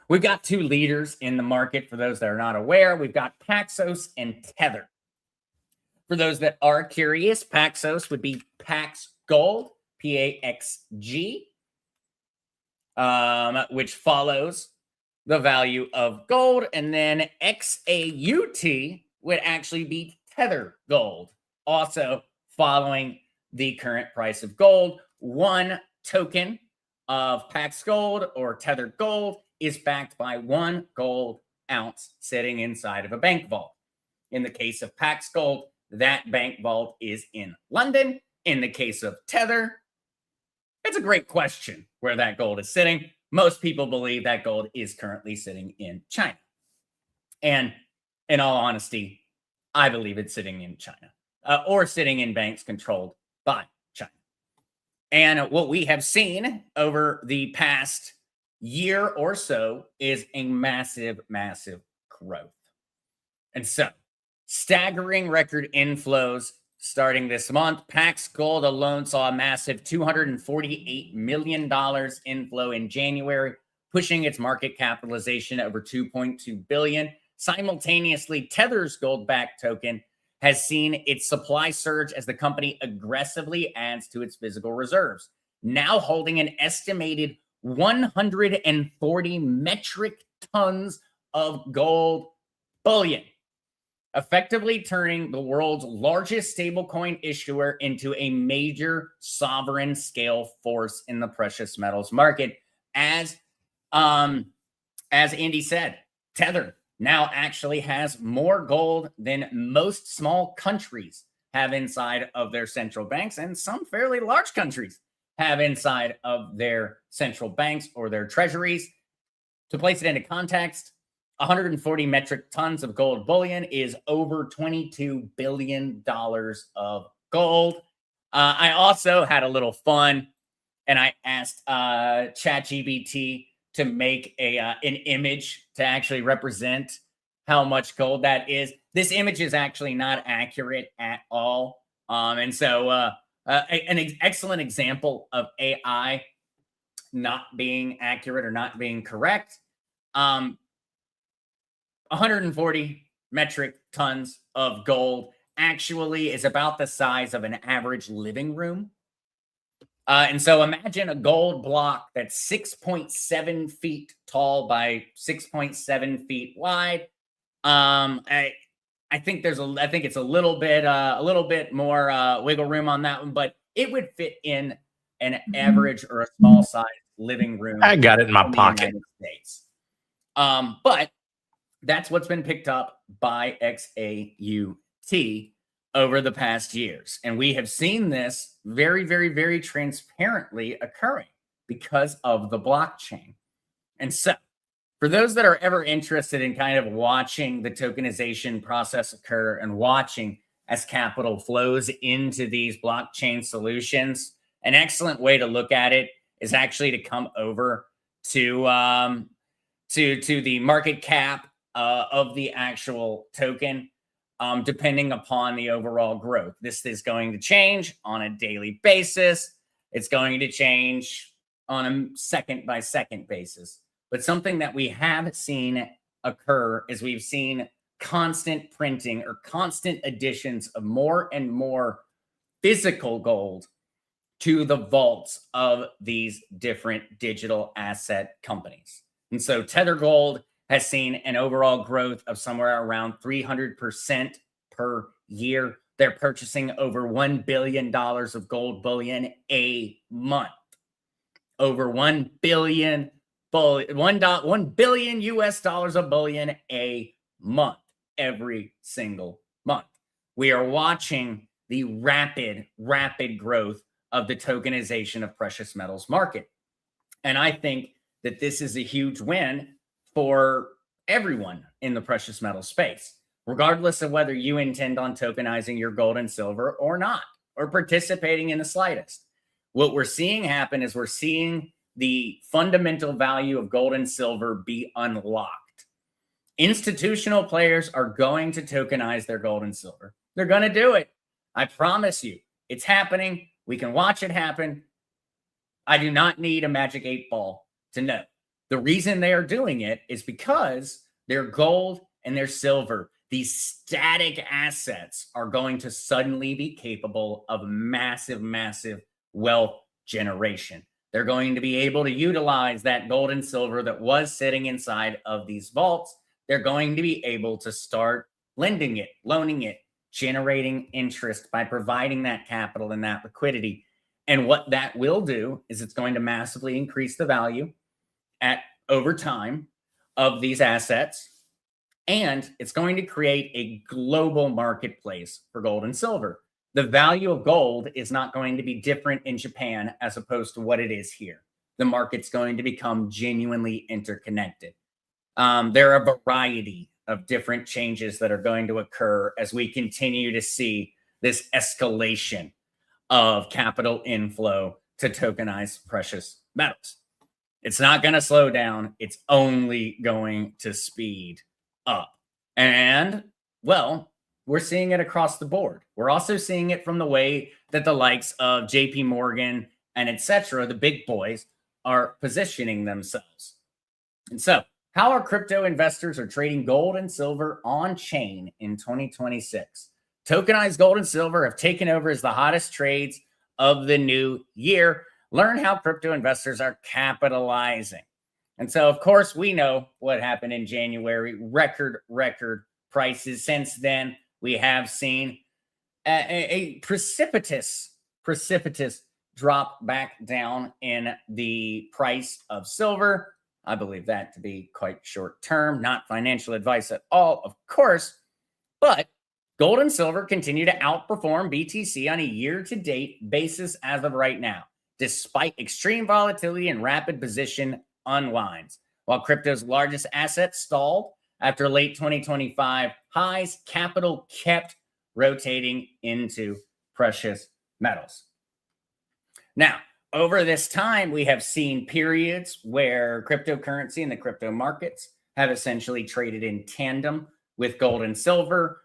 we've got two leaders in the market. For those that are not aware, we've got Paxos and Tether. For those that are curious, Paxos would be Pax Gold, PAXG, which follows the value of gold. And then XAUT would actually be Tether Gold, also following the current price of gold. One token of Pax Gold or Tether Gold is backed by 1 gold ounce sitting inside of a bank vault. In the case of Pax Gold, that bank vault is in London. In the case of Tether, it's a great question where that gold is sitting. Most people believe that gold is currently sitting in China. And in all honesty, I believe it's sitting in China or sitting in banks controlled by China. And what we have seen over the past year or so is a massive, massive growth. And so, staggering record inflows starting this month. Pax Gold alone saw a massive $248 million inflow in January, pushing its market capitalization over 2.2 billion. Simultaneously, Tether's gold-backed token has seen its supply surge as the company aggressively adds to its physical reserves, now holding an estimated 140 metric tons of gold bullion, effectively turning the world's largest stablecoin issuer into a major sovereign scale force in the precious metals market. As Andy said, Tether now actually has more gold than most small countries have inside of their central banks, and some fairly large countries have inside of their central banks or their treasuries. To place it into context, 140 metric tons of gold bullion is over $22 billion of gold. I also had a little fun, and I asked ChatGPT to make an image to actually represent how much gold that is. This image is actually not accurate at all. And so an excellent example of AI not being accurate or not being correct. 140 metric tons of gold actually is about the size of an average living room. And so imagine a gold block that's 6.7 feet tall by 6.7 feet wide. I think it's a little bit more wiggle room on that one, but it would fit in an average or a small size living room. I got it in my the pocket. United States. But that's what's been picked up by XAUT over the past years. And we have seen this very, very, very transparently occurring because of the blockchain. And so for those that are ever interested in kind of watching the tokenization process occur and watching as capital flows into these blockchain solutions, an excellent way to look at it is actually to come over to the market cap of the actual token, depending upon the overall growth. This is going to change on a daily basis. It's going to change on a second by second basis. But something that we have seen occur is we've seen constant printing or constant additions of more and more physical gold to the vaults of these different digital asset companies. And so Tether Gold has seen an overall growth of somewhere around 300% per year. They're purchasing over $1 billion of gold bullion a month. Over $1 billion US dollars of bullion a month, every single month. We are watching the rapid growth of the tokenization of precious metals market. And I think that this is a huge win for everyone in the precious metal space, regardless of whether you intend on tokenizing your gold and silver or not, or participating in the slightest. What we're seeing happen is we're seeing the fundamental value of gold and silver be unlocked. Institutional players are going to tokenize their gold and silver. They're going to do it. I promise you, it's happening. We can watch it happen. I do not need a magic 8-ball to know. The reason they are doing it is because their gold and their silver, these static assets, are going to suddenly be capable of massive wealth generation. They're going to be able to utilize that gold and silver that was sitting inside of these vaults. They're going to be able to start lending it, loaning it, generating interest by providing that capital and that liquidity. And what that will do is it's going to massively increase the value over time of these assets. And it's going to create a global marketplace for gold and silver. The value of gold is not going to be different in Japan as opposed to what it is here. The market's going to become genuinely interconnected. There are a variety of different changes that are going to occur as we continue to see this escalation of capital inflow to tokenized precious metals. It's not going to slow down. It's only going to speed up. And, well, we're seeing it across the board. We're also seeing it from the way that the likes of JP Morgan and etc., the big boys, are positioning themselves. And so, how are crypto investors are trading gold and silver on chain in 2026? Tokenized gold and silver have taken over as the hottest trades of the new year. Learn how crypto investors are capitalizing. And so, of course, we know what happened in January, record prices. Since then, we have seen a precipitous drop back down in the price of silver. I believe that to be quite short term, not financial advice at all, of course, but gold and silver continue to outperform BTC on a year-to-date basis as of right now, despite extreme volatility and rapid position unwinds. While crypto's largest asset stalled after late 2025 highs, capital kept rotating into precious metals. Now, over this time, we have seen periods where cryptocurrency and the crypto markets have essentially traded in tandem with gold and silver.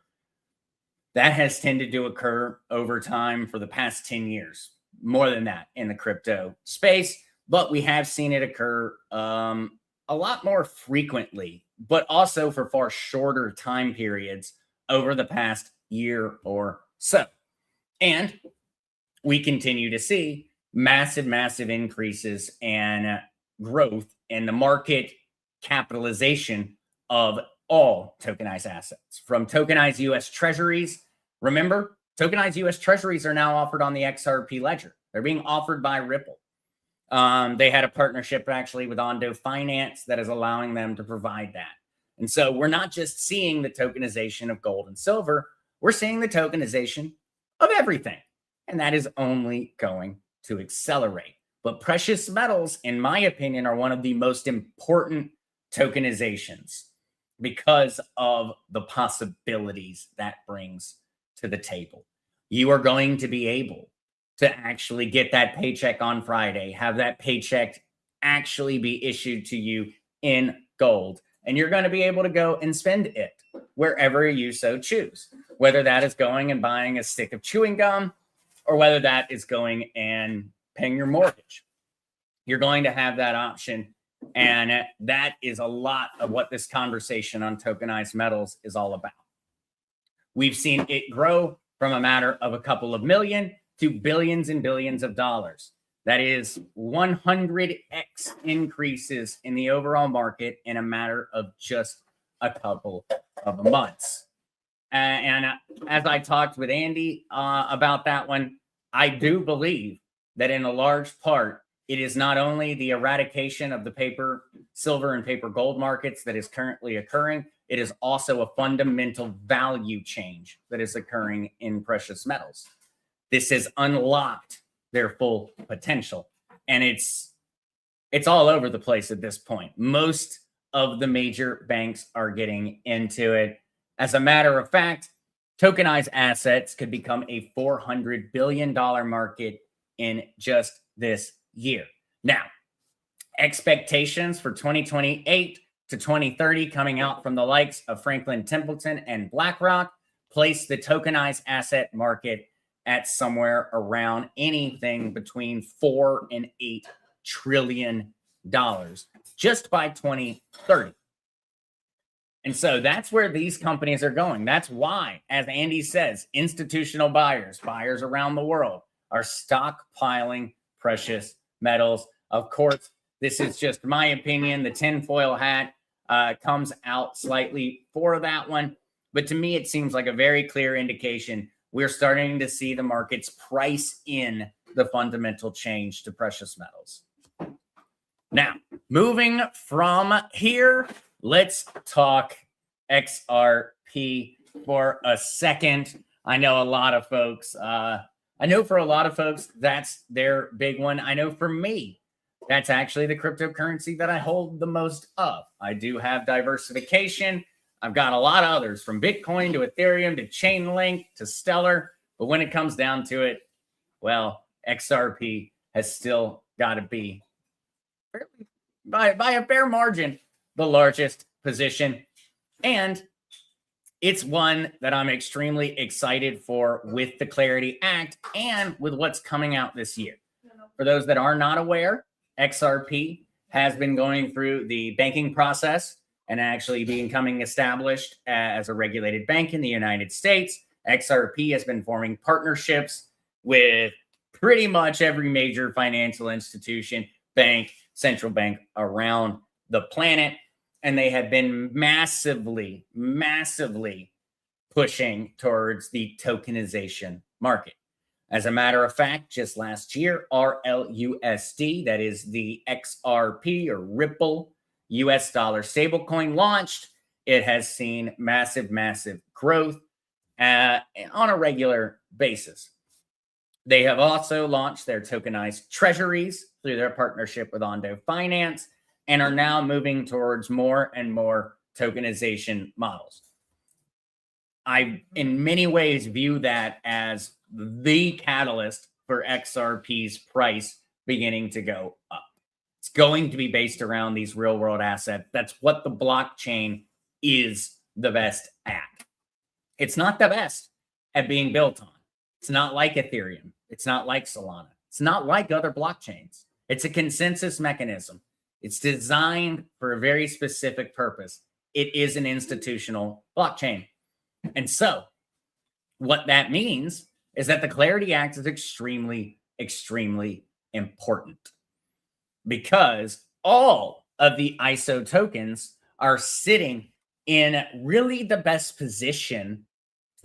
That has tended to occur over time for the past 10 years, more than that in the crypto space, but we have seen it occur a lot more frequently, but also for far shorter time periods over the past year or so. And we continue to see massive increases and growth in the market capitalization of all tokenized assets. From tokenized US treasuries, remember, tokenized US treasuries are now offered on the XRP ledger. They're being offered by Ripple. They had a partnership actually with Ondo Finance that is allowing them to provide that. And so we're not just seeing the tokenization of gold and silver, we're seeing the tokenization of everything. And that is only going to accelerate. But precious metals, in my opinion, are one of the most important tokenizations because of the possibilities that brings to the table. You are going to be able to actually get that paycheck on Friday, have that paycheck actually be issued to you in gold, and you're going to be able to go and spend it wherever you so choose, whether that is going and buying a stick of chewing gum or whether that is going and paying your mortgage. You're going to have that option, and that is a lot of what this conversation on tokenized metals is all about. We've seen it grow from a matter of a couple of million to billions and billions of dollars. That is 100x increases in the overall market in a matter of just a couple of months. And as I talked with Andy about that one, I do believe that in a large part, it is not only the eradication of the paper silver and paper gold markets that is currently occurring, it is also a fundamental value change that is occurring in precious metals. This has unlocked their full potential, and it's all over the place at this point. Most of the major banks are getting into it. As a matter of fact, tokenized assets could become a $400 billion market in just this year. Now, expectations for 2028 to 2030 coming out from the likes of Franklin Templeton and BlackRock place the tokenized asset market at somewhere around anything between $4 and $8 trillion just by 2030. And so that's where these companies are going. That's why, as Andy says, institutional buyers around the world are stockpiling precious metals. Of course, this is just my opinion. The tinfoil hat comes out slightly for that one. But to me, it seems like a very clear indication we're starting to see the markets price in the fundamental change to precious metals. Now, moving from here, let's talk XRP for a second. I know a lot of folks, for a lot of folks, that's their big one. I know for me, that's actually the cryptocurrency that I hold the most of. I do have diversification. I've got a lot of others, from Bitcoin to Ethereum to Chainlink to Stellar. But when it comes down to it, well, XRP has still got to be, by a fair margin, the largest position. And it's one that I'm extremely excited for with the Clarity Act and with what's coming out this year. For those that are not aware, XRP has been going through the banking process and actually becoming established as a regulated bank in the United States. XRP has been forming partnerships with pretty much every major financial institution, bank, central bank around the planet. And they have been massively, massively pushing towards the tokenization market. As a matter of fact, just last year, RLUSD, that is the XRP or Ripple US dollar stablecoin, launched. It has seen massive, massive growth on a regular basis. They have also launched their tokenized treasuries through their partnership with Ondo Finance and are now moving towards more and more tokenization models. I, in many ways, view that as the catalyst for XRP's price beginning to go up. It's going to be based around these real world assets. That's what the blockchain is the best at. It's not the best at being built on. It's not like Ethereum. It's not like Solana. It's not like other blockchains. It's a consensus mechanism. It's designed for a very specific purpose. It is an institutional blockchain. And so what that means is that the Clarity Act is extremely, extremely important because all of the ISO tokens are sitting in really the best position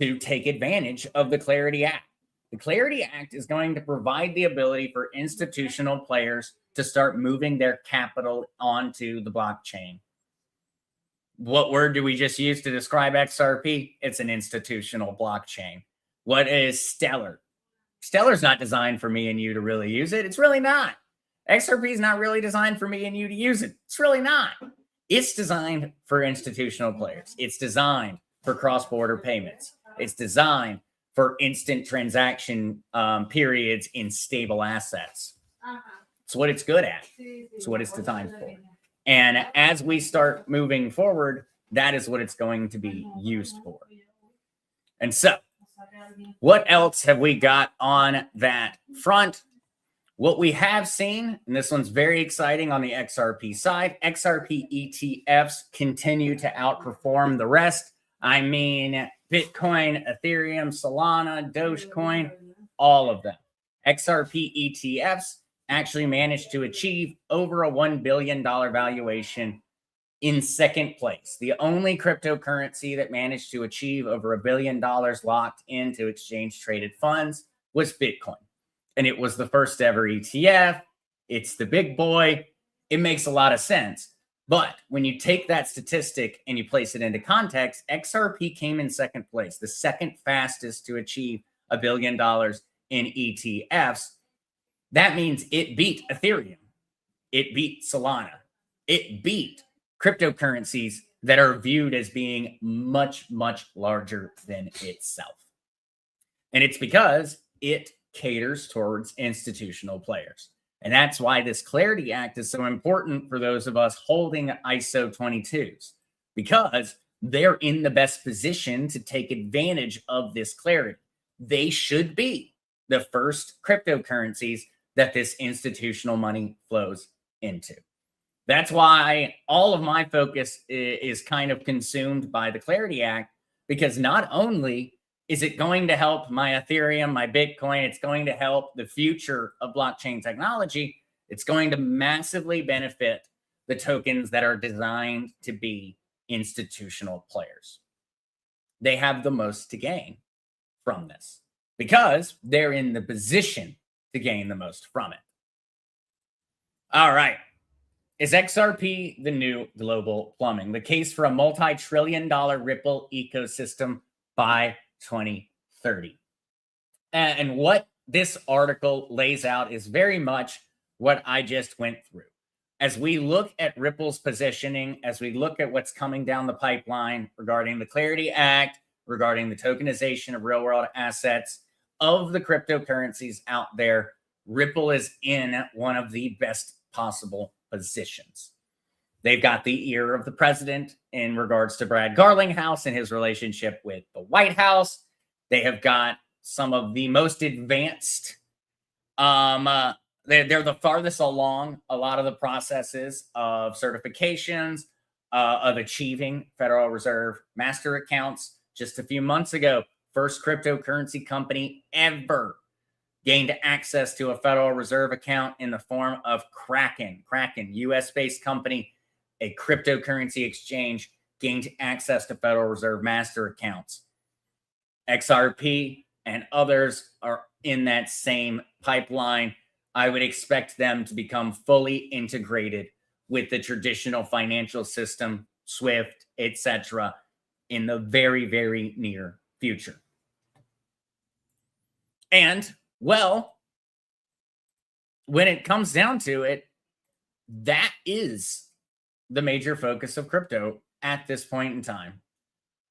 to take advantage of the Clarity Act. The Clarity Act is going to provide the ability for institutional players to start moving their capital onto the blockchain. What word do we just use to describe XRP? It's an institutional blockchain. What is Stellar? Stellar's not designed for me and you to really use it. It's really not. XRP is not really designed for me and you to use it. It's really not. It's designed for institutional players. It's designed for cross-border payments. It's designed for instant transaction periods in stable assets. It's what it's good at. It's what it's designed for. And as we start moving forward, that is what it's going to be used for. And so, what else have we got on that front? What we have seen, and this one's very exciting on the XRP side, XRP ETFs continue to outperform the rest. I mean, Bitcoin, Ethereum, Solana, Dogecoin, all of them. XRP ETFs actually managed to achieve over a $1 billion valuation in second place. The only cryptocurrency that managed to achieve over $1 billion locked into exchange traded funds was Bitcoin. And it was the first ever ETF. It's the big boy. It makes a lot of sense. But when you take that statistic and you place it into context, XRP came in second place, the second fastest to achieve $1 billion in ETFs. That means it beat Ethereum. It beat Solana. It beat cryptocurrencies that are viewed as being much, much larger than itself. And it's because it caters towards institutional players. And that's why this Clarity Act is so important for those of us holding ISO 22s, because they're in the best position to take advantage of this clarity. They should be the first cryptocurrencies that this institutional money flows into. That's why all of my focus is kind of consumed by the Clarity Act, because not only is it going to help my Ethereum, my Bitcoin, it's going to help the future of blockchain technology, it's going to massively benefit the tokens that are designed to be institutional players. They have the most to gain from this because they're in the position to gain the most from it. All right. Is XRP the new global plumbing? The case for a multi-trillion-dollar Ripple ecosystem by 2030. And what this article lays out is very much what I just went through. As we look at Ripple's positioning, as we look at what's coming down the pipeline regarding the Clarity Act, regarding the tokenization of real-world assets, of the cryptocurrencies out there, Ripple is in one of the best possible positions. They've got the ear of the president in regards to Brad Garlinghouse and his relationship with the White House. They have got some of the most advanced they're the farthest along a lot of the processes of certifications, of achieving Federal Reserve master accounts. Just a few months ago, first cryptocurrency company ever gained access to a Federal Reserve account in the form of Kraken. Kraken, US-based company, a cryptocurrency exchange, gained access to Federal Reserve master accounts. XRP and others are in that same pipeline. I would expect them to become fully integrated with the traditional financial system, SWIFT, etc., in the very, very near future. And, well, when it comes down to it, that is the major focus of crypto at this point in time.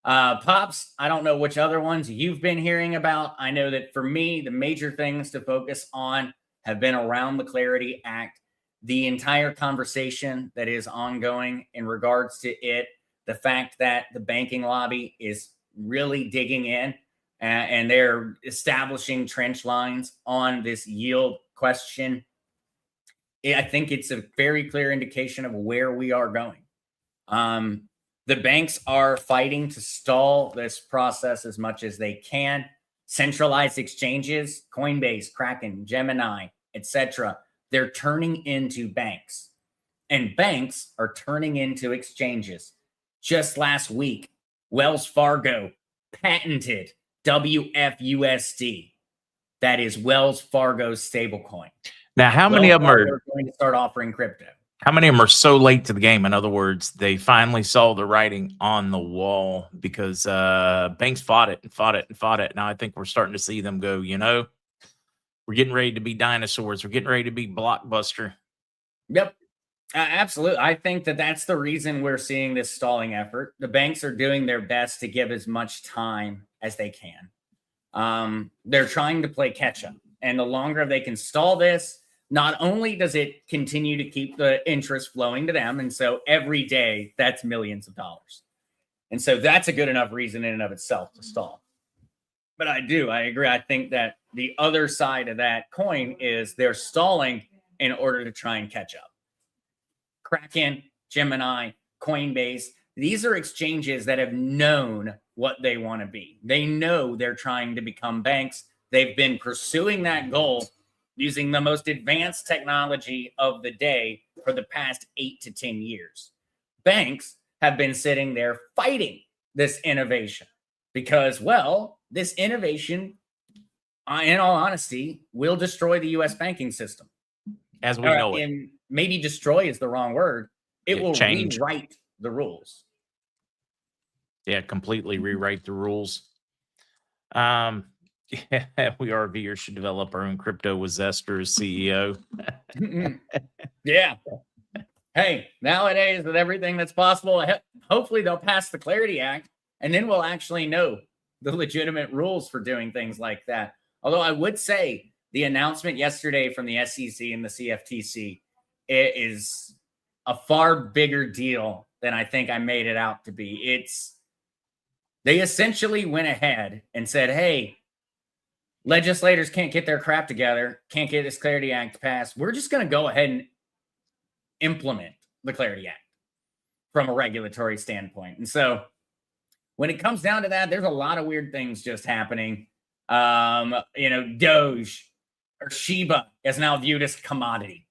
Pops, I don't know which other ones you've been hearing about. I know that for me, the major things to focus on have been around the Clarity Act, the entire conversation that is ongoing in regards to it, the fact that the banking lobby is really digging in and they're establishing trench lines on this yield question. I think it's a very clear indication of where we are going. The banks are fighting to stall this process as much as they can. Centralized exchanges, Coinbase, Kraken, Gemini, etc., they're turning into banks. And banks are turning into exchanges. Just last week, Wells Fargo patented WFUSD. That is Wells Fargo's stablecoin. Now, how many of them are going to start offering crypto? How many of them are so late to the game? In other words, they finally saw the writing on the wall because banks fought it and fought it and fought it. Now I think we're starting to see them go, we're getting ready to be dinosaurs. We're getting ready to be Blockbuster. Yep, absolutely. I think that that's the reason we're seeing this stalling effort. The banks are doing their best to give as much time as they can. They're trying to play catch up. And the longer they can stall this, not only does it continue to keep the interest flowing to them, and so every day that's millions of dollars. And so that's a good enough reason in and of itself to stall. But I agree. I think that the other side of that coin is they're stalling in order to try and catch up. Kraken, Gemini, Coinbase, these are exchanges that have known what they want to be. They know they're trying to become banks. They've been pursuing that goal using the most advanced technology of the day for the past 8 to 10 years. Banks have been sitting there fighting this innovation because, well, this innovation, in all honesty, will destroy the U.S. banking system. As we know it. And maybe destroy is the wrong word. It will rewrite the rules. Yeah, completely rewrite the rules. We RVers should develop our own crypto with Zester as CEO. Yeah. Hey, nowadays with everything that's possible, hopefully they'll pass the Clarity Act and then we'll actually know the legitimate rules for doing things like that. Although I would say the announcement yesterday from the SEC and the CFTC is a far bigger deal than I think I made it out to be. They essentially went ahead and said, hey, legislators can't get their crap together, can't get this Clarity Act passed. We're just going to go ahead and implement the Clarity Act from a regulatory standpoint. And so when it comes down to that, there's a lot of weird things just happening. Doge or Shiba is now viewed as commodity.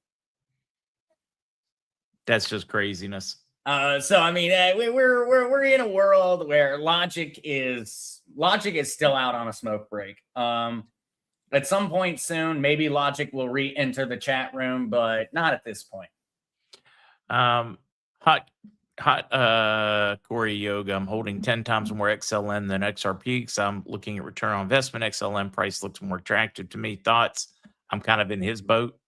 That's just craziness. So I mean, we're in a world where logic is still out on a smoke break. At some point soon, maybe logic will re-enter the chat room, but not at this point. Hot Corey Yoga. I'm holding 10 times more XLM than XRP because I'm looking at return on investment. XLM price looks more attractive to me. Thoughts? I'm kind of in his boat.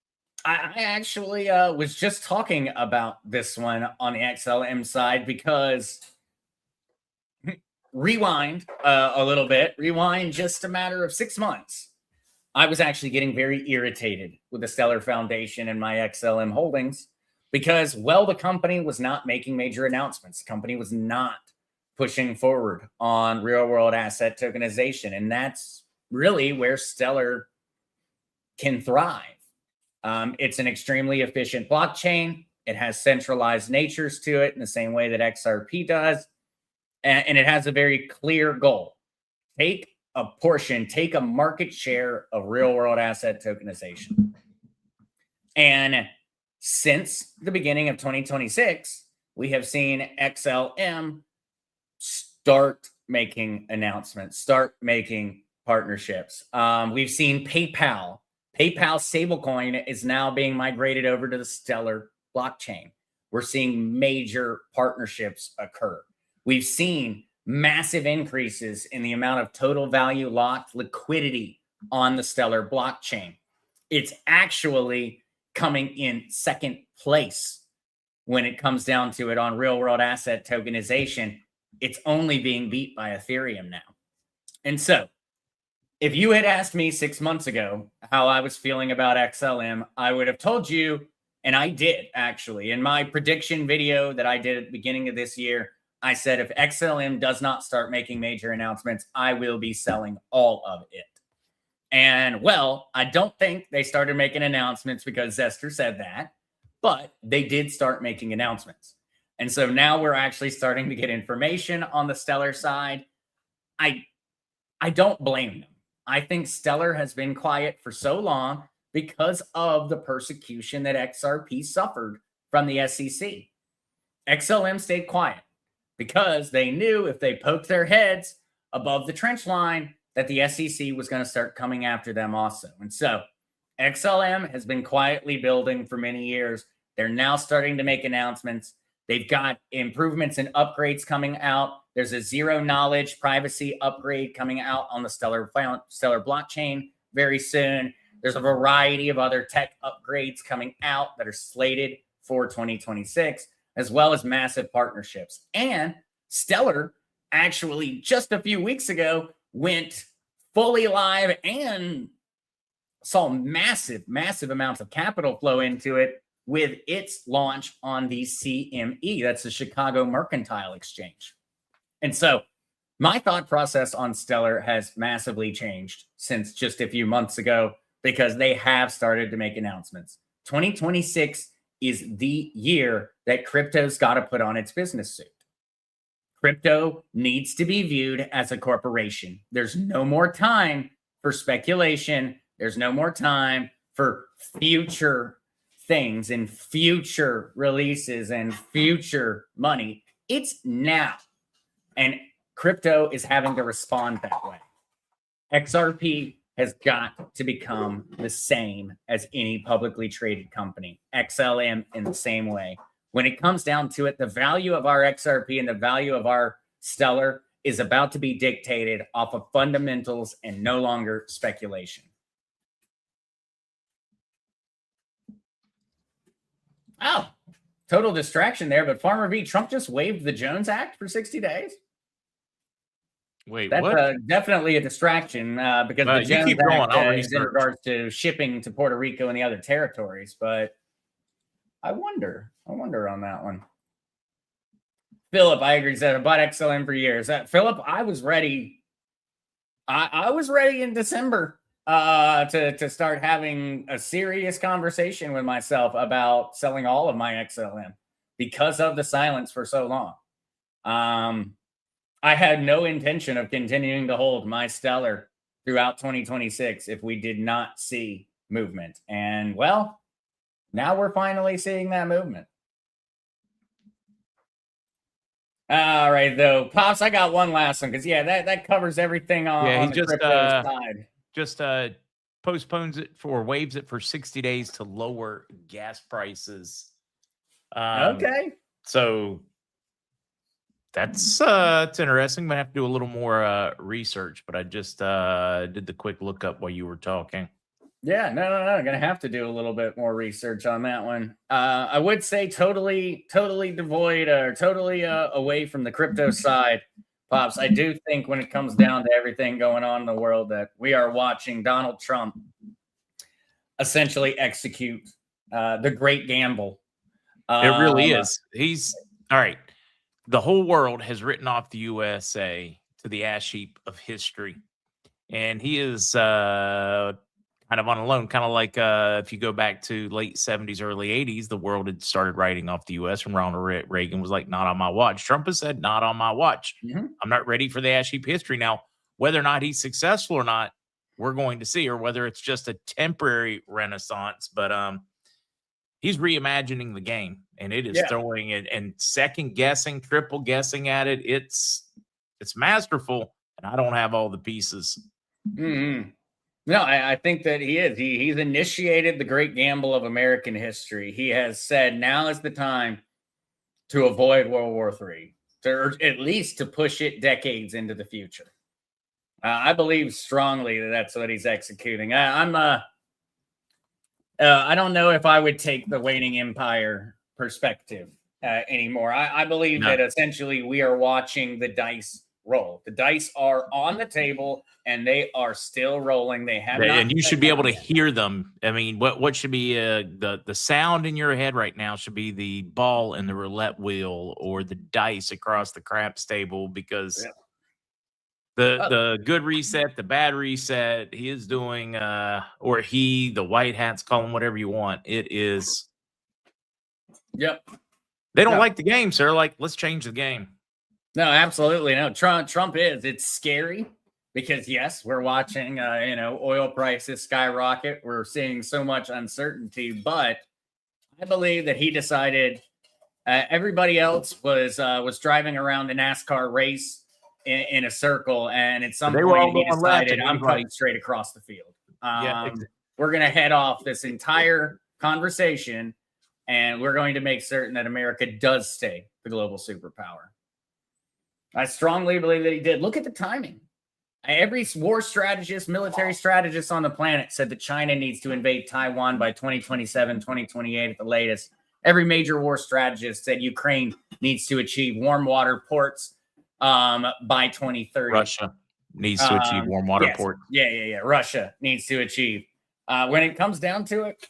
I actually was just talking about this one on the XLM side because rewind a little bit, rewind just a matter of 6 months. I was actually getting very irritated with the Stellar Foundation and my XLM holdings because, well, the company was not making major announcements. The company was not pushing forward on real world asset tokenization. And that's really where Stellar can thrive. It's an extremely efficient blockchain. It has centralized natures to it in the same way that XRP does. And it has a very clear goal. Take a portion, take a market share of real world asset tokenization. And since the beginning of 2026, we have seen XLM start making announcements, start making partnerships. We've seen PayPal stablecoin is now being migrated over to the Stellar blockchain. We're seeing major partnerships occur. We've seen massive increases in the amount of total value locked liquidity on the Stellar blockchain. It's actually coming in second place when it comes down to it on real world asset tokenization. It's only being beat by Ethereum now. And so if you had asked me 6 months ago how I was feeling about XLM, I would have told you, and I did actually, in my prediction video that I did at the beginning of this year, I said, if XLM does not start making major announcements, I will be selling all of it. And well, I don't think they started making announcements because Zester said that, but they did start making announcements. And so now we're actually starting to get information on the Stellar side. I don't blame them. I think Stellar has been quiet for so long because of the persecution that XRP suffered from the SEC. XLM stayed quiet because they knew if they poked their heads above the trench line that the SEC was going to start coming after them also. And so XLM has been quietly building for many years. They're now starting to make announcements. They've got improvements and upgrades coming out. There's a zero knowledge privacy upgrade coming out on the Stellar blockchain very soon. There's a variety of other tech upgrades coming out that are slated for 2026, as well as massive partnerships. And Stellar actually just a few weeks ago went fully live and saw massive amounts of capital flow into it with its launch on the CME. That's the Chicago Mercantile Exchange. And so my thought process on Stellar has massively changed since just a few months ago because they have started to make announcements. 2026 is the year that crypto's got to put on its business suit. Crypto needs to be viewed as a corporation. There's no more time for speculation. There's no more time for future things and future releases and future money. It's now. And crypto is having to respond that way. XRP has got to become the same as any publicly traded company. XLM in the same way. When it comes down to it, the value of our XRP and the value of our Stellar is about to be dictated off of fundamentals and no longer speculation. Oh, total distraction there, but Farmer V, Trump just waived the Jones Act for 60 days. Wait, that's what? Definitely a distraction because the Jones keep going. Act is in regards to shipping to Puerto Rico and the other territories. But I wonder on that one. Philip, I agree. Said I bought XLM for years. Philip, I was ready. I was ready in December to start having a serious conversation with myself about selling all of my XLM because of the silence for so long. I had no intention of continuing to hold my Stellar throughout 2026 if we did not see movement. And well, now we're finally seeing that movement. All right, though. Pops, I got one last one because, yeah, that covers everything on the crypto side. Just postpones it waives it for 60 days to lower gas prices. Okay. So that's it's interesting. Might have to do a little more research, but I just did the quick lookup while you were talking. Yeah, no. Gonna have to do a little bit more research on that one. I would say totally devoid or totally away from the crypto side, Pops. I do think when it comes down to everything going on in the world that we are watching Donald Trump essentially execute the great gamble. It really is. He's all right. The whole world has written off the USA to the ash heap of history. And he is kind of on a loan, kind of like if you go back to late 70s, early 80s, the world had started writing off the U.S. and Ronald Reagan was like, not on my watch. Trump has said, not on my watch. I'm not ready for the ash heap history. Now, whether or not he's successful or not, we're going to see, or whether it's just a temporary renaissance. But he's reimagining the game, and it is throwing it and second guessing, triple guessing at it. It's masterful, and I don't have all the pieces. No, I think that he is. He's initiated the great gamble of American history. He has said now is the time to avoid World War III, or at least to push it decades into the future. I believe strongly that that's what he's executing. I don't know if I would take the waning empire perspective anymore. I believe that essentially we are watching the dice roll. The dice are on the table and they are still rolling. They have not, and you should be able to hear them. I mean, what should be the sound in your head right now should be the ball in the roulette wheel or the dice across the craps table, because the good reset, the bad reset, he is doing or the white hats, call them whatever you want. It is. Yep. They don't like the game, sir. Like, let's change the game. No, absolutely no. Trump is. It's scary because yes, we're watching oil prices skyrocket. We're seeing so much uncertainty, but I believe that he decided everybody else was driving around the NASCAR race in a circle, and at some point he decided, I'm cutting straight across the field. We're going to head off this entire conversation, and we're going to make certain that America does stay the global superpower. I strongly believe that he did. Look at the timing. Every war strategist, military strategist on the planet said that China needs to invade Taiwan by 2027, 2028 at the latest. Every major war strategist said Ukraine needs to achieve warm water ports by 2030. Russia needs to achieve warm water ports. Yeah. Russia needs to achieve. When it comes down to it,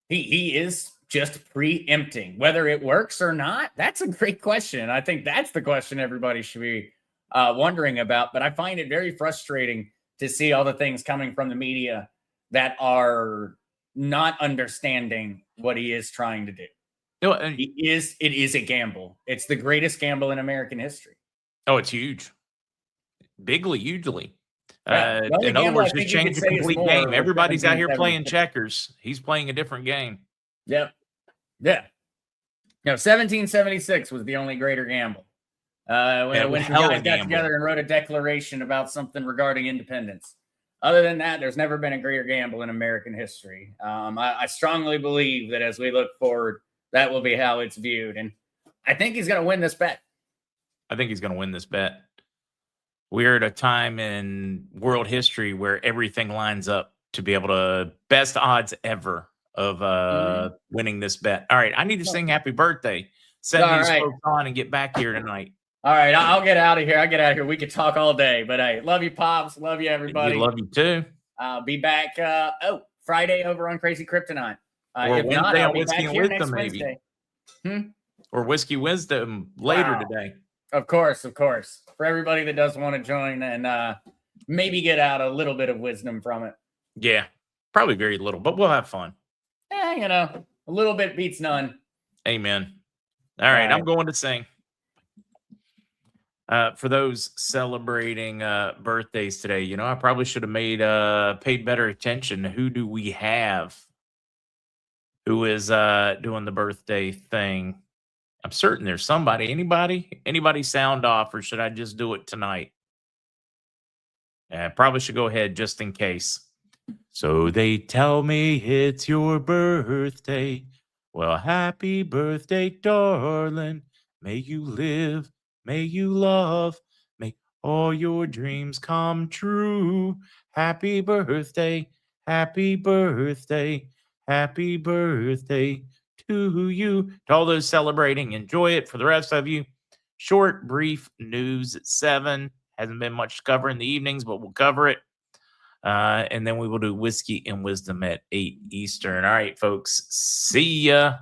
he is just preempting. Whether it works or not, that's a great question. I think that's the question everybody should be wondering about. But I find it very frustrating to see all the things coming from the media that are not understanding what he is trying to do. It is a gamble. It's the greatest gamble in American history. Oh, it's huge. Hugely. In other words, just change the complete game. Everybody's out here playing checkers. He's playing a different game. Yep. Yeah. 1776 was the only greater gamble. When some guys got together and wrote a declaration about something regarding independence. Other than that, there's never been a greater gamble in American history. I strongly believe that as we look forward, that will be how it's viewed. And I think he's going to win this bet. We're at a time in world history where everything lines up to be able to best odds ever of winning this bet. All right, I need to sing happy birthday. Send these folks on and get back here tonight. All right, I'll get out of here. We could talk all day, but hey, love you, Pops. Love you, everybody. Love you too. I'll be back Friday over on Crazy Kryptonite. Or Wednesday not, on Whiskey and Wisdom, maybe. Or Whiskey Wisdom later today. Of course. For everybody that does want to join and maybe get out a little bit of wisdom from it. Yeah, probably very little, but we'll have fun. A little bit beats none. Amen. All right, I'm going to sing. For those celebrating birthdays today, I probably should have paid better attention. Who do we have who is doing the birthday thing? I'm certain there's somebody. Anybody sound off, or should I just do it tonight? I probably should go ahead just in case. So they tell me it's your birthday. Well, happy birthday, darling. May you live, may you love, may all your dreams come true. Happy birthday, happy birthday, happy birthday to you. To all those celebrating, enjoy it. For the rest of you, short, brief news at 7. Hasn't been much to cover in the evenings, but we'll cover it. And then we will do Whiskey and Wisdom at 8 Eastern. All right, folks. See ya.